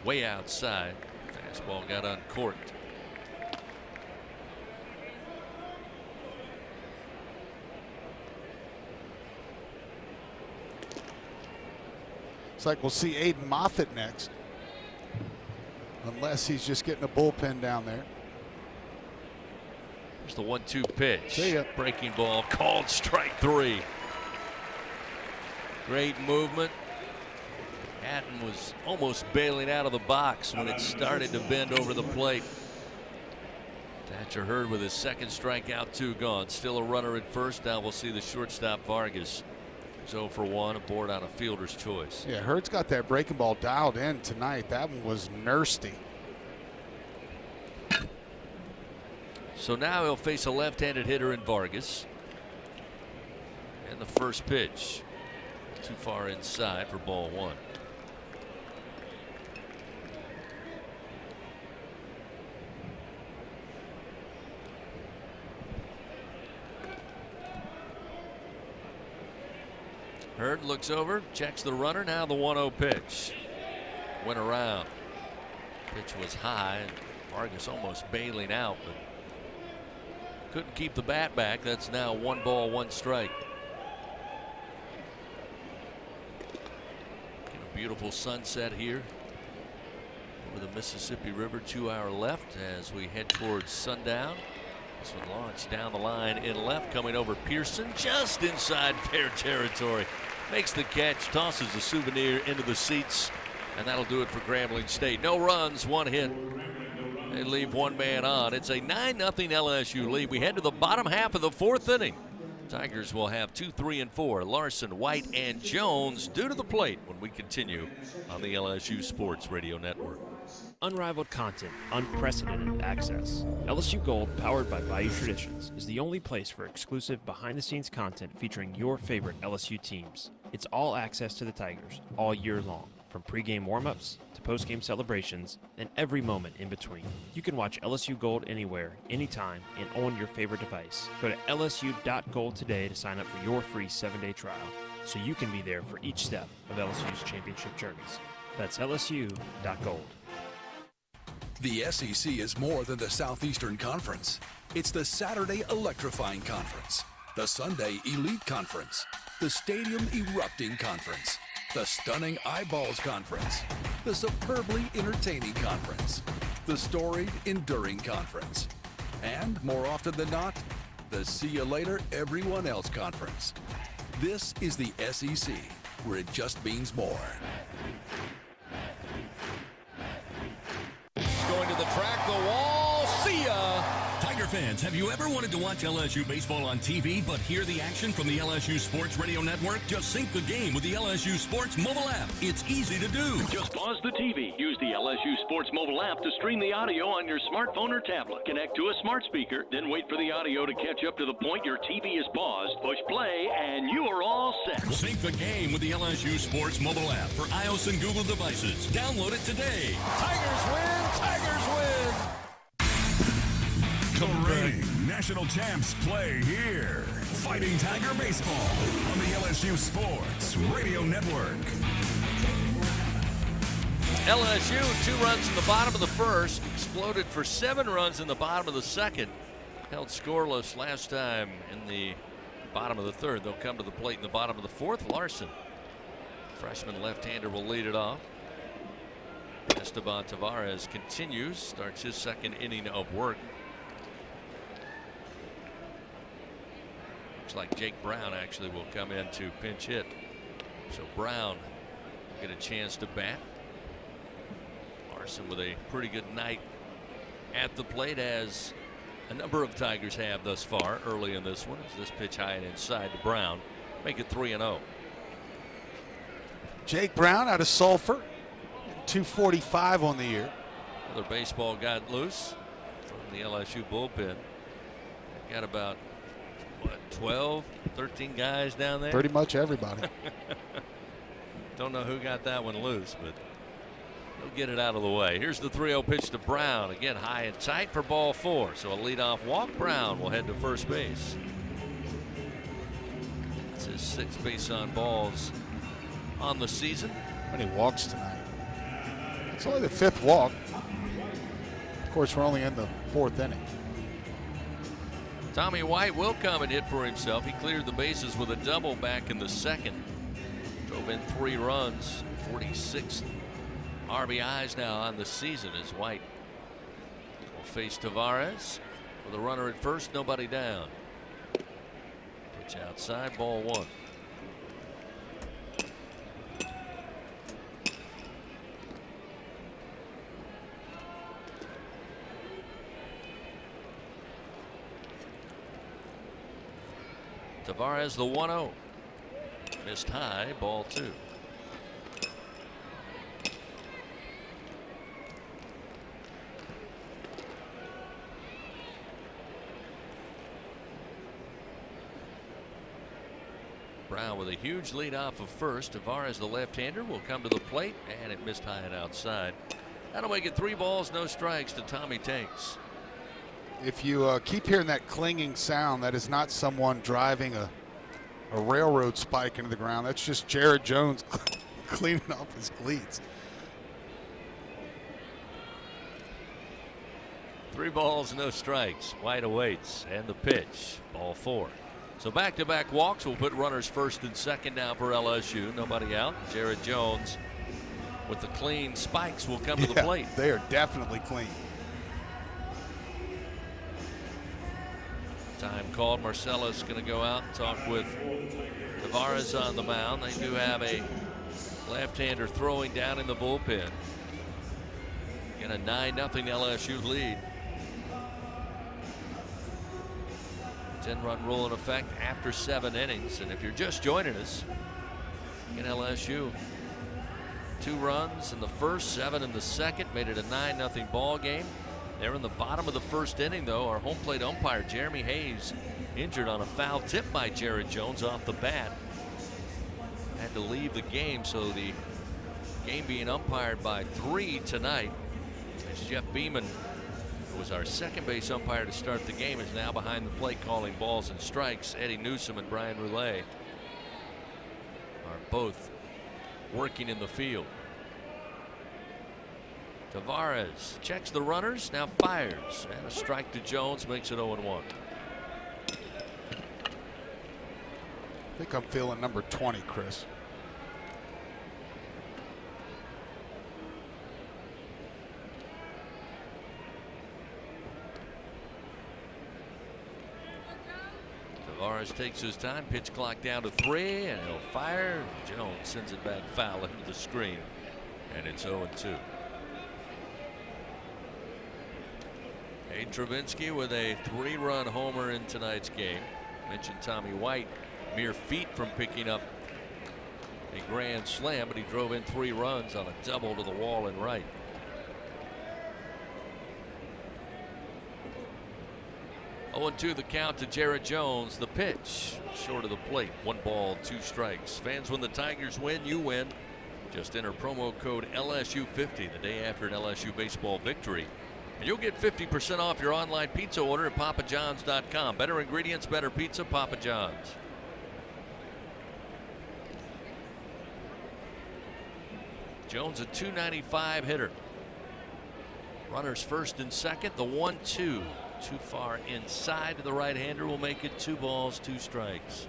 Way outside. Fastball got uncorked. It's like we'll see Aiden Moffitt next, unless he's just getting a bullpen down there. Here's the 1-2 pitch. See ya. Breaking ball called strike 3. Great movement. Hatton was almost bailing out of the box when it started to bend over the plate. Thatcher Hurd with his second strikeout, 2 gone. Still a runner at first. Now we'll see the shortstop Vargas. 0 for 1 aboard on a fielder's choice. Yeah, Hurd's got that breaking ball dialed in tonight. That one was nasty. So now he'll face a left-handed hitter in Vargas. And the first pitch too far inside for ball 1. Hurd looks over, checks the runner. Now the 1-0 pitch. Went around. Pitch was high. Vargas almost bailing out, but couldn't keep the bat back. That's now 1 ball, 1 strike. A beautiful sunset here over the Mississippi River. 2 hour left as we head towards sundown. This one launched down the line in left, coming over Pearson, just inside fair territory. Makes the catch, tosses the souvenir into the seats, and that'll do it for Grambling State. No runs, 1 hit. They leave 1 man on. It's a 9-0 LSU lead. We head to the bottom half of the 4th inning. Tigers will have 2, 3, and 4. Larson, White, and Jones due to the plate when we continue on the LSU Sports Radio Network. Unrivaled content, unprecedented access. LSU Gold, powered by Bayou Traditions, is the only place for exclusive behind-the-scenes content featuring your favorite LSU teams. It's all access to the Tigers all year long, from pregame warm-ups to postgame celebrations and every moment in between. You can watch LSU Gold anywhere, anytime, and on your favorite device. Go to lsu.gold today to sign up for your free 7-day trial, so you can be there for each step of LSU's championship journeys. That's lsu.gold. The SEC is more than the Southeastern Conference. It's the Saturday Electrifying Conference, the Sunday Elite Conference, the Stadium Erupting Conference, the Stunning Eyeballs Conference, the Superbly Entertaining Conference, the Storied Enduring Conference, and, more often than not, the See You Later Everyone Else Conference. This is the SEC, where it just means more. going to the track, the wall. See ya. Tiger fans, have you ever wanted to watch LSU baseball on TV but hear the action from the LSU Sports Radio Network? Just sync the game with the LSU Sports mobile app. It's easy to do. Just pause the TV. Use the LSU Sports mobile app to stream the audio on your smartphone or tablet. Connect to a smart speaker, then wait for the audio to catch up to the point your TV is paused. Push play, and you are all set. Sync the game with the LSU Sports mobile app for iOS and Google devices. Download it today. Tigers win. Tigers win. The reigning national champs play here. Fighting Tiger Baseball on the LSU Sports Radio Network. LSU, 2 runs in the bottom of the first, exploded for 7 runs in the bottom of the second. Held scoreless last time in the bottom of the third. They'll come to the plate in the bottom of the fourth. Larson, freshman left-hander, will lead it off. Esteban Tavares continues, starts his second inning of work. Looks like Jake Brown actually will come in to pinch hit. So Brown will get a chance to bat. Larson with a pretty good night at the plate, as a number of Tigers have thus far early in this one. As this pitch high and inside to Brown, make it 3-0. Jake Brown out of Sulphur, 245 on the year. Another baseball got loose from the LSU bullpen. Got about 12, 13 guys down there. Pretty much everybody. Don't know who got that one loose, but they'll get it out of the way. Here's the 3-0 pitch to Brown. Again, high and tight for ball 4. So a leadoff walk. Brown will head to first base. It's his 6th base on balls on the season. How many walks tonight? It's only the 5th walk. Of course, we're only in the 4th inning. Tommy White will come and hit for himself. He cleared the bases with a double back in the second. Drove in 3 runs, 46 RBIs now on the season, as White will face Tavares with a runner at first, nobody down. Pitch outside, ball 1. Tavares, the 1-0. Missed high, ball 2. Brown with a huge lead off of first. Tavares, the left-hander, will come to the plate, and it missed high and outside. That'll make it 3 balls, no strikes to Tommy Tanks. If you keep hearing that clinging sound, that is not someone driving a railroad spike into the ground. That's just Jared Jones cleaning off his cleats. 3 balls, no strikes. White awaits, and the pitch, ball 4. So back-to-back walks will put runners first and second now for LSU. Nobody out. Jared Jones with the clean spikes will come to the plate. They are definitely clean. Time called. Marcellus going to go out and talk with Tavares on the mound. They do have a left-hander throwing down in the bullpen. Get a 9-0 LSU lead. 10-run rule in effect after 7 innings. And if you're just joining us, in LSU, 2 runs in the first, 7 in the second, made it a 9-0 ball game. They're in the bottom of the first inning, though. Our home plate umpire, Jeremy Hayes, injured on a foul tip by Jared Jones off the bat. Had to leave the game, so the game being umpired by 3 tonight. As Jeff Beeman, who was our second base umpire to start the game, is now behind the plate calling balls and strikes. Eddie Newsom and Brian Roulet are both working in the field. Tavares checks the runners, now fires, and a strike to Jones makes it 0-1. I think I'm feeling number 20, Chris. Tavares takes his time, pitch clock down to 3, and he'll fire. Jones sends it back foul into the screen, and it's 0-2. Hey, Travinski with a 3-run homer in tonight's game. Mentioned Tommy White, mere feet from picking up a grand slam, but he drove in 3 runs on a double to the wall and right. Oh, 0-2 the count to Jared Jones. The pitch short of the plate. 1 ball, 2 strikes. Fans, when the Tigers win, you win. Just enter promo code LSU50 the day after an LSU baseball victory, and you'll get 50% off your online pizza order at papajohns.com. Better ingredients, better pizza, Papa John's. Jones, a .295 hitter. Runners first and second. The 1-2 too far inside to the right-hander will make it 2 balls, 2 strikes.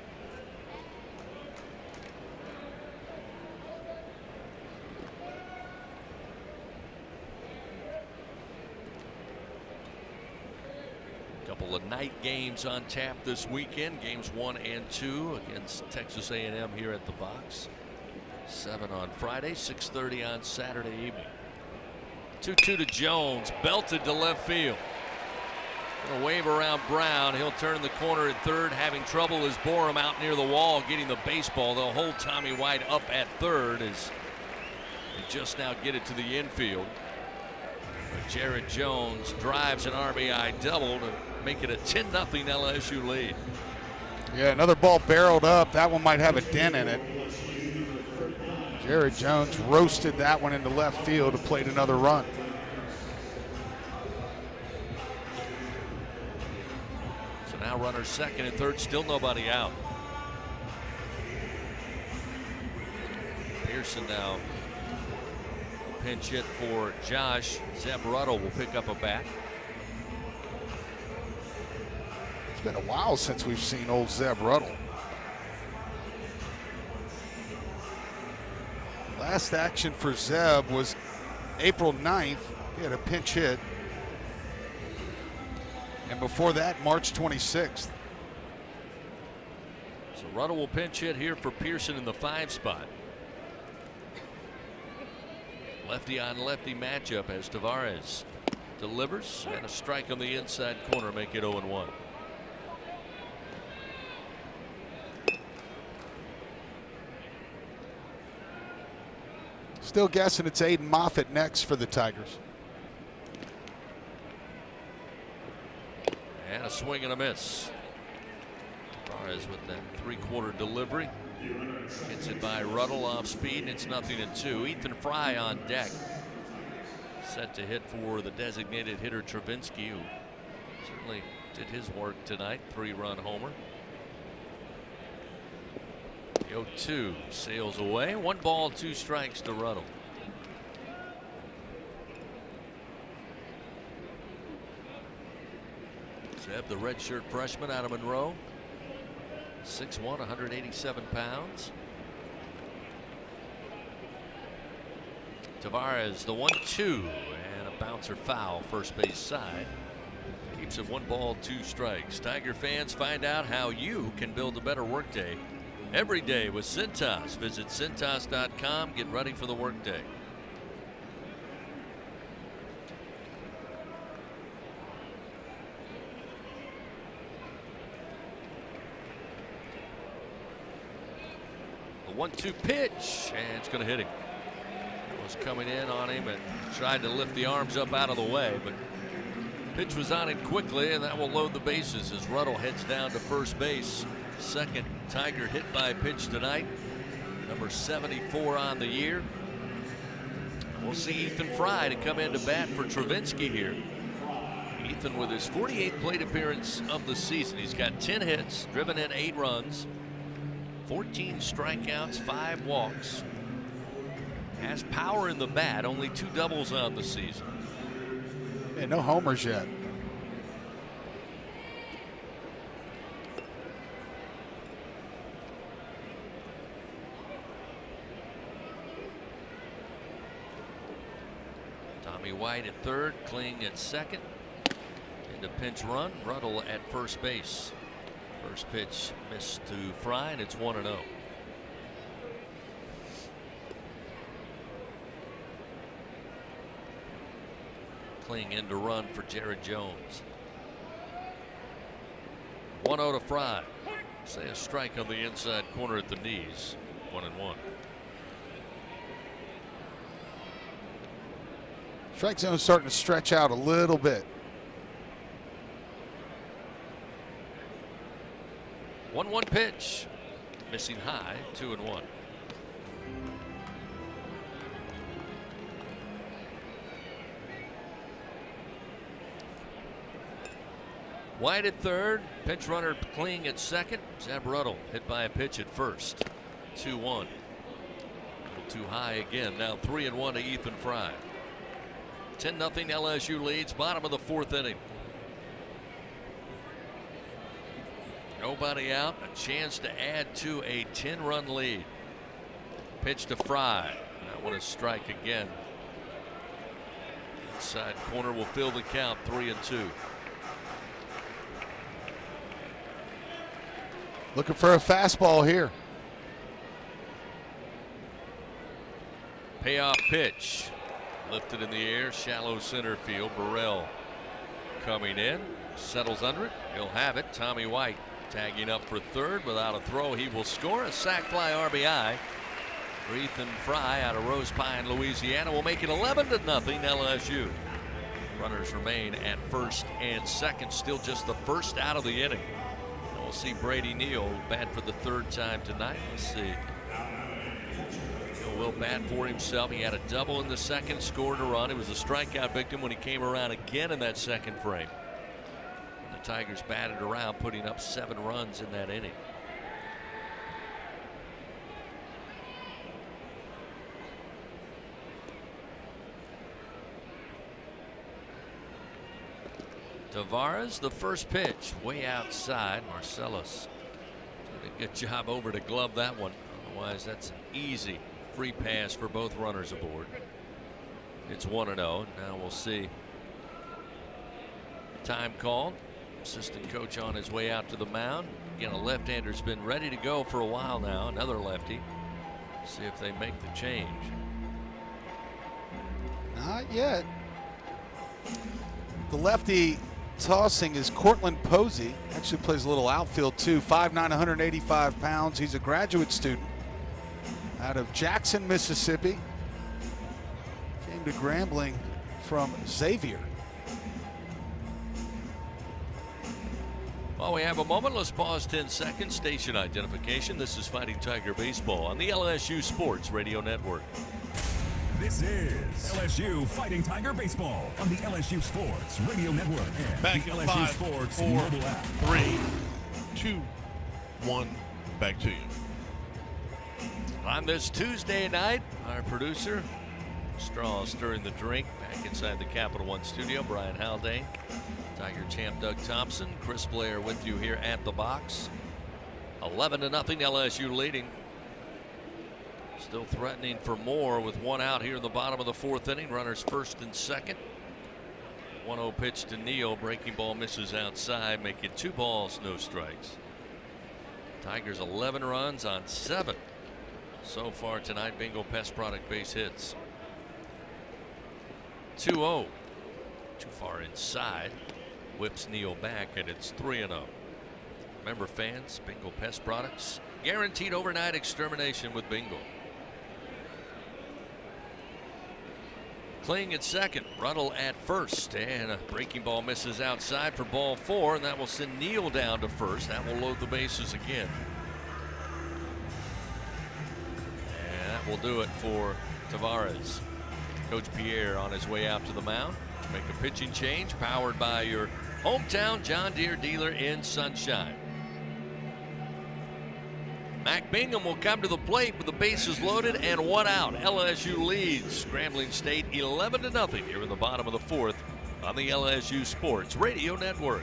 Couple of night games on tap this weekend. Games 1 and 2 against Texas A&M here at the box. 7 on Friday, 6:30 on Saturday evening. 2-2 to Jones, belted to left field. Gonna wave around Brown. He'll turn the corner at third, having trouble as Borum out near the wall getting the baseball. They'll hold Tommy White up at third as they just now get it to the infield. But Jared Jones drives an RBI double to make it a 10-0 LSU lead. Yeah, another ball barreled up. That one might have a dent in it. Jared Jones roasted that one into left field and played another run. So now runners second and third, still nobody out. Pearson now pinch hit for Josh. Zeb Ruddle will pick up a bat. It's been a while since we've seen old Zeb Ruddle. Last action for Zeb was April 9th. He had a pinch hit. And before that, March 26th. So Ruddle will pinch hit here for Pearson in the 5 spot. Lefty on lefty matchup as Tavares delivers, and a strike on the inside corner make it 0-1. Still guessing it's Aiden Moffitt next for the Tigers. And a swing and a miss. Tavares with that 3-quarter delivery. Hits it by Ruddle off speed, and it's 0-2. Ethan Fry on deck. Set to hit for the designated hitter Travinski, who certainly did his work tonight. 3-run homer. The 0-2 sails away. 1 ball, 2 strikes to Ruddle. Zeb, the redshirt freshman out of Monroe. 6'1", 187 pounds. Tavares, the 1-2, and a bouncer foul, first base side. Keeps it 1 ball, 2 strikes. Tiger fans, find out how you can build a better workday every day with Cintas. Visit Cintas.com. Get ready for the workday. The 1-2 pitch, and it's going to hit him. Was coming in on him and tried to lift the arms up out of the way, but pitch was on it quickly, and that will load the bases as Ruddle heads down to first base. Second Tiger hit by pitch tonight, number 74 on the year. We'll see Ethan Fry to come in to bat for Travinski here. Ethan with his 48th plate appearance of the season. He's got 10 hits, driven in 8 runs, 14 strikeouts, 5 walks. Has power in the bat, only 2 doubles on the season. Yeah, no homers yet. Tommy White at third, Kling at second. Into pinch run, Ruddle at first base. First pitch missed to Fry, and it's 1-0. Kling in to run for Jared Jones. 1-0 to Fry. Say a strike on the inside corner at the knees. 1-1. Strike zone starting to stretch out a little bit. 1-1 pitch. Missing high. 2-1. Wide at third. Pinch runner Kling at second. Zabruddle hit by a pitch at first. 2-1. A little too high again. Now 3-1 to Ethan Fry. 10-0 LSU leads. Bottom of the fourth inning. Nobody out. A chance to add to a 10-run lead. Pitch to Fry. That one is strike again. Inside corner will fill the count. 3-2. Looking for a fastball here. Payoff pitch. Lifted in the air. Shallow center field. Burrell coming in. Settles under it. He'll have it. Tommy White tagging up for third. Without a throw, he will score. A sac fly RBI for Ethan Fry out of Rose Pine, Louisiana. Will make it 11-0 LSU. Runners remain at first and second. Still just the first out of the inning. We'll see Brady Neal bat for the third time tonight. Let's see. Neal will bat for himself. He had a double in the second, scored a run. He was a strikeout victim when he came around again in that second frame. The Tigers batted around, putting up 7 runs in that inning. Tavares, the first pitch, way outside. Marcellus did a good job over to glove that one. Otherwise, that's an easy free pass for both runners aboard. It's 1-0. Now we'll see. Time called. Assistant coach on his way out to the mound. Again, a left-hander's been ready to go for a while now. Another lefty. See if they make the change. Not yet. The lefty tossing is Cortland Posey. Actually plays a little outfield too. 5'9", 185 pounds. He's a graduate student out of Jackson, Mississippi. Came to Grambling from Xavier. While we have a moment, let's pause 10 seconds. Station identification. This is Fighting Tiger Baseball on the LSU Sports Radio Network. This is LSU Fighting Tiger Baseball on the LSU Sports Radio Network and back the in LSU 5, Sports 4, mobile app. 3, 2, 1. Back to you. On this Tuesday night, our producer, straw stirring the drink, back inside the Capital One studio, Brian Haldane, Tiger champ Doug Thompson, Chris Blair with you here at the box. 11-0 LSU leading. Still threatening for more with one out here in the bottom of the fourth inning. Runners first and second. 1-0 pitch to Neal. Breaking ball misses outside, making 2 balls, no strikes. Tigers 11 runs on 7 so far tonight. Bingo Pest Product base hits. 2-0. Too far inside. Whips Neal back, and it's 3-0. Remember, fans, Bingo Pest Products, guaranteed overnight extermination with Bingo. Kling at second, Ruddle at first, and a breaking ball misses outside for ball 4, and that will send Neal down to first. That will load the bases again. And that will do it for Tavares. Coach Pierre on his way out to the mound to make a pitching change, powered by your hometown John Deere dealer in Sunshine. Mac Bingham will come to the plate with the bases loaded and 1 out. LSU leads Grambling State 11-0 here in the bottom of the fourth on the LSU Sports Radio Network.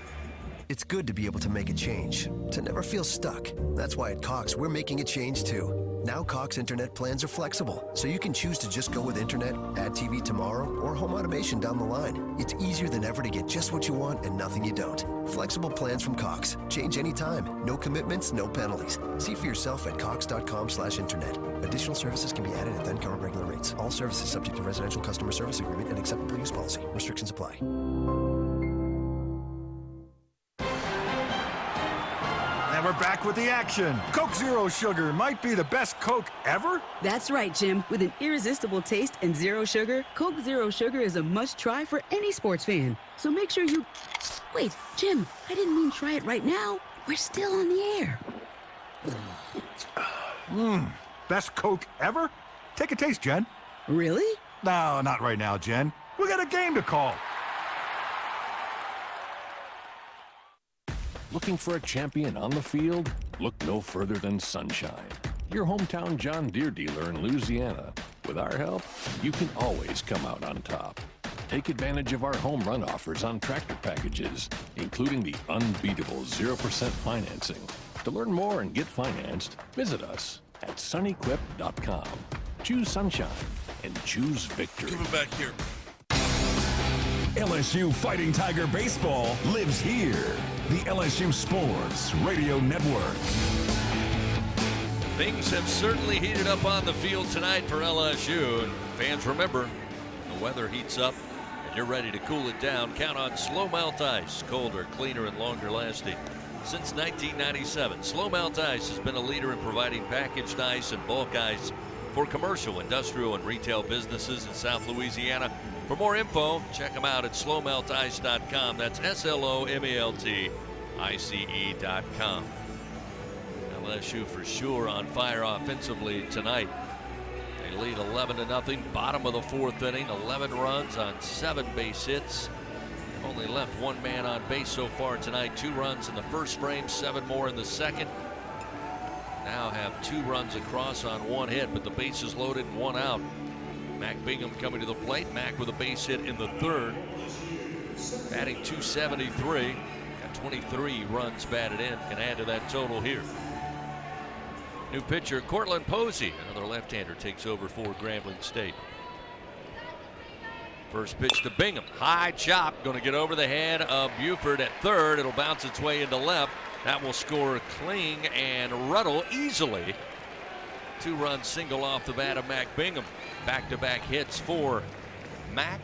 It's good to be able to make a change, to never feel stuck. That's why at Cox, we're making a change too. Now Cox Internet plans are flexible, so you can choose to just go with Internet, add TV tomorrow, or home automation down the line. It's easier than ever to get just what you want and nothing you don't. Flexible plans from Cox. Change anytime. No commitments, no penalties. See for yourself at cox.com/internet. Additional services can be added at then current regular rates. All services subject to residential customer service agreement and acceptable use policy. Restrictions apply. And we're back with the action. Coke Zero Sugar might be the best Coke ever. That's right, Jim. With an irresistible taste and zero sugar, Coke Zero Sugar is a must-try for any sports fan. So make sure you... Wait, Jim, I didn't mean try it right now. We're still on the air. Best Coke ever? Take a taste, Jen. Really? No, not right now, Jen. We got a game to call. Looking for a champion on the field? Look no further than Sunshine, your hometown John Deere dealer in Louisiana. With our help, you can always come out on top. Take advantage of our home run offers on tractor packages, including the unbeatable 0% financing. To learn more and get financed, visit us at sunequip.com. Choose Sunshine and choose victory. Give it back here. LSU Fighting Tiger Baseball lives here. The LSU Sports Radio Network. Things have certainly heated up on the field tonight for LSU. And fans, remember, the weather heats up and you're ready to cool it down. Count on Slow Melt Ice. Colder, cleaner, and longer lasting. Since 1997, Slow Melt Ice has been a leader in providing packaged ice and bulk ice for commercial, industrial, and retail businesses in South Louisiana. For more info, check them out at slowmeltice.com. That's SLOMELTICE.com. LSU for sure on fire offensively tonight. They lead 11-0, bottom of the fourth inning, 11 runs on 7 base hits. They've only left one man on base so far tonight. 2 runs in the first frame, 7 more in the second. Now have 2 runs across on 1 hit, but the bases loaded and 1 out. Mac Bingham coming to the plate. Mac with a base hit in the third. Batting .273. Got 23 runs batted in. Can add to that total here. New pitcher Cortland Posey, another left-hander, takes over for Grambling State. First pitch to Bingham. High chop. Going to get over the head of Buford at third. It'll bounce its way into left. That will score Kling and Ruddle easily. 2-run single off the bat of Mac Bingham. Back-to-back hits for Mac.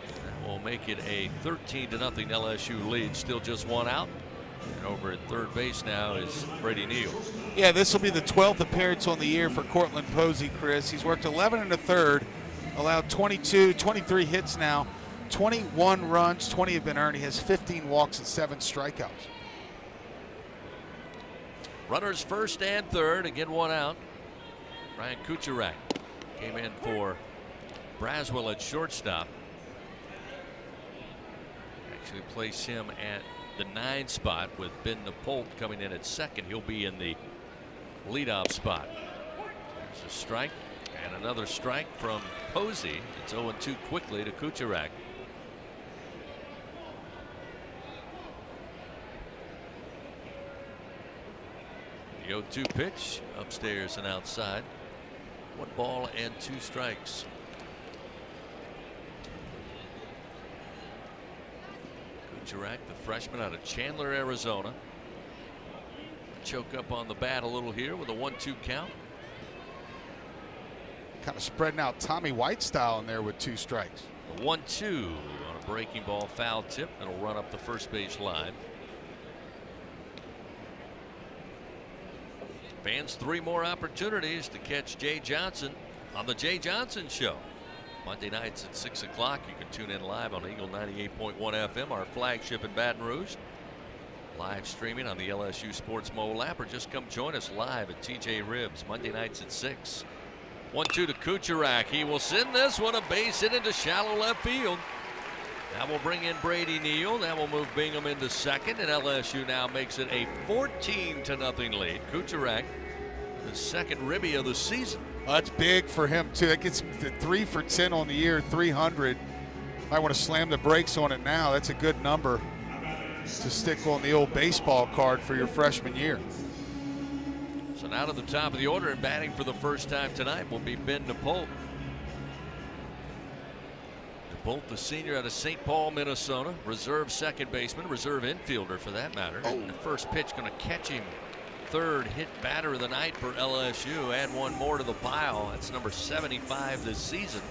That will make it a 13-0 LSU lead. Still just 1 out. And over at third base now is Brady Neal. Yeah, this will be the 12th appearance on the year for Cortland Posey, Chris. He's worked 11 1/3, allowed 23 hits now, 21 runs, 20 have been earned. He has 15 walks and 7 strikeouts. Runners first and third, again 1 out. Ryan Kucharak came in for Braswell at shortstop. Actually place him at the 9 spot with Ben Napolt coming in at second. He'll be in the leadoff spot. There's a strike and another strike from Posey. It's 0-2 quickly to Kucharak. The 0-2 pitch upstairs and outside. 1 ball and 2 strikes. Kucharak, the freshman out of Chandler, Arizona. Choke up on the bat a little here with a 1-2 count. Kind of spreading out Tommy White style in there with 2 strikes. The 1-2 on a breaking ball foul tip. It'll run up the first base line. Fans, 3 more opportunities to catch Jay Johnson on the Jay Johnson Show. Monday nights at 6 o'clock. You can tune in live on Eagle 98.1 FM, our flagship in Baton Rouge. Live streaming on the LSU Sports mobile app, or just come join us live at TJ Ribs Monday nights at 6. 1-2 to Kucharak. He will send this one a base hit into shallow left field. That will bring in Brady Neal. That will move Bingham into second, and LSU now makes it a 14-0 lead. Kucharak, the second ribby of the season. Well, that's big for him too. That gets him to 3 for 10 on the year, 300. Might want to slam the brakes on it now. That's a good number to stick on the old baseball card for your freshman year. So now to the top of the order and batting for the first time tonight will be Ben Napolt. Napolt, the senior out of St. Paul, Minnesota, reserve second baseman, reserve infielder for that matter. And the first pitch going to catch him. Third hit batter of the night for LSU. Add one more to the pile. That's number 75 this season.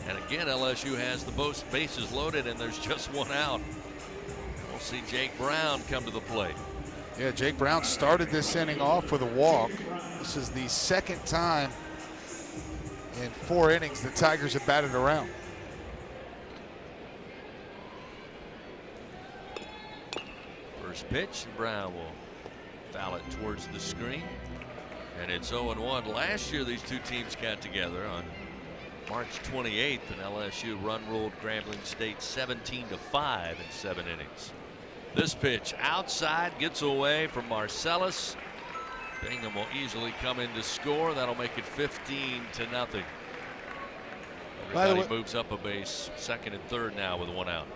And again, LSU has the most bases loaded, and there's just one out. We'll see Jake Brown come to the plate. Yeah, Jake Brown started this inning off with a walk. This is the second time in 4 innings the Tigers have batted around. First pitch, Brown will foul it towards the screen. And it's 0-1. Last year, these two teams got together on March 28th, and LSU run-ruled Grambling State 17-5 in 7 innings. This pitch outside, gets away from Marcellus. Bingham will easily come in to score. That'll make it 15-0. Everybody moves up a base, second and third now with 1 out.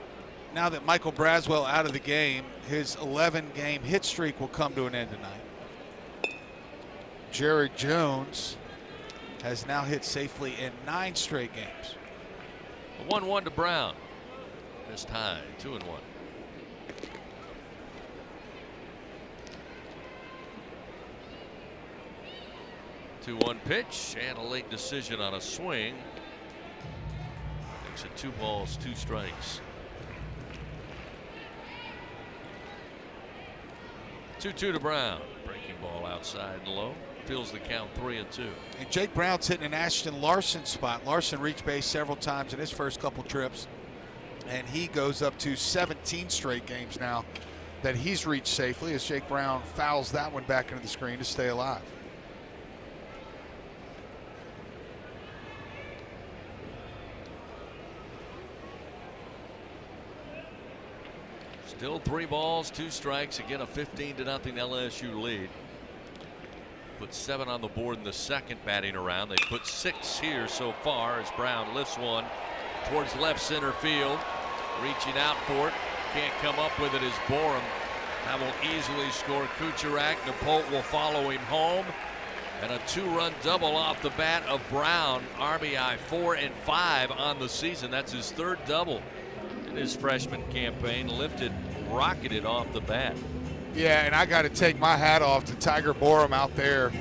Now that Michael Braswell out of the game, his 11-game hit streak will come to an end tonight. Jared Jones has now hit safely in 9 straight games. A 1-1 to Brown. Missed high, 2-1. 2-1 pitch and a late decision on a swing. Makes it 2 balls, 2 strikes. 2-2 to Brown. Breaking ball outside and low. Feels the count 3-2. And Jake Brown's hitting an Ashton Larson spot. Larson reached base several times in his first couple trips, and he goes up to 17 straight games now that he's reached safely as Jake Brown fouls that one back into the screen to stay alive. Still 3 balls, 2 strikes. Again, a 15-0 LSU lead. Put 7 on the board in the second batting around. They put 6 here so far as Brown lifts one towards left center field. Reaching out for it. Can't come up with it as Borum. That will easily score Kucherak. Napolt will follow him home. And a 2-run double off the bat of Brown. RBI 4 and 5 on the season. That's his 3rd double in his freshman campaign. Lifted, rocketed off the bat. Yeah, and I got to take my hat off to Tiger Borum out there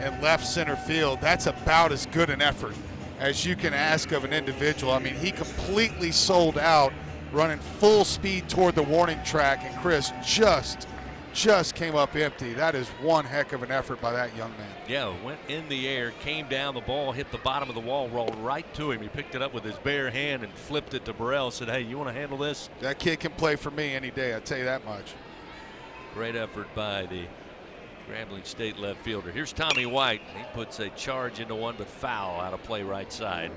in left center field. That's about as good an effort as you can ask of an individual. I mean, he completely sold out, running full speed toward the warning track, and Chris just came up empty. That is one heck of an effort by that young man. Yeah, went in the air, came down the ball, hit the bottom of the wall, rolled right to him. He picked it up with his bare hand and flipped it to Burrell. Said, hey, you want to handle this? That kid can play for me any day, I'll tell you that much. Great effort by the Grambling State left fielder. Here's Tommy White. He puts a charge into one, but foul out of play right side.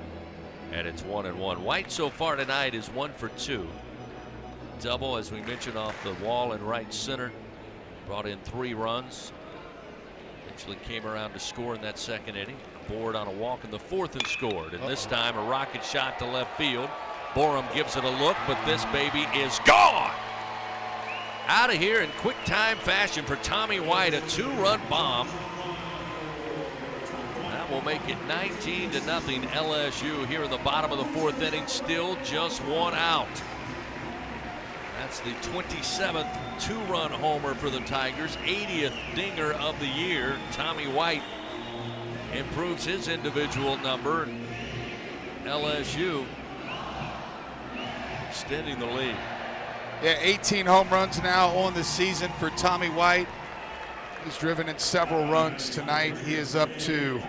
And it's 1-1. White so far tonight is 1 for 2. Double, as we mentioned, off the wall in right center. Brought in 3 runs. Eventually came around to score in that second inning. Board on a walk in the 4th and scored. And this time a rocket shot to left field. Borum gives it a look, but this baby is gone. Out of here in quick time fashion for Tommy White, a 2-run bomb. That will make it 19-0 LSU here in the bottom of the 4th inning. Still just 1 out. That's the 27th 2-run homer for the Tigers, 80th dinger of the year. Tommy White improves his individual number. LSU extending the lead. Yeah, 18 home runs now on the season for Tommy White. He's driven in several runs tonight. He is up to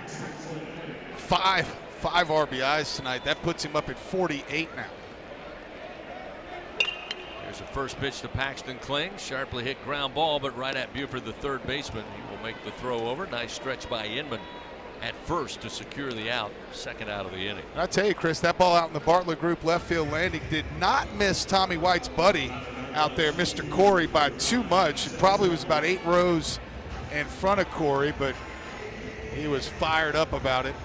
5 RBIs tonight. That puts him up at 48 now. Here's the first pitch to Paxton Kling. Sharply hit ground ball, but right at Buford, the 3rd baseman. He will make the throw over. Nice stretch by Inman at first to secure the out. 2nd out of the inning. I tell you, Chris, that ball out in the Bartlett Group left field landing did not miss Tommy White's buddy out there, Mr. Corey, by too much. It probably was about 8 rows in front of Corey, but he was fired up about it.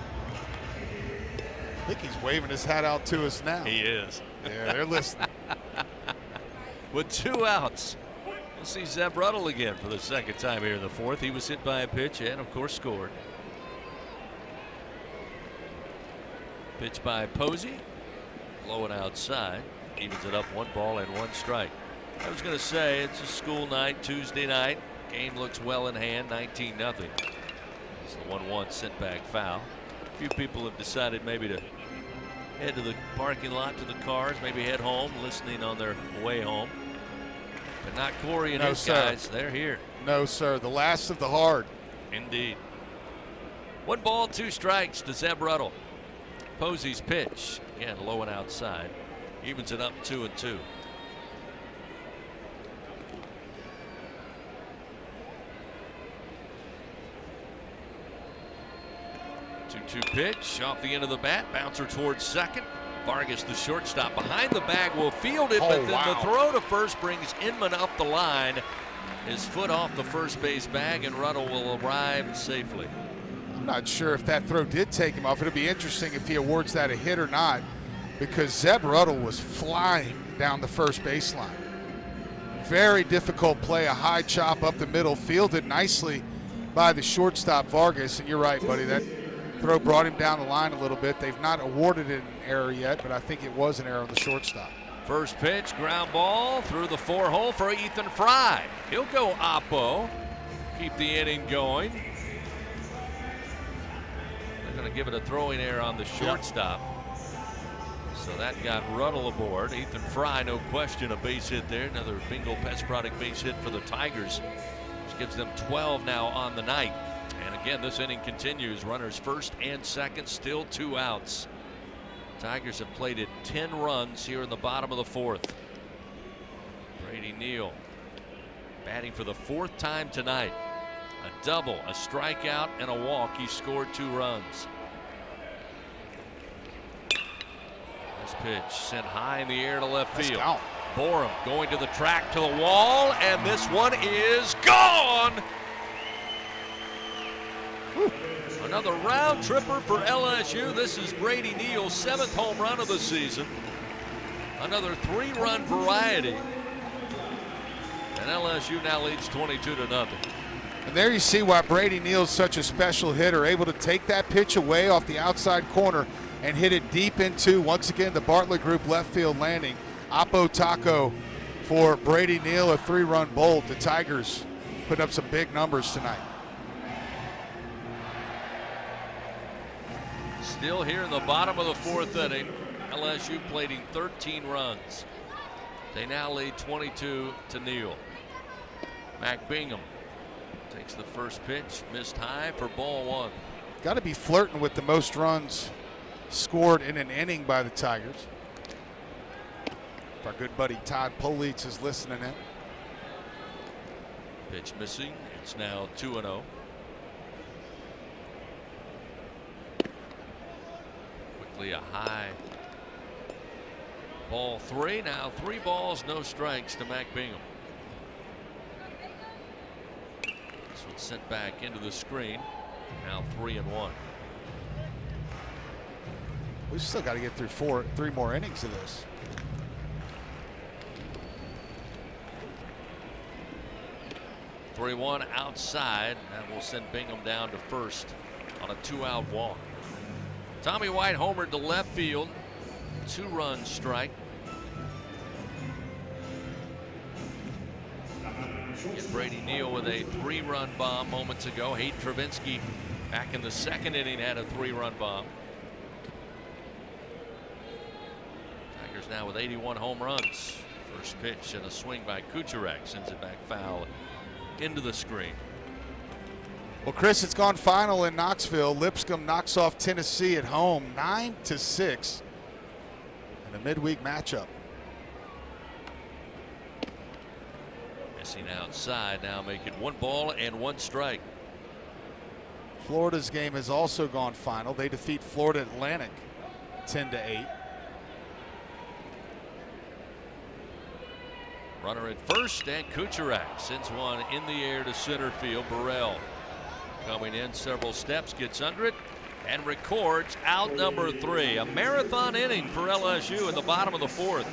I think he's waving his hat out to us now. He is. Yeah, they're listening. With 2 outs, We'll see Zeb Ruddle again for the second time here in the fourth. He was hit by a pitch and, of course, scored. Pitch by Posey. Low and outside. Evens it up 1 ball and 1 strike. I was going to say it's a school night, Tuesday night. Game looks well in hand, 19-0. It's the 1-1 sent back foul. A few people have decided maybe to head to the parking lot to the cars, maybe head home, listening on their way home. But not Corey and his guys. They're here. No, sir. The last of the hard. Indeed. 1 ball, 2 strikes to Zeb Ruddle. Posey's pitch. Again, low and outside. Evens it up 2-2. 2-2 pitch off the end of the bat. Bouncer towards second. Vargas, the shortstop, behind the bag, will field it, but then the throw to first brings Inman up the line. His foot off the first base bag, and Ruddle will arrive safely. I'm not sure if that throw did take him off. It'll be interesting if he awards that a hit or not, because Zeb Ruddle was flying down the first baseline. Very difficult play, a high chop up the middle, fielded nicely by the shortstop Vargas, and you're right, buddy, that throw brought him down the line a little bit. They've not awarded it an error yet, but I think it was an error on the shortstop. First pitch, ground ball through the 4-hole for Ethan Fry. He'll go oppo, keep the inning going. They're going to give it a throwing error on the shortstop. So that got Ruddle aboard. Ethan Fry, no question, a base hit there. Another bingo pest product base hit for the Tigers, which gives them 12 now on the night. And again, this inning continues. Runners first and second, still 2 outs. Tigers have plated 10 runs here in the bottom of the fourth. Brady Neal batting for the 4th time tonight. A double, a strikeout, and a walk. He scored 2 runs. This pitch sent high in the air to left field. Borum going to the track, to the wall, and this one is gone. Another round tripper for LSU. This is Brady Neal's 7th home run of the season. Another 3-run variety. And LSU now leads 22-0. And there you see why Brady Neal's such a special hitter, able to take that pitch away off the outside corner and hit it deep into, once again, the Bartlett Group left field landing. Oppo Taco for Brady Neal, a 3-run bolt. The Tigers putting up some big numbers tonight. Still here in the bottom of the 4th inning. LSU plating 13 runs. They now lead 22 to Neal. Mac Bingham takes the first pitch, missed high for ball 1. Got to be flirting with the most runs scored in an inning by the Tigers. If our good buddy Todd Politz is listening in. Pitch missing. It's now 2-0. Quickly a high ball 3. Now 3 balls, no strikes to Mac Bingham. This one sent back into the screen. Now 3-1. We've still got to get through 3 more innings of this. One outside. That will send Bingham down to first on a 2-out walk. Tommy White homered to left field. 2-run strike. Get Brady Neal with a 3-run bomb moments ago. Hayden Travinsky back in the 2nd inning had a 3-run bomb. Tigers now with 81 home runs. First pitch and a swing by Kucherek sends it back foul into the screen. Well, Chris, it's gone final in Knoxville. Lipscomb knocks off Tennessee at home 9-6 in a midweek matchup. Missing outside, now make it 1 ball and 1 strike. Florida's game has also gone final. They defeat Florida Atlantic 10-8. Runner at first, and Kucherek sends one in the air to center field. Burrell coming in several steps, gets under it, and records out number 3. A marathon inning for LSU in the bottom of the 4th.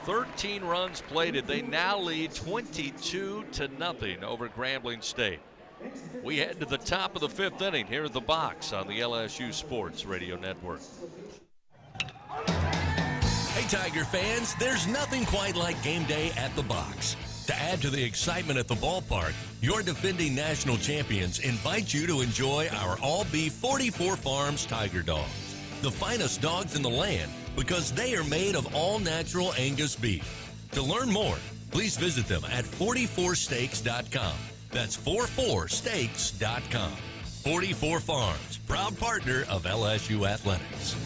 13 runs plated. They now lead 22-0 over Grambling State. We head to the top of the 5th inning here at the box on the LSU Sports Radio Network. Hey, Tiger fans, there's nothing quite like game day at the box. To add to the excitement at the ballpark, your defending national champions invite you to enjoy our all-beef 44 Farms Tiger Dogs, the finest dogs in the land because they are made of all-natural Angus beef. To learn more, please visit them at 44steaks.com. That's 44steaks.com. 44 Farms, proud partner of LSU Athletics.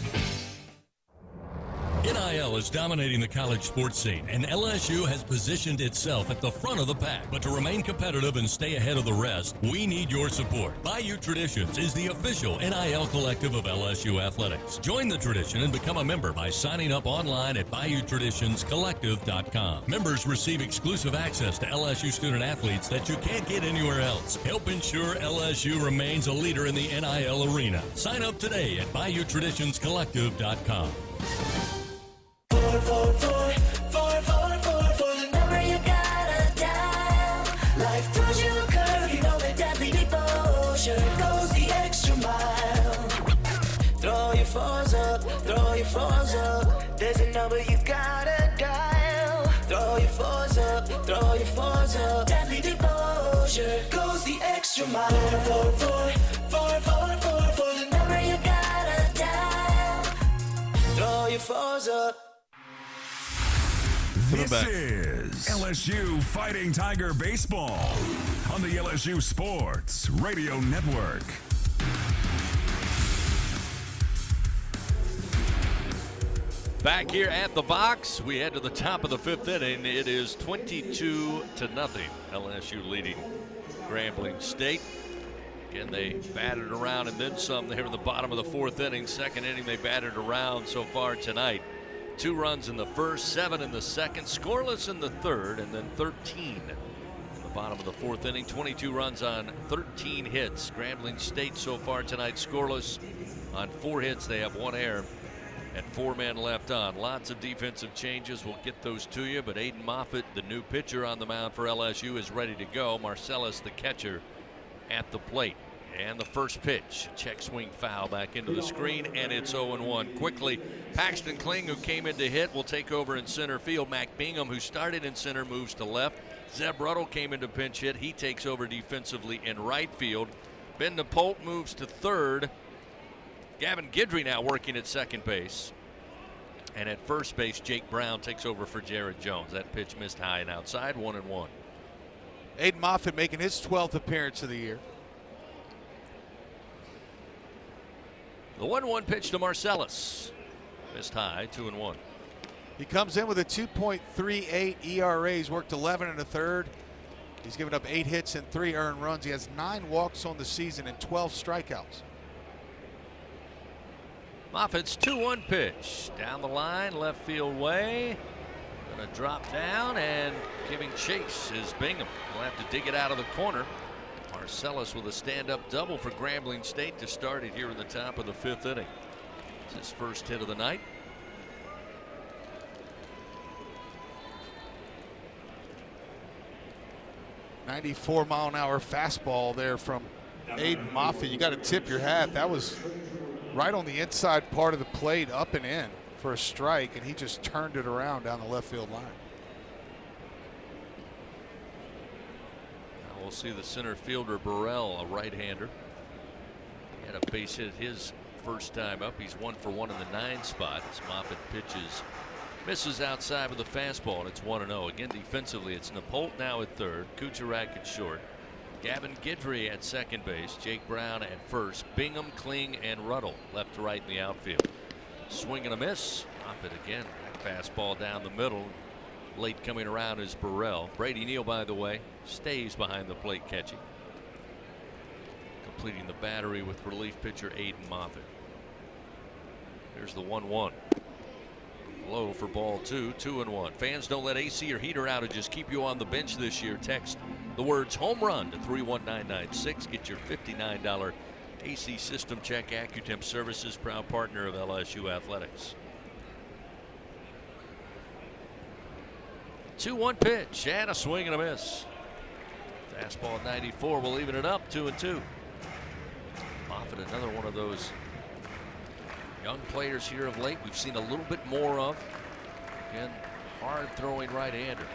NIL is dominating the college sports scene, and LSU has positioned itself at the front of the pack. But to remain competitive and stay ahead of the rest, we need your support. Bayou Traditions is the official NIL collective of LSU Athletics. Join the tradition and become a member by signing up online at BayouTraditionsCollective.com. Members receive exclusive access to LSU student athletes that you can't get anywhere else. Help ensure LSU remains a leader in the NIL arena. Sign up today at BayouTraditionsCollective.com. For the number you gotta dial. Life throws you a curve, you know that deadly devotion goes the extra mile. Throw your phones up, throw your phones up. There's a number you gotta dial. Throw your phones up, throw your phones up. Deadly devotion goes the extra mile. For the number you gotta dial. Throw your phones up. This is LSU Fighting Tiger Baseball on the LSU Sports Radio Network. Back here at the box, we head to the top of the 5th inning. It is 22-0. LSU leading Grambling State. Again, they batted around and then some there in the bottom of the 4th inning. 2nd inning, they batted around so far tonight. 2 runs in the first, 7 in the second, scoreless in the third, and then 13 in the bottom of the 4th inning. 22 runs on 13 hits. Grambling State so far tonight scoreless on 4 hits. They have 1 error and 4 men left on. Lots of defensive changes. We'll get those to you, but Aiden Moffitt, the new pitcher on the mound for LSU, is ready to go. Marcellus, the catcher, at the plate. And the first pitch, check swing foul back into the screen, and it's 0-1. Quickly, Paxton Kling, who came in to hit, will take over in center field. Mac Bingham, who started in center, moves to left. Zeb Ruddle came in to pinch hit. He takes over defensively in right field. Ben Napolt moves to third. Gavin Guidry now working at second base. And at first base, Jake Brown takes over for Jared Jones. That pitch missed high and outside, 1-1. Aiden Moffitt making his 12th appearance of the year. The 1-1 pitch to Marcellus. Missed high, 2-1. He comes in with a 2.38 ERA. He's worked 11 1/3. He's given up 8 hits and 3 earned runs. He has 9 walks on the season and 12 strikeouts. Moffitt's 2-1 pitch. Down the line, left field way. Gonna drop down, and giving chase is Bingham. He'll have to dig it out of the corner. Marcellus with a stand-up double for Grambling State to start it here in the top of the 5th inning. It's his first hit of the night. .94-mile-an-hour fastball there from Aiden Moffitt. You got to tip your hat. That was right on the inside part of the plate, up and in for a strike, and he just turned it around down the left field line. We'll see the center fielder Burrell, a right-hander. He had a base hit his first time up. He's 1 for 1 in the 9 spot as Moffitt pitches, misses outside with a fastball, and it's 1-0. Again, defensively, it's Napolt now at third, Kucharak at short, Gavin Guidry at second base, Jake Brown at first, Bingham, Kling, and Ruddle left to right in the outfield. Swing and a miss. Moffitt again, that fastball down the middle. Late coming around is Burrell. Brady Neal, by the way, stays behind the plate catching. Completing the battery with relief pitcher Aiden Moffitt. Here's the 1-1. Low for ball 2, 2-1. Fans, don't let AC or heater outages keep you on the bench this year. Text the words home run to 31996. Get your $59 AC system check. Accutemp Services, proud partner of LSU Athletics. 2-1 pitch and a swing and a miss. Fastball at 94 will even it up 2-2. Moffitt, another one of those young players here of late we've seen a little bit more of. Again, hard throwing right-hander.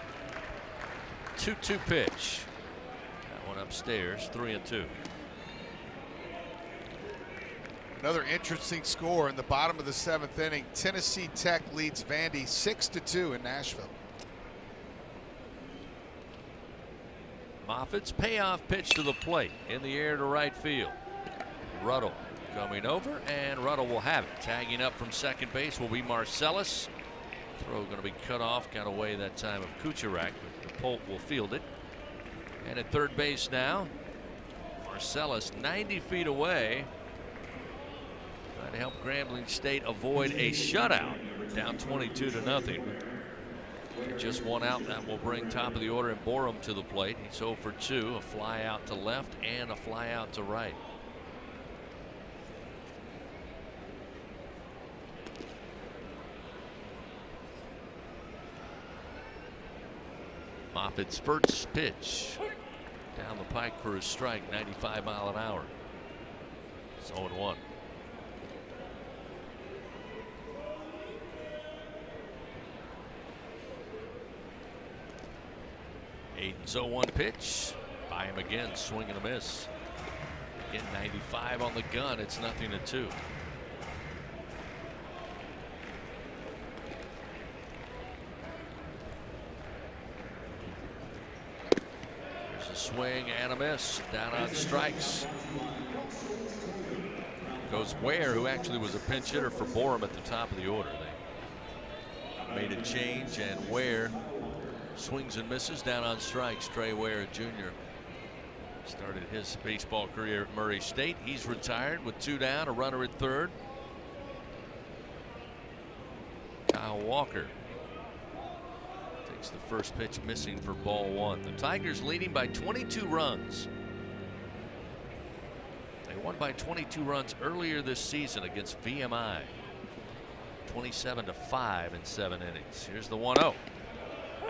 2-2 pitch. That one upstairs, 3-2. Another interesting score in the bottom of the 7th inning. Tennessee Tech leads Vandy 6-2 in Nashville. Moffitt's payoff pitch to the plate in the air to right field. Ruddle coming over, and Ruddle will have it. Tagging up from second base will be Marcellus. Throw going to be cut off, got away that time of Kucherak, but the Polt will field it. And at third base now, Marcellus 90 feet away. Trying to help Grambling State avoid a shutout. Down 22-0. Just one out. That will bring top of the order and Borum to the plate. He's 0 for 2. A fly out to left and a fly out to right. Moffitt's first pitch down the pike for a strike, 95 mile an hour. 0-1. Aiden's 0-1 pitch. By him again, swing and a miss. Again, 95 on the gun. It's 0-2. There's a swing and a miss. Down on strikes. Goes Ware, who actually was a pinch hitter for Borum at the top of the order. They made a change, and Ware swings and misses. Down on strikes. Trey Ware Jr. started his baseball career at Murray State. He's retired with 2 down, a runner at third. Kyle Walker takes the first pitch, missing for ball 1. The Tigers leading by 22 runs. They won by 22 runs earlier this season against VMI. 27-5 in 7 innings. Here's the 1-0.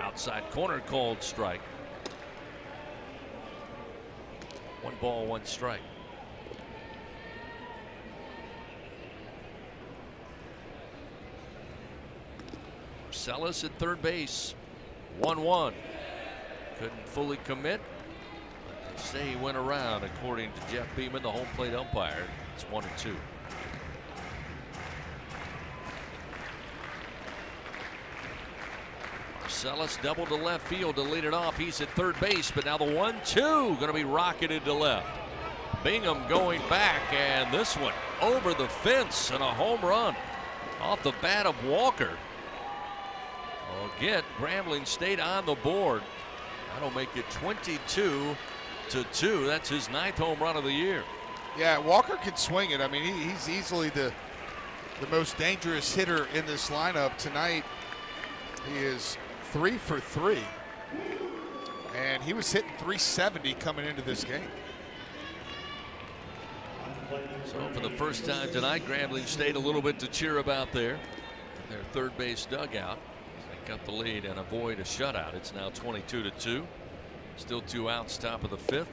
Outside corner, called strike. 1 ball, 1 strike. Marcellus at third base. 1-1. Couldn't fully commit, but they say he went around, according to Jeff Beeman, the home plate umpire. It's 1-2. Marcellus double to left field to lead it off. He's at third base, but now the 1-2 going to be rocketed to left. Bingham going back, and this one over the fence and a home run off the bat of Walker. Will get Grambling State on the board. That'll make it 22-2. That's his 9th home run of the year. Yeah, Walker can swing it. I mean, he's easily the most dangerous hitter in this lineup tonight. He is 3 for 3, and he was hitting 370 coming into this game. So for the first time tonight, Grambling State a little bit to cheer about there in their third base dugout. They cut the lead and avoid a shutout. It's now 22-2. Still 2 outs, top of the 5th.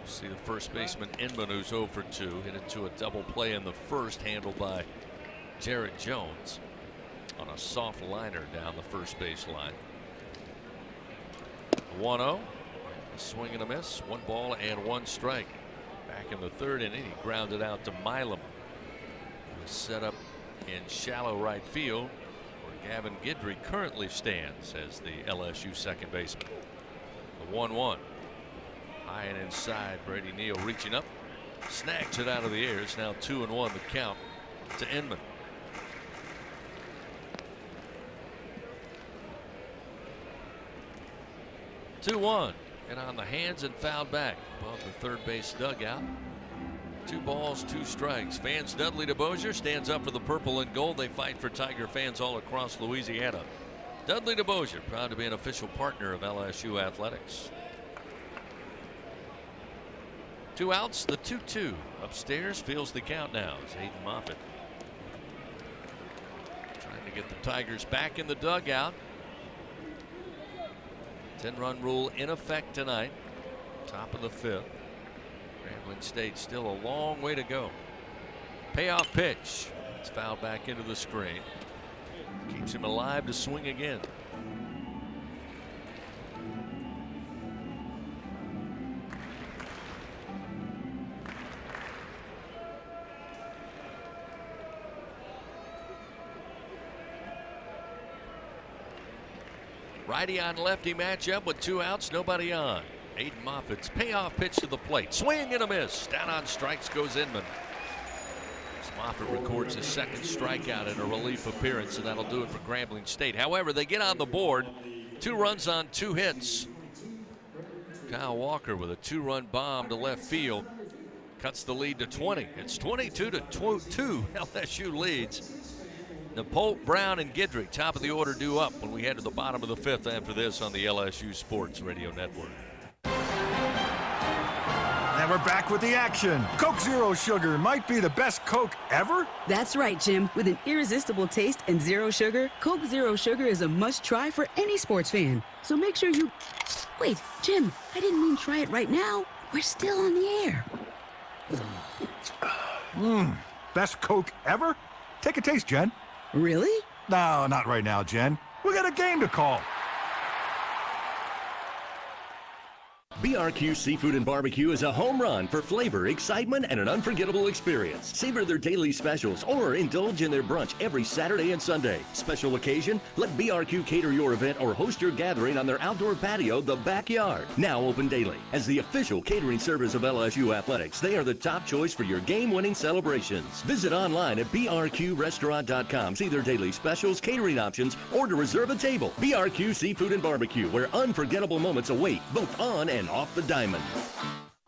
See the first baseman Inman, who's 0 for 2, hit into a double play in the first, handled by Jared Jones on a soft liner down the first base line. 1-0. A swing and a miss. 1 ball and 1 strike. Back in the 3rd inning, he grounded out to Milam. He was set up in shallow right field, where Gavin Guidry currently stands as the LSU second baseman. The 1-1. High and inside. Brady Neal reaching up, snags it out of the air. It's now 2-1 the count to Inman. Two-1, and on the hands and fouled back above the third base dugout. 2 balls, 2 strikes. Fans Dudley DeBosier stands up for the purple and gold. They fight for Tiger fans all across Louisiana. Dudley DeBosier, proud to be an official partner of LSU athletics. 2 outs, the 2-2. Upstairs feels the count now as Hayden Moffitt trying to get the Tigers back in the dugout. 10-run rule in effect tonight. Top of the 5th. Grambling State still a long way to go. Payoff pitch. It's fouled back into the screen. Keeps him alive to swing again. Righty on lefty matchup with 2 outs, nobody on. Aiden Moffitt's payoff pitch to the plate. Swing and a miss. Down on strikes goes Inman. Moffitt records his 2nd strikeout in a relief appearance, and that'll do it for Grambling State. However, they get on the board. 2 runs on 2 hits. Kyle Walker with a 2-run bomb to left field cuts the lead to 20. It's 22-2. LSU leads. Napolt, Brown, and Gidrick, top of the order, due up when we head to the bottom of the 5th after this on the LSU Sports Radio Network. And we're back with the action. Coke Zero Sugar might be the best Coke ever. That's right, Jim. With an irresistible taste and zero sugar, Coke Zero Sugar is a must-try for any sports fan. So make sure you... Wait, Jim, I didn't mean try it right now. We're still on the air. Best Coke ever? Take a taste, Jen. Really? No, not right now, Jen. We got a game to call. BRQ Seafood and Barbecue is a home run for flavor, excitement, and an unforgettable experience. Savor their daily specials or indulge in their brunch every Saturday and Sunday. Special occasion? Let BRQ cater your event or host your gathering on their outdoor patio, The Backyard. Now open daily. As the official catering service of LSU Athletics, they are the top choice for your game-winning celebrations. Visit online at brqrestaurant.com. See their daily specials, catering options, or to reserve a table. BRQ Seafood and Barbecue, where unforgettable moments await, both on and off the diamond.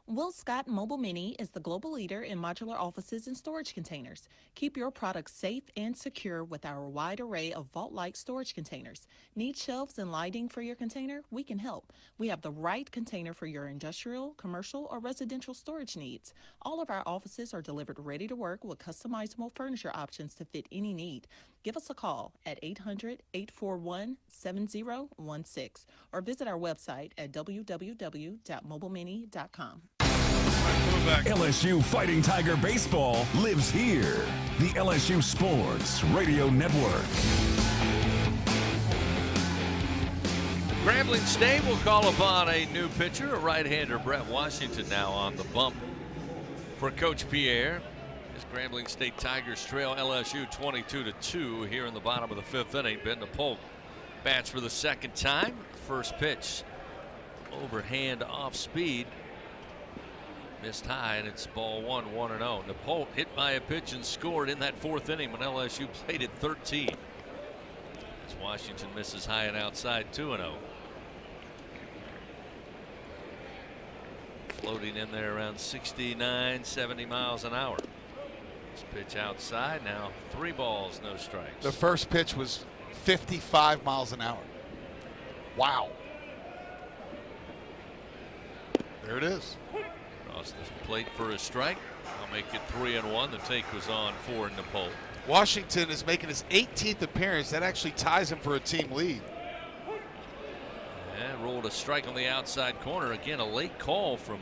Will Scott Mobile Mini is the global leader in modular offices and storage containers. Keep your products safe and secure with our wide array of vault-like storage containers. Need shelves and lighting for your container? We can help. We have the right container for your industrial, commercial, or residential storage needs. All of our offices are delivered ready to work with customizable furniture options to fit any need. Give us a call at 800-841-7016 or visit our website at www.mobilemini.com. LSU Fighting Tiger Baseball lives here. The LSU Sports Radio Network. Grambling State will call upon a new pitcher, a right-hander, Brett Washington, now on the bump for Coach Pierre. As Grambling State Tigers trail LSU 22-2 here in the bottom of the 5th inning. Ben Napolt bats for the 2nd time. First pitch, overhand off speed. Missed high, and it's ball 1, 1-0. Napolt hit by a pitch and scored in that 4th inning when LSU played at 13. As Washington misses high and outside, 2-0. Floating in there around 69, 70 miles an hour. This pitch outside, now 3 balls, no strikes. The first pitch was 55 miles an hour. Wow. There it is. Across the plate for a strike. I'll make it 3-1. The take was on for Napolt. Washington is making his 18th appearance. That actually ties him for a team lead. And rolled a strike on the outside corner. Again, a late call from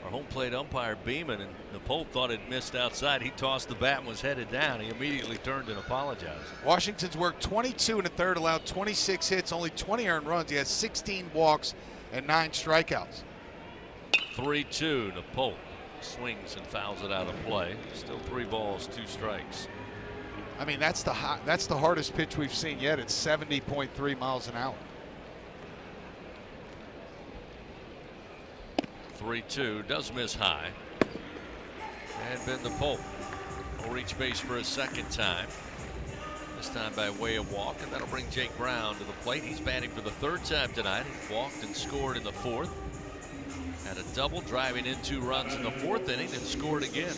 our home plate umpire Beeman, and Napolt thought it missed outside. He tossed the bat and was headed down. He immediately turned and apologized. Washington's worked 22 1/3, allowed 26 hits, only 20 earned runs. He has 16 walks and 9 strikeouts. 3-2. Napolt swings and fouls it out of play. Still 3 balls, 2 strikes. I mean, that's the hardest pitch we've seen yet. It's 70.3 miles an hour. 3-2, does miss high. And Ben Napolt will reach base for a 2nd time. This time by way of walk, and that'll bring Jake Brown to the plate. He's batting for the 3rd time tonight. He walked and scored in the 4th. Had a double, driving in 2 runs in the 4th inning, and scored again.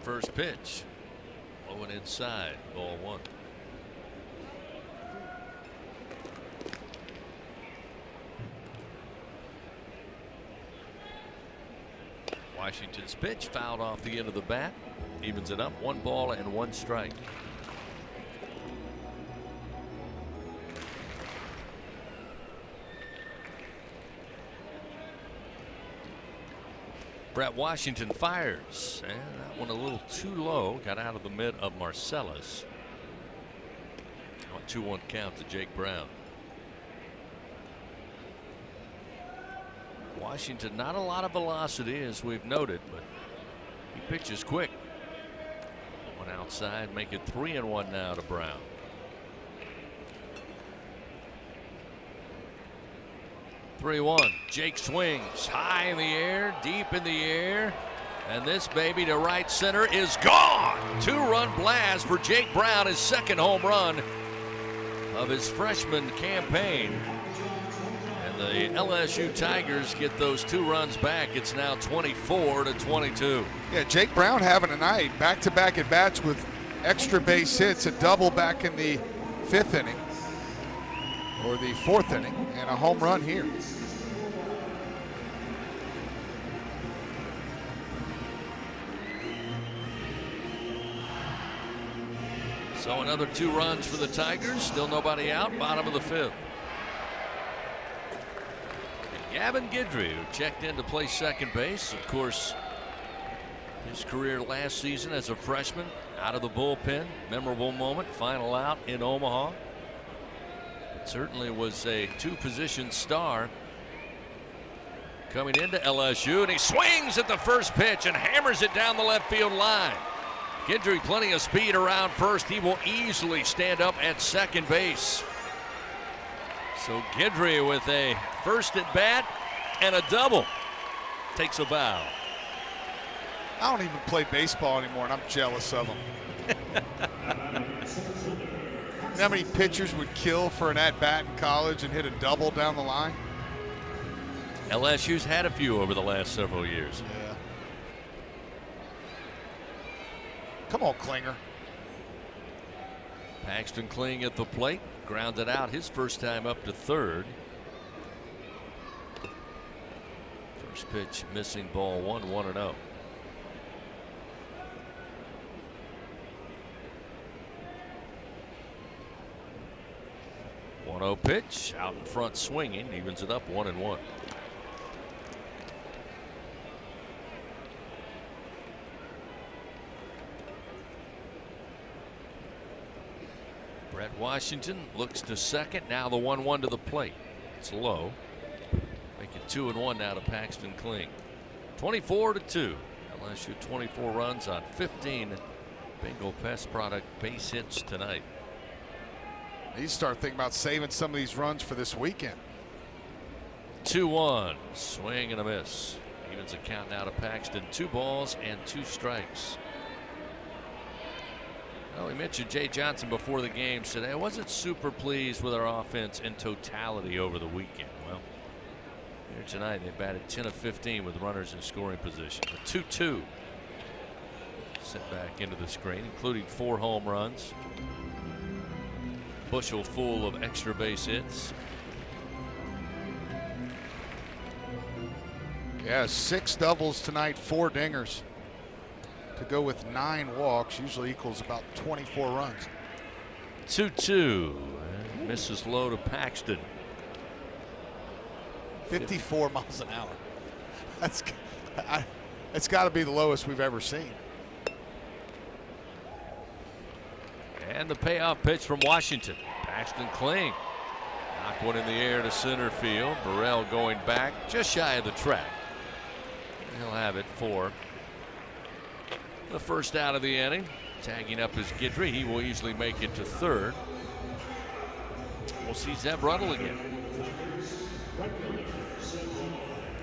First pitch, low and inside, ball 1. Washington's pitch fouled off the end of the bat. Evens it up, 1 ball and 1 strike. Brett Washington fires, and that one a little too low. Got out of the mid of Marcellus. On 2-1 count to Jake Brown. Washington, not a lot of velocity, as we've noted, but he pitches quick. One outside, make it 3-1 now to Brown. Jake swings high in the air, deep in the air, and this baby to right center is gone. 2-run blast for Jake Brown, his 2nd home run of his freshman campaign. And the LSU Tigers get those 2 runs back. It's now 24-22. Yeah, Jake Brown having a night. Back-to-back at bats with extra base hits, a double back in the 5th inning. Or the 4th inning, and a home run here. So another 2 runs for the Tigers. Still nobody out. Bottom of the 5th. And Gavin Guidry, who checked in to play second base. Of course, his career last season as a freshman, out of the bullpen. Memorable moment, final out in Omaha. Certainly was a 2-position star coming into LSU, and he swings at the first pitch and hammers it down the left field line. Guidry, plenty of speed around first. He will easily stand up at second base. So Guidry with a first at bat and a double. Takes a bow. I don't even play baseball anymore, and I'm jealous of him. How many pitchers would kill for an at-bat in college and hit a double down the line? LSU's had a few over the last several years. Yeah. Come on, Klinger. Paxton Kling at the plate. Grounded out his first time up to 3rd. First pitch missing, ball 1, 1-0. Pitch out in front swinging, evens it up 1-1. Brett Washington looks to second. Now the 1-1 to the plate. It's low. Make it 2-1 now to Paxton Kling. 24-2. LSU 24 runs on 15 Bengal Pest Product base hits tonight. You start thinking about saving some of these runs for this weekend. 2-1. Swing and a miss. Evens a count now to Paxton. 2 balls and 2 strikes. Well, we mentioned Jay Johnson before the game. Said I wasn't super pleased with our offense in totality over the weekend. Well, here tonight they batted 10 of 15 with runners in scoring position. A 2-2 sent back into the screen, including 4 home runs. Bushel full of extra base hits. Yeah, 6 doubles tonight, 4 dingers. To go with 9 walks usually equals about 24 runs. 2-2. Misses low to Paxton. 54 miles an hour. It's got to be the lowest we've ever seen. And the payoff pitch from Washington. Paxton Kling. Knocked one in the air to center field. Burrell going back just shy of the track. He'll have it for the first out of the inning. Tagging up his Guidry. He will easily make it to 3rd. We'll see Zeb Ruddle again.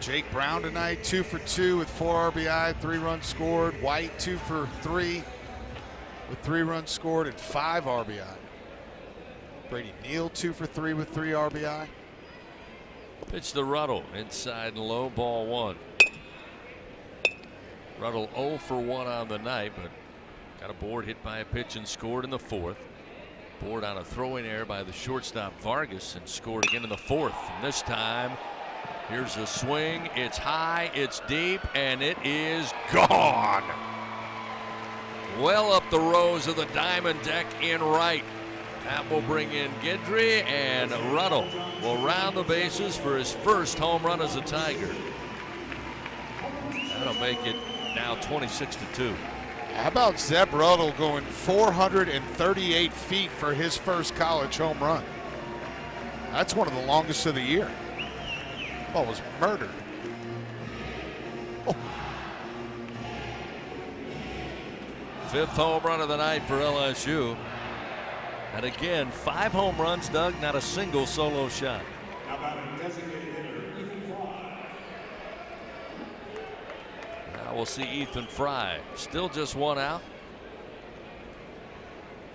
Jake Brown tonight, 2 for 2 with 4 RBI, 3 runs scored. White 2 for 3 with 3 runs scored and 5 RBI. Brady Neal 2 for 3 with 3 RBI. Pitch to Ruddle, inside and low, ball 1. Ruddle 0 for 1 on the night, but got a board hit by a pitch and scored in the 4th. Board on a throwing error by the shortstop Vargas and scored again in the 4th. And this time, here's a swing. It's high, it's deep, and it is gone. well up the rows of the diamond deck in right. That will bring in Guidry, and Ruddle will round the bases for his first home run as a Tiger. That'll make it now 26-2. How about Zeb Ruddle going 438 feet for his first college home run? That's one of the longest of the year. Ball was murdered. Oh. Fifth home run of the night for LSU. And again, 5 home runs, Doug, not a single solo shot. How about a designated hitter, Ethan Fry? Now we'll see Ethan Fry. Still just 1 out.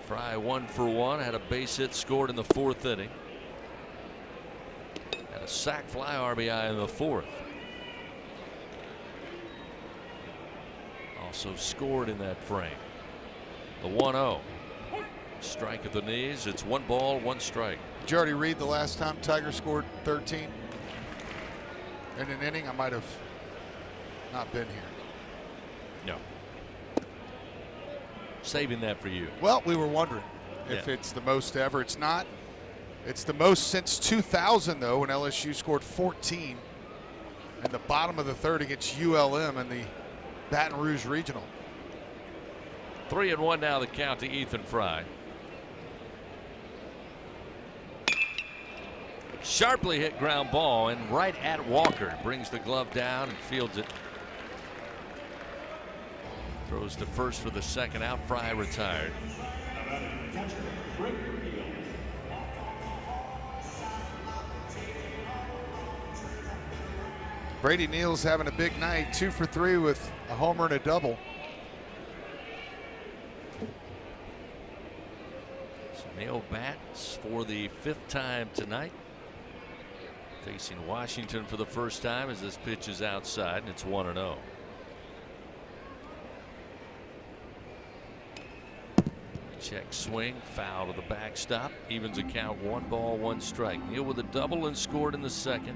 Fry 1 for 1, had a base hit scored in the 4th inning. Had a sac fly RBI in the 4th. Also scored in that frame. The 1-0. Strike at the knees. It's 1 ball, 1 strike. Did you already read the last time Tiger scored 13 in an inning? I might have not been here. No. Saving that for you. Well, we were wondering if it's the most ever. It's not. It's the most since 2000, though, when LSU scored 14 in the bottom of the 3rd against ULM in the Baton Rouge Regional. 3-1 now the count to Ethan Fry. Sharply hit ground ball and right at Walker. Brings the glove down and fields it. Throws to first for the 2nd out. Fry retired. Brady Neal's having a big night. 2 for 3 with a homer and a double. So Neal bats for the 5th time tonight. Facing Washington for the first time as this pitch is outside, and it's 1-0. Check swing, foul to the backstop. Evens a count, 1 ball, 1 strike. Neal with a double and scored in the 2nd.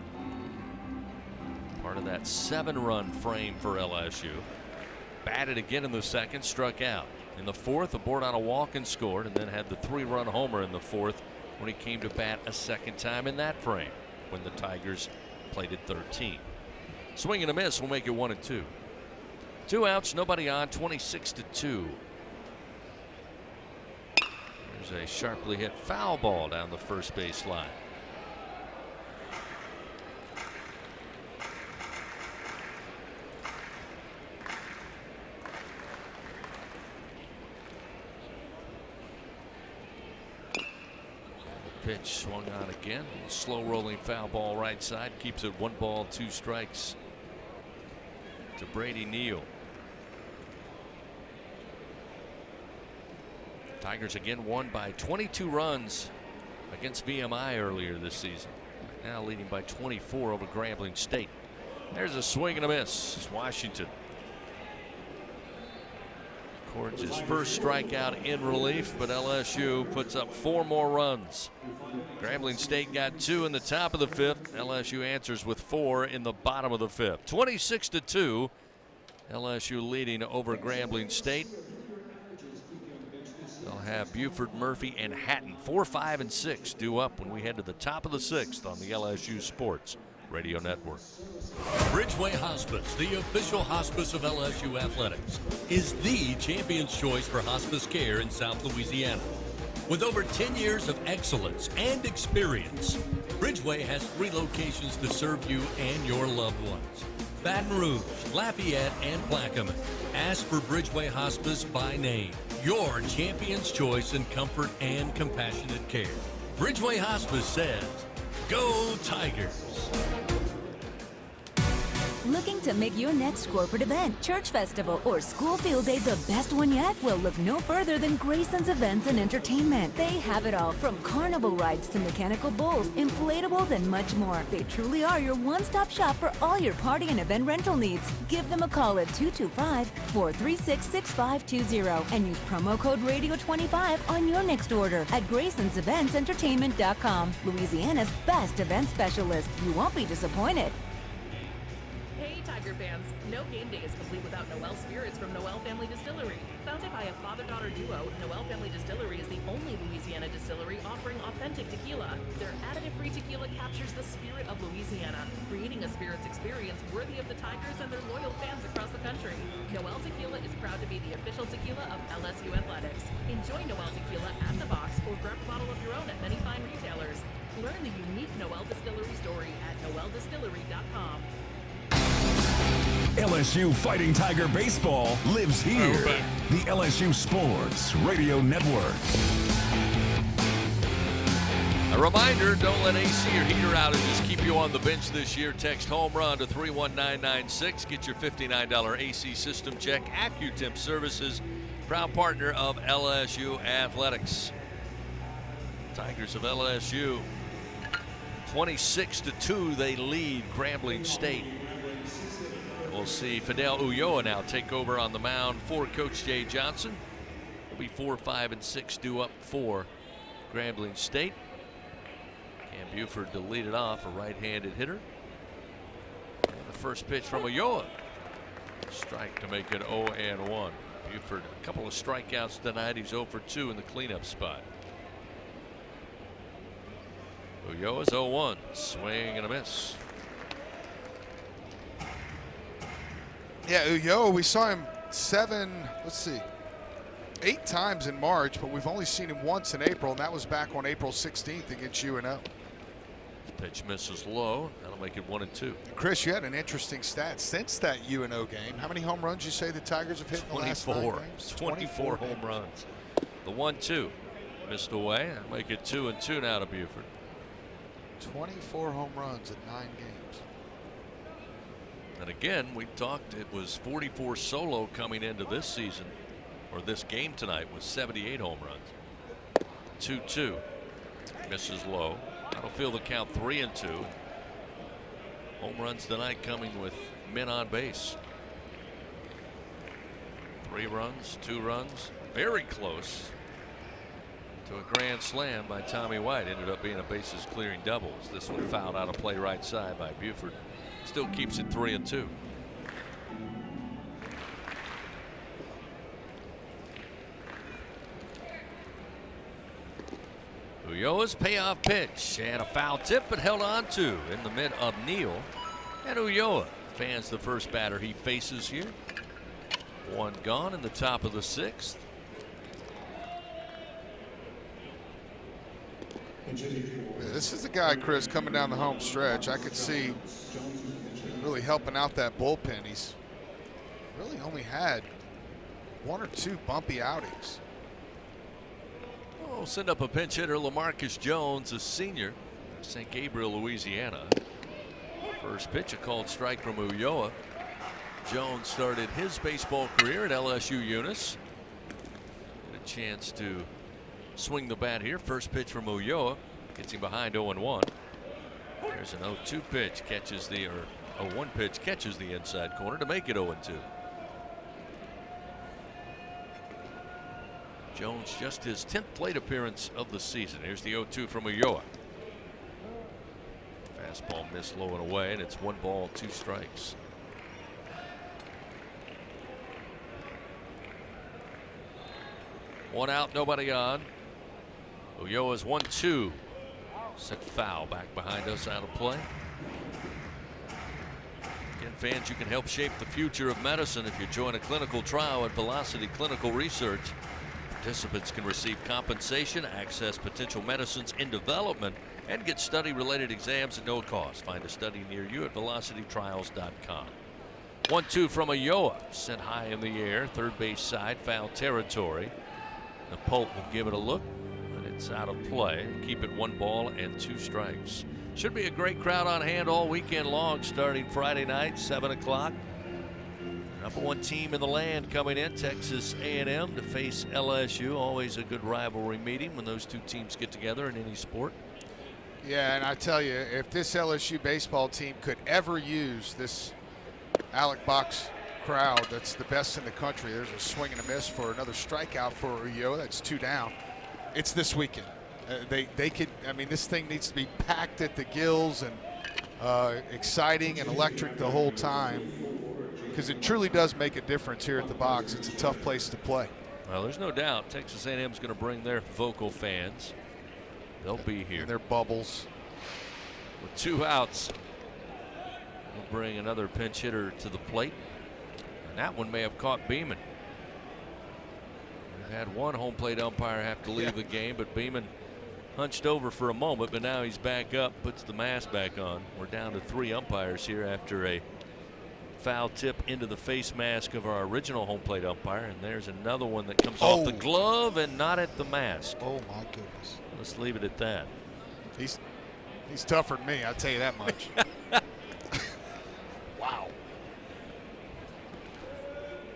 Part of that 7-run frame for LSU. Batted again in the 2nd, struck out. In the 4th, aboard on a walk and scored, and then had the 3-run homer in the 4th when he came to bat a 2nd time in that frame, when the Tigers played at 13. Swing and a miss will make it 1-2. 2 outs, nobody on, 26-2. There's a sharply hit foul ball down the first base line. Pitch swung on again. Slow rolling foul ball right side. Keeps it 1 ball, 2 strikes to Brady Neal. Tigers again won by 22 runs against VMI earlier this season. Now leading by 24 over Grambling State. There's a swing and a miss. It's Washington. Records his first strikeout in relief, but LSU puts up 4 more runs. Grambling State got 2 in the top of the 5th. LSU answers with 4 in the bottom of the 5th. 26-2. LSU leading over Grambling State. They'll have Buford, Murphy, and Hatton 4, 5, and 6 due up when we head to the top of the 6th on the LSU Sports Radio Network. Bridgeway Hospice, the official hospice of LSU athletics, is the champion's choice for hospice care in South Louisiana. With over 10 years of excellence and experience, Bridgeway has 3 locations to serve you and your loved ones: Baton Rouge, Lafayette, and Plaquemine. Ask for Bridgeway Hospice by name. Your champion's choice in comfort and compassionate care. Bridgeway Hospice says, go Tigers. Looking to make your next corporate event, church festival, or school field day the best one yet? Well, look no further than Grayson's Events and Entertainment. They have it all, from carnival rides to mechanical bulls, inflatables, and much more. They truly are your one-stop shop for all your party and event rental needs. Give them a call at 225-436-6520 and use promo code RADIO25 on your next order at Grayson'sEventsEntertainment.com. Louisiana's best event specialist. You won't be disappointed. Hey, Tiger fans! No game day is complete without Noel Spirits from Noel Family Distillery. Founded by a father-daughter duo, Noel Family Distillery is the only Louisiana distillery offering authentic tequila. Their additive-free tequila captures the spirit of Louisiana, creating a spirits experience worthy of the Tigers and their loyal fans across the country. Noel Tequila is proud to be the official tequila of LSU Athletics. Enjoy Noel Tequila at the box or grab a bottle of your own at many fine retailers. Learn the unique Noel Distillery story at noeldistillery.com. LSU Fighting Tiger Baseball lives here. The LSU Sports Radio Network. A reminder, don't let AC or heater outages keep you on the bench this year. Text home run to 31996. Get your $59 AC system check. AccuTemp Services, proud partner of LSU Athletics. Tigers of LSU, 26-2, they lead Grambling State. We'll see Fidel Ulloa now take over on the mound for Coach Jay Johnson. It'll be 4, 5, and 6 due up for Grambling State. Cam Buford to lead it off, a right-handed hitter. And the first pitch from Ulloa. Strike to make it 0-1. Buford, a couple of strikeouts tonight. He's 0 for 2 in the cleanup spot. Ulloa's 0-1. Swing and a miss. Yeah, Ulloa, we saw him 8 times in March, but we've only seen him once in April, and that was back on April 16th against UNO. Pitch misses low. That'll make it 1-2. Chris, you had an interesting stat since that UNO game. How many home runs you say the Tigers have hit in the last 9 games? 24 home runs. The 1-2 missed away. That'll make it 2-2 now to Buford. 24 home runs in 9 games. And again, we talked, it was 44 solo coming into this season, or this game tonight, with 78 home runs. 2-2. Misses low. That'll fill the count 3-2. Home runs tonight coming with men on base. 3 runs, 2 runs. Very close to a grand slam by Tommy White. Ended up being a bases clearing double. This one fouled out of play right side by Buford. Still keeps it 3-2. Ulloa's payoff pitch and a foul tip, but held on to in the mid of Neal. And Ulloa fans the first batter he faces here. 1 gone in the top of the 6th. This is the guy, Chris, coming down the home stretch. I could see really helping out that bullpen. He's really only had 1 or 2 bumpy outings. Oh, send up a pinch hitter, LaMarcus Jones, a senior, St. Gabriel, Louisiana. First pitch, a called strike from Ulloa. Jones started his baseball career at LSU Eunice. Get a chance to swing the bat here. First pitch from Ulloa gets him behind 0-1. There's an 0-2 pitch, catches the, or 0-1 pitch catches the inside corner to make it 0-2. Jones just his 10th plate appearance of the season. Here's the 0-2 from Ulloa. Fastball missed low and away, and it's 1 ball, 2 strikes. One out, nobody on. Ulloa's 1-2. Set foul back behind us, out of play. Again, fans, you can help shape the future of medicine if you join a clinical trial at Velocity Clinical Research. Participants can receive compensation, access potential medicines in development, and get study-related exams at no cost. Find a study near you at velocitytrials.com. 1-2 from Ulloa, sent high in the air, third base side, foul territory. The Pope will give it a look, but it's out of play. Keep it 1 ball and 2 strikes. Should be a great crowd on hand all weekend long, starting Friday night, 7 o'clock. Number 1 team in the land coming in, Texas A&M, to face LSU. Always a good rivalry meeting when those 2 teams get together in any sport. Yeah, and I tell you, if this LSU baseball team could ever use this Alec Box crowd that's the best in the country, there's a swing and a miss for another strikeout for Ulloa. That's 2 down. It's this weekend. They could, I mean, this thing needs to be packed at the gills, and exciting and electric the whole time, because it truly does make a difference here at the box. It's a tough place to play. Well, there's no doubt Texas A&M is going to bring their vocal fans. They'll be here. And their bubbles. With 2 outs, we'll bring another pinch hitter to the plate. And that one may have caught Beeman. We've had one home plate umpire have to leave the game, but Beeman hunched over for a moment, but now he's back up, puts the mask back on. We're down to 3 umpires here after a foul tip into the face mask of our original home plate umpire, and there's another one that comes off the glove and not at the mask. Oh my goodness. Let's leave it at that. He's tougher than me, I'll tell you that much. Wow.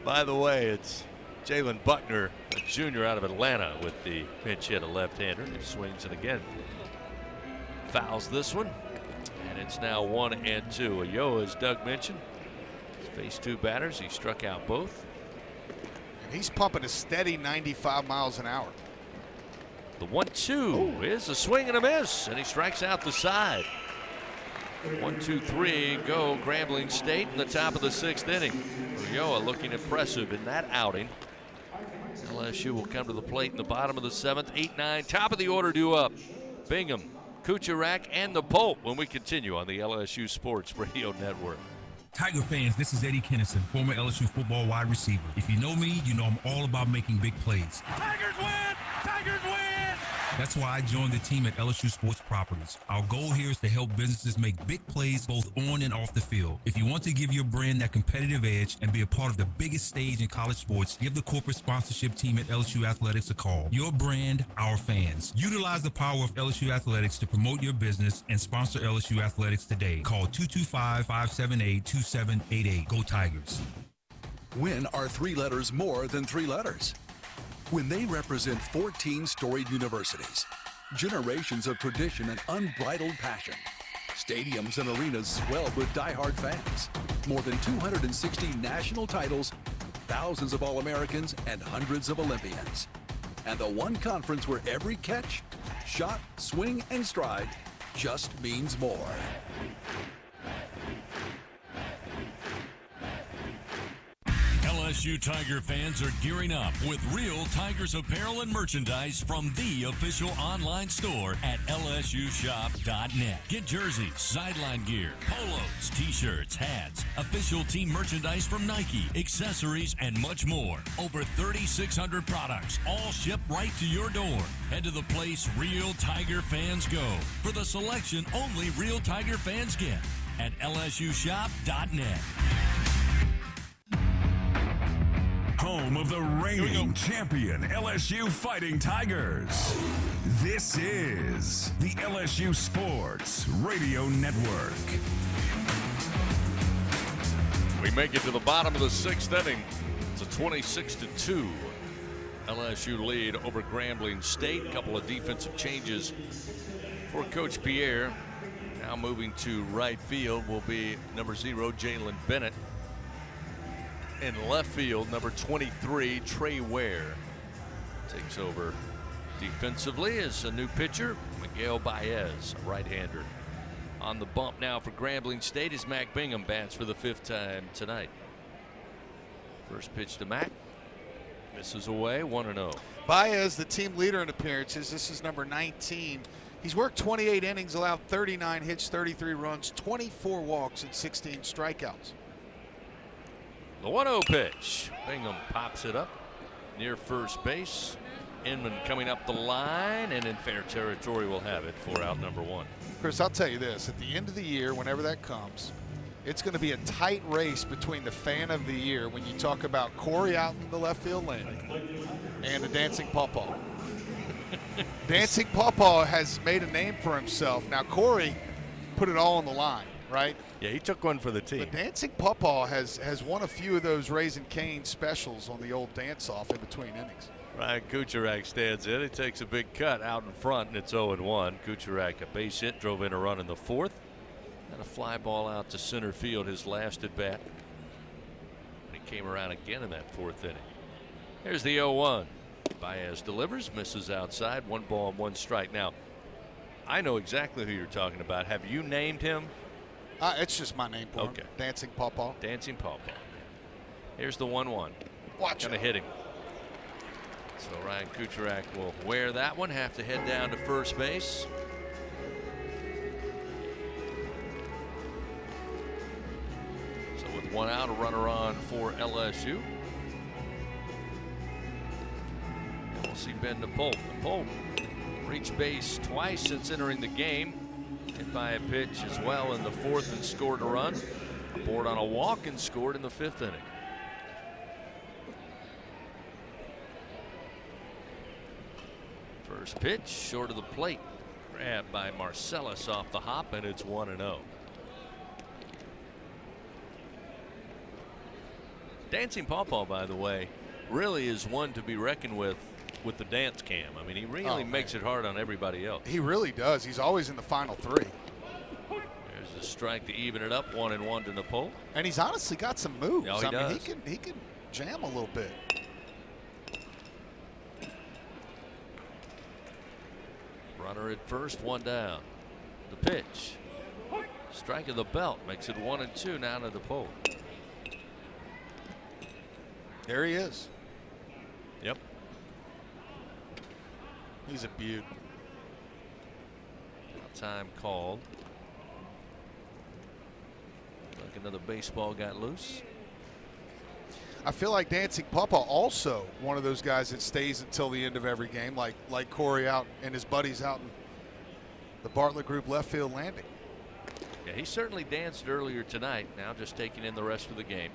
By the way, it's Jalen Buckner, a junior out of Atlanta, with the pinch hit, a left-hander. He swings it again. Fouls this one, and it's now 1-2. Ulloa, as Doug mentioned, faced 2 batters. He struck out both. And he's pumping a steady 95 miles an hour. The 1-2 is a swing and a miss, and he strikes out the side. 1-2-3 go Grambling State in the top of the 6th inning. Ulloa looking impressive in that outing. LSU will come to the plate in the bottom of the 7th. 8-9, top of the order due up. Bingham, Kucharak, and the Pope when we continue on the LSU Sports Radio Network. Tiger fans, this is Eddie Kennison, former LSU football wide receiver. If you know me, you know I'm all about making big plays. Tigers win! Tigers win! That's why I joined the team at LSU Sports Properties. Our goal here is to help businesses make big plays both on and off the field. If you want to give your brand that competitive edge and be a part of the biggest stage in college sports, give the corporate sponsorship team at LSU Athletics a call. Your brand, our fans. Utilize the power of LSU Athletics to promote your business and sponsor LSU Athletics today. Call 225-578-2788. Go Tigers. When are 3 letters more than 3 letters? When they represent 14 storied universities, generations of tradition and unbridled passion, stadiums and arenas swelled with diehard fans, more than 260 national titles, thousands of All-Americans, and hundreds of Olympians. And the one conference where every catch, shot, swing, and stride just means more. LSU Tiger fans are gearing up with real Tigers apparel and merchandise from the official online store at lsushop.net. Get jerseys, sideline gear, polos, t-shirts, hats, official team merchandise from Nike, accessories, and much more. Over 3,600 products, all shipped right to your door. Head to the place real Tiger fans go for the selection only real Tiger fans get at lsushop.net. Home of the reigning champion LSU Fighting Tigers. This is the LSU Sports Radio Network. We make it to the bottom of the 6th inning. It's a 26-2 LSU lead over Grambling State. A couple of defensive changes for Coach Pierre. Now moving to right field will be number 0, Jalen Bennett. In left field, number 23, Trey Ware, takes over defensively as a new pitcher, Miguel Baez, a right-hander. On the bump now for Grambling State is Mac Bingham, bats for the 5th time tonight. First pitch to Mac, misses away, 1-0. Baez, the team leader in appearances. This is number 19. He's worked 28 innings, allowed 39 hits, 33 runs, 24 walks, and 16 strikeouts. The 1-0 pitch. Bingham pops it up near first base. Inman coming up the line, and in fair territory will have it for out number 1. Chris, I'll tell you this. At the end of the year, whenever that comes, it's going to be a tight race between the fan of the year when you talk about Corey out in the left field landing and the Dancing Pawpaw. Dancing Pawpaw has made a name for himself. Now, Corey put it all on the line, right? Yeah, he took one for the team. But Dancing Pawpaw has won a few of those Raising Cane specials on the old dance-off in between innings. Ryan Kucharak stands in. He takes a big cut out in front, and it's 0-1. Kucharak, a base hit, drove in a run in the 4th. And a fly ball out to center field, his last at bat. And he came around again in that 4th inning. Here's the 0-1. Baez delivers, misses outside, 1 ball and 1 strike. Now, I know exactly who you're talking about. Have you named him? It's just my name for him. Dancing Pawpaw. Dancing Pawpaw. Here's the 1-1. Watch Gonna hit him. So Ryan Kucherak will wear that one. Have to head down to first base. So with 1 out, a runner on for LSU. And we'll see Ben DePaul. DePaul reached base twice since entering the game. Hit by a pitch as well in the 4th and scored a run. Aboard on a walk and scored in the 5th inning. First pitch short of the plate. Grabbed by Marcellus off the hop, and it's 1-0. Dancing Pawpaw, by the way, really is one to be reckoned with the dance cam. I mean, he really makes it hard on everybody else. He really does. He's always in the final 3. There's a strike to even it up, 1-1 to Nepal. And he's honestly got some moves. No, he does. He can jam a little bit. Runner at first, 1 down. The pitch. Strike of the belt makes it 1-2 now to Nepal. There he is. Yep. He's a beaut. Time called. Like another baseball got loose. I feel like Dancing Pawpaw also one of those guys that stays until the end of every game, like Corey out and his buddies out in the Bartlett Group left field landing. Yeah, he certainly danced earlier tonight. Now just taking in the rest of the game.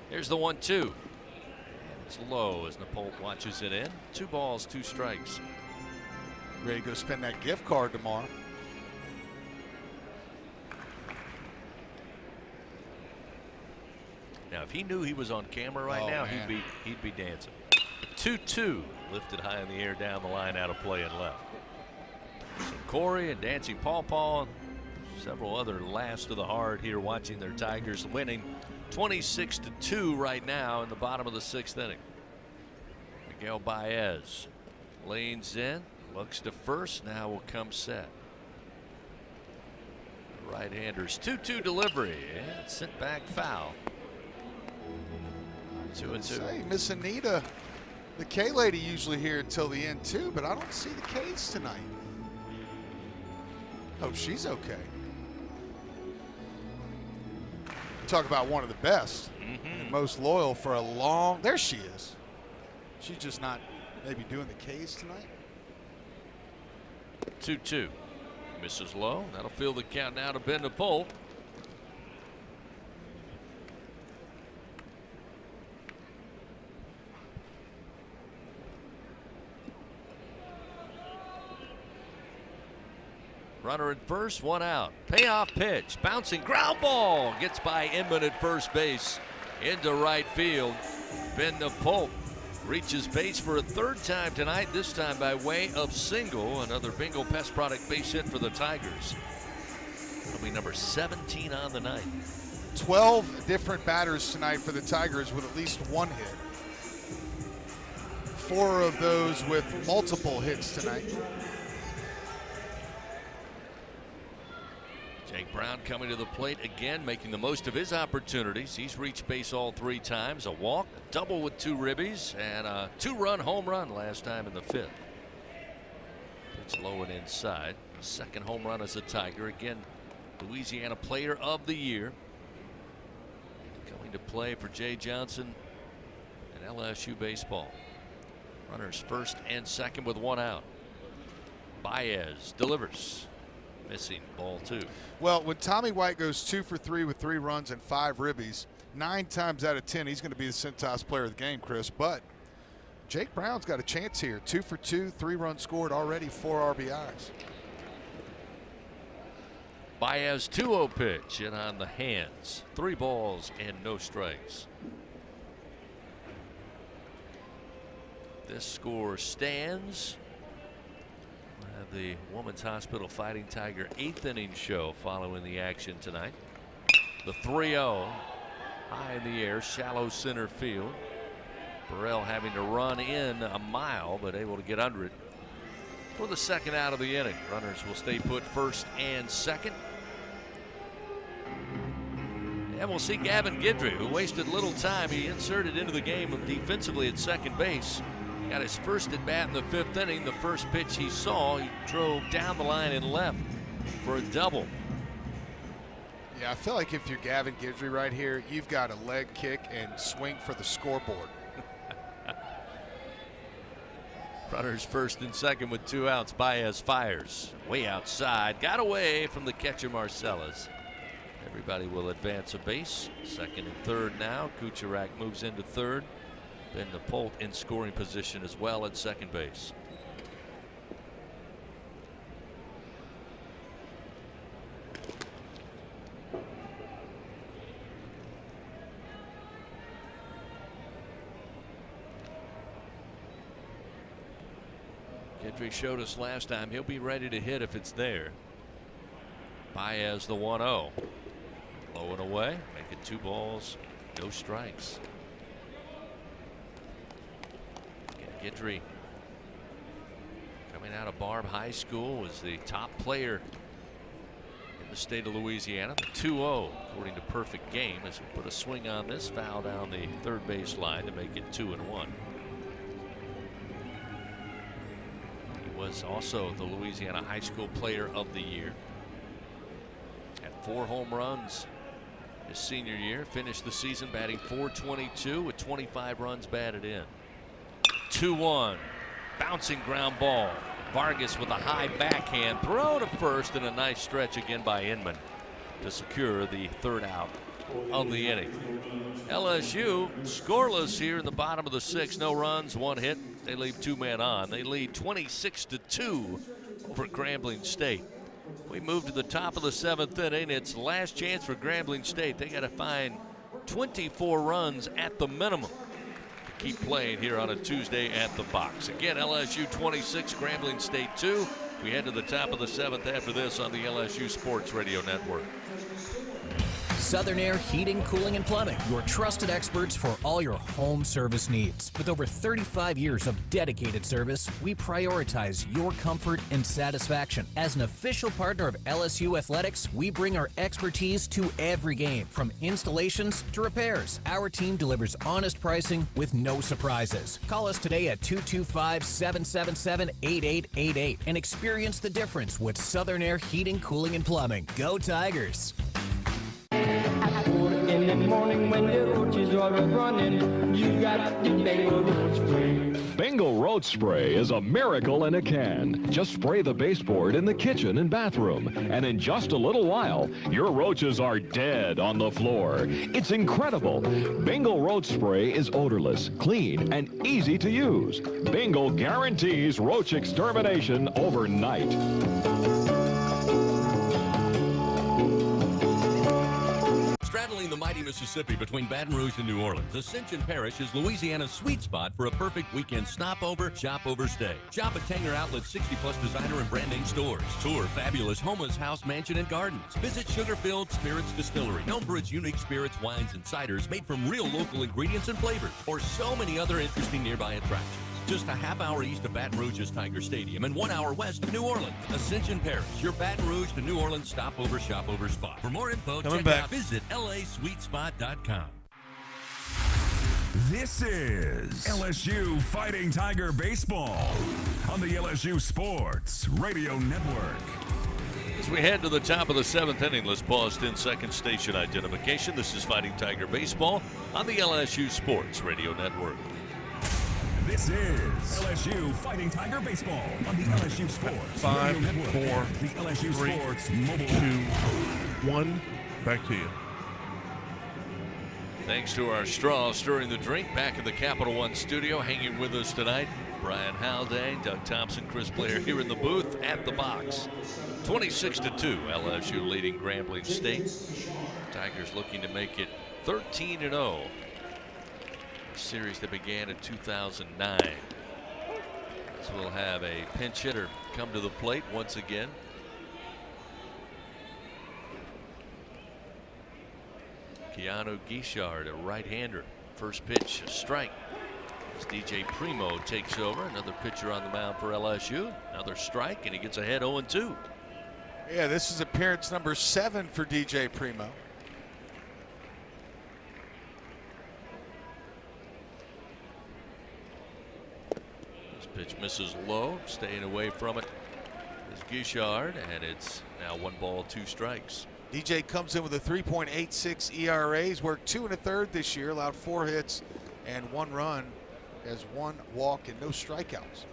Here's the 1-2. And it's low as Nepal watches it in. 2 balls, 2 strikes. Ready to go spend that gift card tomorrow. Now, if he knew he was on camera right now, he'd be dancing. 2-2 lifted high in the air down the line, out of play and left. So Corey and Dancing Pawpaw, several other last of the hard here watching their Tigers winning 26-2 right now in the bottom of the 6th inning. Miguel Baez leans in, looks to first, now will come set. Right-handers 2-2 delivery, and it's sent back foul. 2-2. Say, Miss Anita, the K lady usually here until the end too, but I don't see the K's tonight. Hope she's okay. Talk about one of the best and most loyal for a long. There she is. She's just not maybe doing the K's tonight. 2-2. Misses low. That'll fill the count now to Ben DePaul. Runner at first, 1 out. Payoff pitch, bouncing ground ball, gets by Inman at first base into right field. Ben DePaul reaches base for a 3rd time tonight, this time by way of single. Another Bingo Pest Product base hit for the Tigers. That'll be number 17 on the night. 12 different batters tonight for the Tigers with at least 1 hit. 4 of those with multiple hits tonight. Jake Brown coming to the plate again, making the most of his opportunities. He's reached base all 3 times. A walk, a double with 2 ribbies, and a 2-run home run last time in the 5th. Pitch low and inside. 2nd home run as a Tiger. Again, Louisiana Player of the Year. Coming to play for Jay Johnson and LSU baseball. Runners 1st and 2nd with 1 out. Baez delivers. Missing ball 2. Well, when Tommy White goes 2 for 3 with 3 runs and 5 ribbies, 9 times out of 10 he's going to be the Cintas player of the game, Chris. But Jake Brown's got a chance here. 2 for 2, 3 runs scored already, 4 RBIs. Baez 2-0 pitch in on the hands. 3 balls and no strikes. This score stands. The Women's Hospital Fighting Tiger 8th inning show following the action tonight. The 3-0 high in the air, shallow center field. Burrell having to run in a mile, but able to get under it for the 2nd out of the inning. Runners will stay put 1st and 2nd. And we'll see Gavin Guidry, who wasted little time. He inserted into the game defensively at second base. Got his first at bat in the 5th inning. The first pitch he saw, he drove down the line and left for a double. Yeah, I feel like if you're Gavin Guidry right here, you've got a leg kick and swing for the scoreboard. Runners first and second with 2 outs. Baez fires way outside. Got away from the catcher Marcellus. Everybody will advance a base. Second and third now. Kucherak moves into third. Ben Napolt in scoring position as well at second base. Guidry showed us last time he'll be ready to hit if it's there. Baez the 1-0. Low and away. Make it 2 balls, no strikes. Again, Guidry, coming out of Barb High School, was the top player in the state of Louisiana. The 2-0 according to Perfect Game as we put a swing on this, foul down the third base line to make it 2-1. Was also the Louisiana High School Player of the Year. Had 4 home runs his senior year. Finished the season batting .422 with 25 runs batted in. 2-1. Bouncing ground ball. Vargas with a high backhand throw to first, and a nice stretch again by Inman to secure the 3rd out of the inning. LSU scoreless here in the bottom of the 6th. No runs, 1 hit. They leave 2 men on. They lead 26-2 over Grambling State. We move to the top of the 7th inning. It's last chance for Grambling State. They got to find 24 runs at the minimum to keep playing here on a Tuesday at the box. Again, LSU 26, Grambling State 2. We head to the top of the 7th after this on the LSU Sports Radio Network. Southern Air Heating, Cooling, and Plumbing, your trusted experts for all your home service needs. With over 35 years of dedicated service, we prioritize your comfort and satisfaction. As an official partner of LSU Athletics, we bring our expertise to every game, from installations to repairs. Our team delivers honest pricing with no surprises. Call us today at 225-777-8888 and experience the difference with Southern Air Heating, Cooling, and Plumbing. Go Tigers! In the morning when the roaches are running, you got the Bengal road spray. Bengal Road Spray is a miracle in a can. Just spray the baseboard in the kitchen and bathroom, and in just a little while, your roaches are dead on the floor. It's incredible. Bengal Road Spray is odorless, clean, and easy to use. Bengal guarantees roach extermination overnight. Straddling the mighty Mississippi between Baton Rouge and New Orleans, Ascension Parish is Louisiana's sweet spot for a perfect weekend stopover, shop-over stay. Shop at Tanger Outlet's 60-plus designer and brand name stores. Tour fabulous Homa's House, Mansion, and Gardens. Visit Sugar-Filled Spirits Distillery, known for its unique spirits, wines, and ciders made from real local ingredients and flavors, or so many other interesting nearby attractions. Just a half hour east of Baton Rouge's Tiger Stadium and 1 hour west of New Orleans. Ascension Parish, your Baton Rouge to New Orleans stopover, shop-over spot. For more info, visit lasweetspot.com. This is LSU Fighting Tiger Baseball on the LSU Sports Radio Network. As we head to the top of the 7th inning, let's pause 10-second station identification. This is Fighting Tiger Baseball on the LSU Sports Radio Network. This is LSU Fighting Tiger Baseball on the LSU Sports 5, Radio Network. 4, the LSU 3, Sports Mobile 2, 1. Back to you. Thanks to our straw stirring the drink back in the Capital One studio. Hanging with us tonight, Brian Haldane, Doug Thompson, Chris Blair here in the booth at the box. 26-2, LSU leading Grambling State. Tigers looking to make it 13-0. A series that began in 2009. So we'll have a pinch hitter come to the plate once again. Keanu Guichard, a right-hander. First pitch, a strike. As DJ Primo takes over, another pitcher on the mound for LSU. Another strike, and he gets ahead 0-2. Yeah, this is appearance number 7 for DJ Primo. Pitch misses low, staying away from it is Guichard, and it's now 1 ball, 2 strikes. DJ comes in with a 3.86 ERA. He's worked 2 1/3 this year, allowed 4 hits and 1 run, has 1 walk and no strikeouts.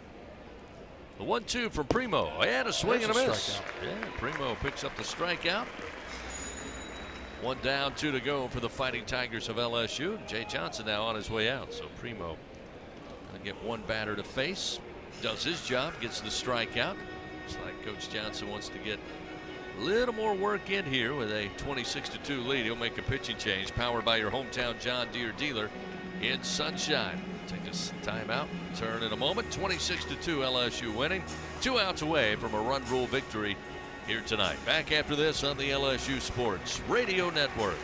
The 1-2 from Primo, and a swing and a miss. Strikeout. Yeah, Primo picks up the strikeout. 1 down, 2 to go for the Fighting Tigers of LSU. Jay Johnson now on his way out, so Primo gonna get 1 batter to face. Does his job, gets the strikeout. Looks like Coach Johnson wants to get a little more work in here with a 26-2 lead. He'll make a pitching change, powered by your hometown John Deere dealer in Sunshine. Take a timeout, turn in a moment. 26-2 LSU winning. 2 outs away from a run rule victory here tonight. Back after this on the LSU Sports Radio Network.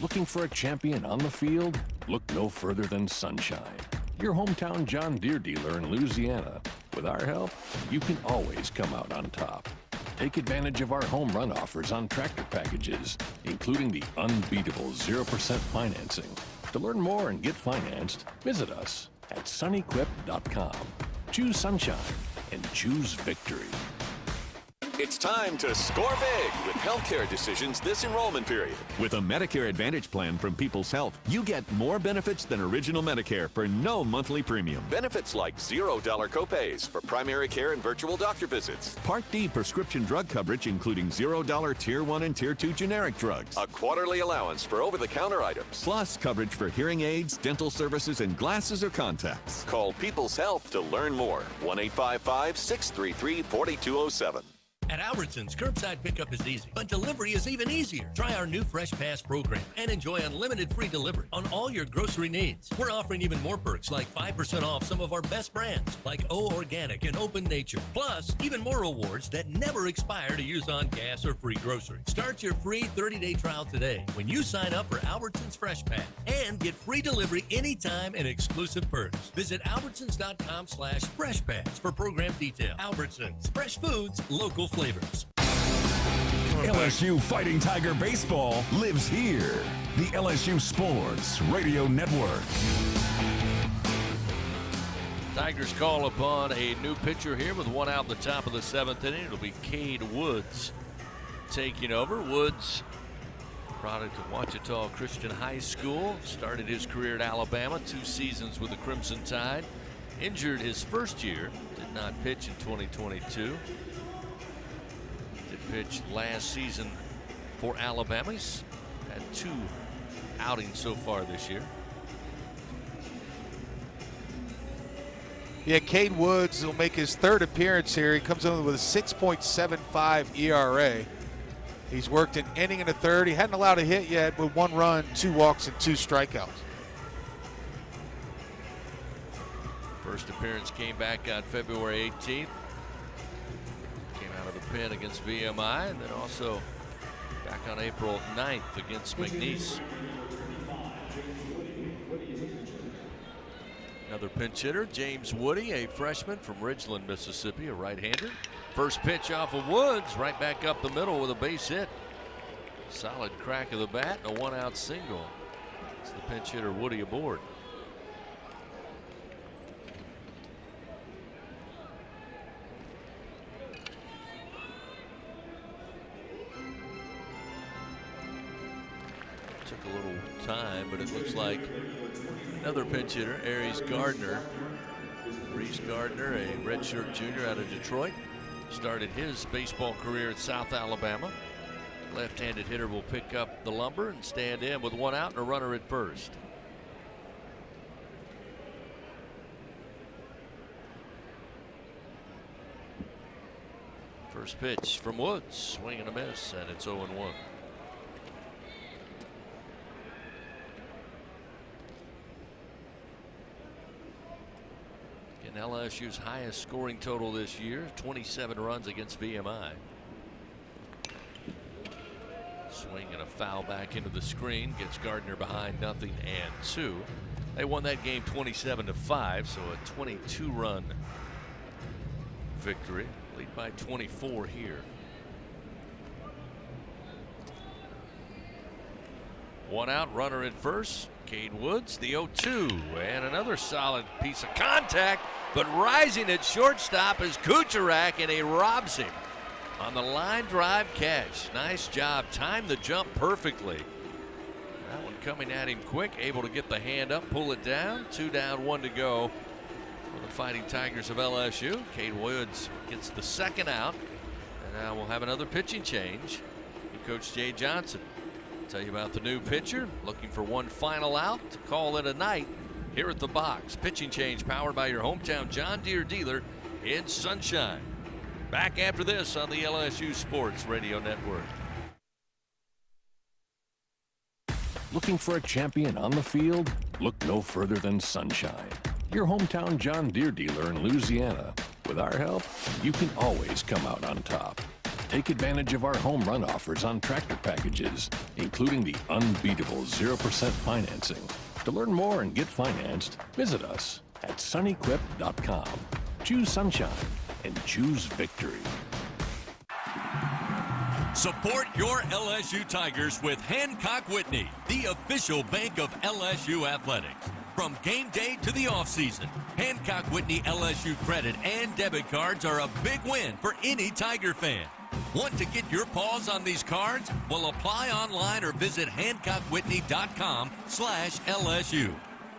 Looking for a champion on the field? Look no further than Sunshine, your hometown John Deere dealer in Louisiana. With our help, you can always come out on top. Take advantage of our home run offers on tractor packages, including the unbeatable 0% financing. To learn more and get financed, visit us at sunequip.com. Choose Sunshine and choose victory. It's time to score big with healthcare decisions this enrollment period. With a Medicare Advantage plan from People's Health, you get more benefits than original Medicare for no monthly premium. Benefits like $0 copays for primary care and virtual doctor visits. Part D prescription drug coverage, including $0 Tier 1 and Tier 2 generic drugs. A quarterly allowance for over-the-counter items. Plus coverage for hearing aids, dental services, and glasses or contacts. Call People's Health to learn more. 1-855-633-4207. At Albertsons, curbside pickup is easy, but delivery is even easier. Try our new Fresh Pass program and enjoy unlimited free delivery on all your grocery needs. We're offering even more perks like 5% off some of our best brands like O Organic and Open Nature. Plus, even more rewards that never expire to use on gas or free groceries. Start your free 30-day trial today when you sign up for Albertsons Fresh Pass and get free delivery anytime and exclusive perks. Visit albertsons.com/Fresh Pass for program details. Albertsons, fresh foods, local flavors. LSU Fighting Tiger Baseball lives here. The LSU Sports Radio Network. Tigers call upon a new pitcher here with 1 out in the top of the 7th inning. It'll be Cade Woods taking over. Woods, product of Ouachita Christian High School, started his career at Alabama, 2 seasons with the Crimson Tide. Injured his first year, did not pitch in 2022. Pitched last season for Alabama. He's had 2 outings so far this year. Yeah, Cade Woods will make his 3rd appearance here. He comes in with a 6.75 ERA. He's worked an inning and a third. He hadn't allowed a hit yet with 1 run, 2 walks, and 2 strikeouts. First appearance came back on February 18th. Pen against VMI, and then also back on April 9th against McNeese. Another pinch hitter, James Woody, a freshman from Ridgeland, Mississippi, a right-hander. First pitch off of Woods, right back up the middle with a base hit. Solid crack of the bat and a 1-out single. It's the pinch hitter Woody aboard. Took a little time, but it looks like another pinch hitter, Aries Gardner. Reese Gardner, a redshirt junior out of Detroit, started his baseball career at South Alabama. Left-handed hitter will pick up the lumber and stand in with 1 out and a runner at first. First pitch from Woods, swing and a miss, and it's 0-1. LSU's highest scoring total this year, 27 runs against VMI. Swing and a foul back into the screen, gets Gardner behind 0-2. They won that game 27-5, so a 22-run victory. Lead by 24 here. One out, runner at first. Cade Woods, the 0-2, and another solid piece of contact, but rising at shortstop is Kucherak, and he robs him on the line drive catch. Nice job, timed the jump perfectly. That one coming at him quick, able to get the hand up, pull it down. 2 down, 1 to go for the Fighting Tigers of LSU. Cade Woods gets the second out, and now we'll have another pitching change. Coach Jay Johnson. Tell you about the new pitcher, looking for one final out to call it a night here at the box. Pitching change powered by your hometown John Deere dealer in Sunshine. Back after this on the LSU Sports Radio Network. Looking for a champion on the field? Look no further than Sunshine, your hometown John Deere dealer in Louisiana. With our help, you can always come out on top. Take advantage of our home run offers on tractor packages, including the unbeatable 0% financing. To learn more and get financed, visit us at sunequip.com. Choose Sunshine and choose victory. Support your LSU Tigers with Hancock Whitney, the official bank of LSU athletics. From game day to the offseason, Hancock Whitney LSU credit and debit cards are a big win for any Tiger fan. Want to get your paws on these cards? Well, apply online or visit HancockWhitney.com/LSU.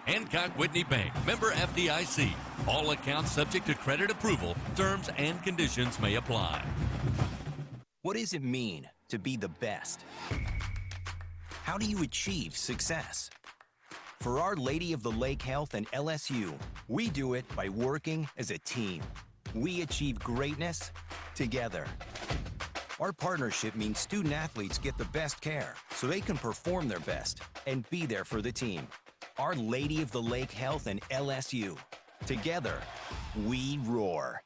Hancock Whitney Bank, member FDIC. All accounts subject to credit approval. Terms and conditions may apply. What does it mean to be the best? How do you achieve success? For Our Lady of the Lake Health and LSU, we do it by working as a team. We achieve greatness together. Our partnership means student athletes get the best care so they can perform their best and be there for the team. Our Lady of the Lake Health and LSU. Together, we roar.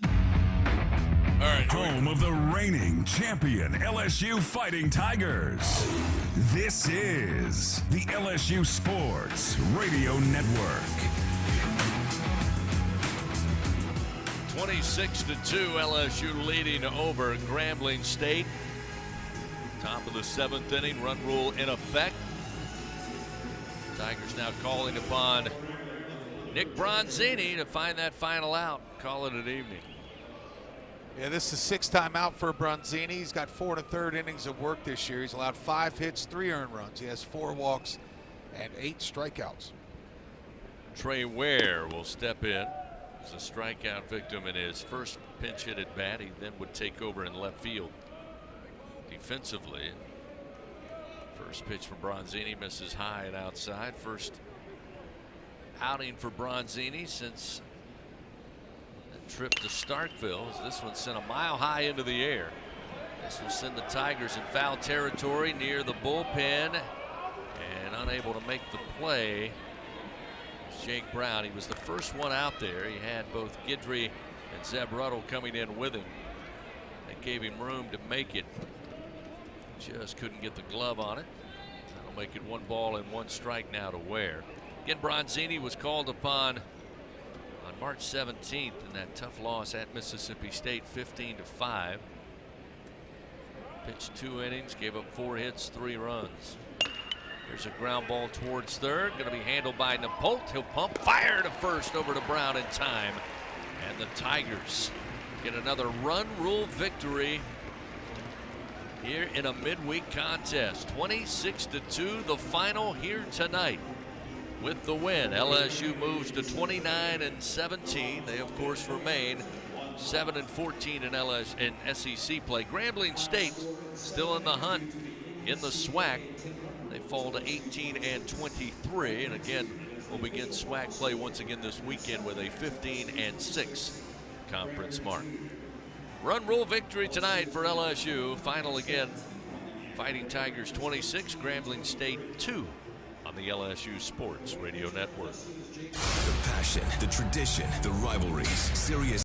All right, home of the reigning champion LSU Fighting Tigers. This is the LSU Sports Radio Network. 26-2, LSU leading over Grambling State. Top of the 7th inning, run rule in effect. Tigers now calling upon Nick Bronzini to find that final out. Call it an evening. Yeah, this is 6th time out for Bronzini. He's got 4 1/3 innings of work this year. He's allowed 5 hits, 3 earned runs. He has 4 walks and 8 strikeouts. Trey Ware will step in. A strikeout victim in his first pinch hit at bat. He then would take over in left field defensively. First pitch from Bronzini misses high and outside. First outing for Bronzini since the trip to Starkville. This one sent a mile high into the air. This will send the Tigers in foul territory near the bullpen, and unable to make the play. Jake Brown. He was the first one out there. He had both Guidry and Zeb Ruddle coming in with him. That gave him room to make it. Just couldn't get the glove on it. That'll make it 1 ball and 1 strike now to Ware. Again, Bronzini was called upon on March 17th in that tough loss at Mississippi State, 15-5. Pitched 2 innings, gave up 4 hits, 3 runs. There's a ground ball towards third. Going to be handled by Napolt. He'll pump, fire to first over to Brown in time. And the Tigers get another run rule victory here in a midweek contest. 26-2, the final here tonight. With the win, LSU moves to 29-17. They, of course, remain 7-14 in SEC play. Grambling State still in the hunt in the SWAC. They fall to 18-23, and again, we'll begin SWAC play once again this weekend with a 15-6 conference mark. Run rule victory tonight for LSU. Final again, Fighting Tigers 26, Grambling State 2 on the LSU Sports Radio Network. The passion, the tradition, the rivalries. Serious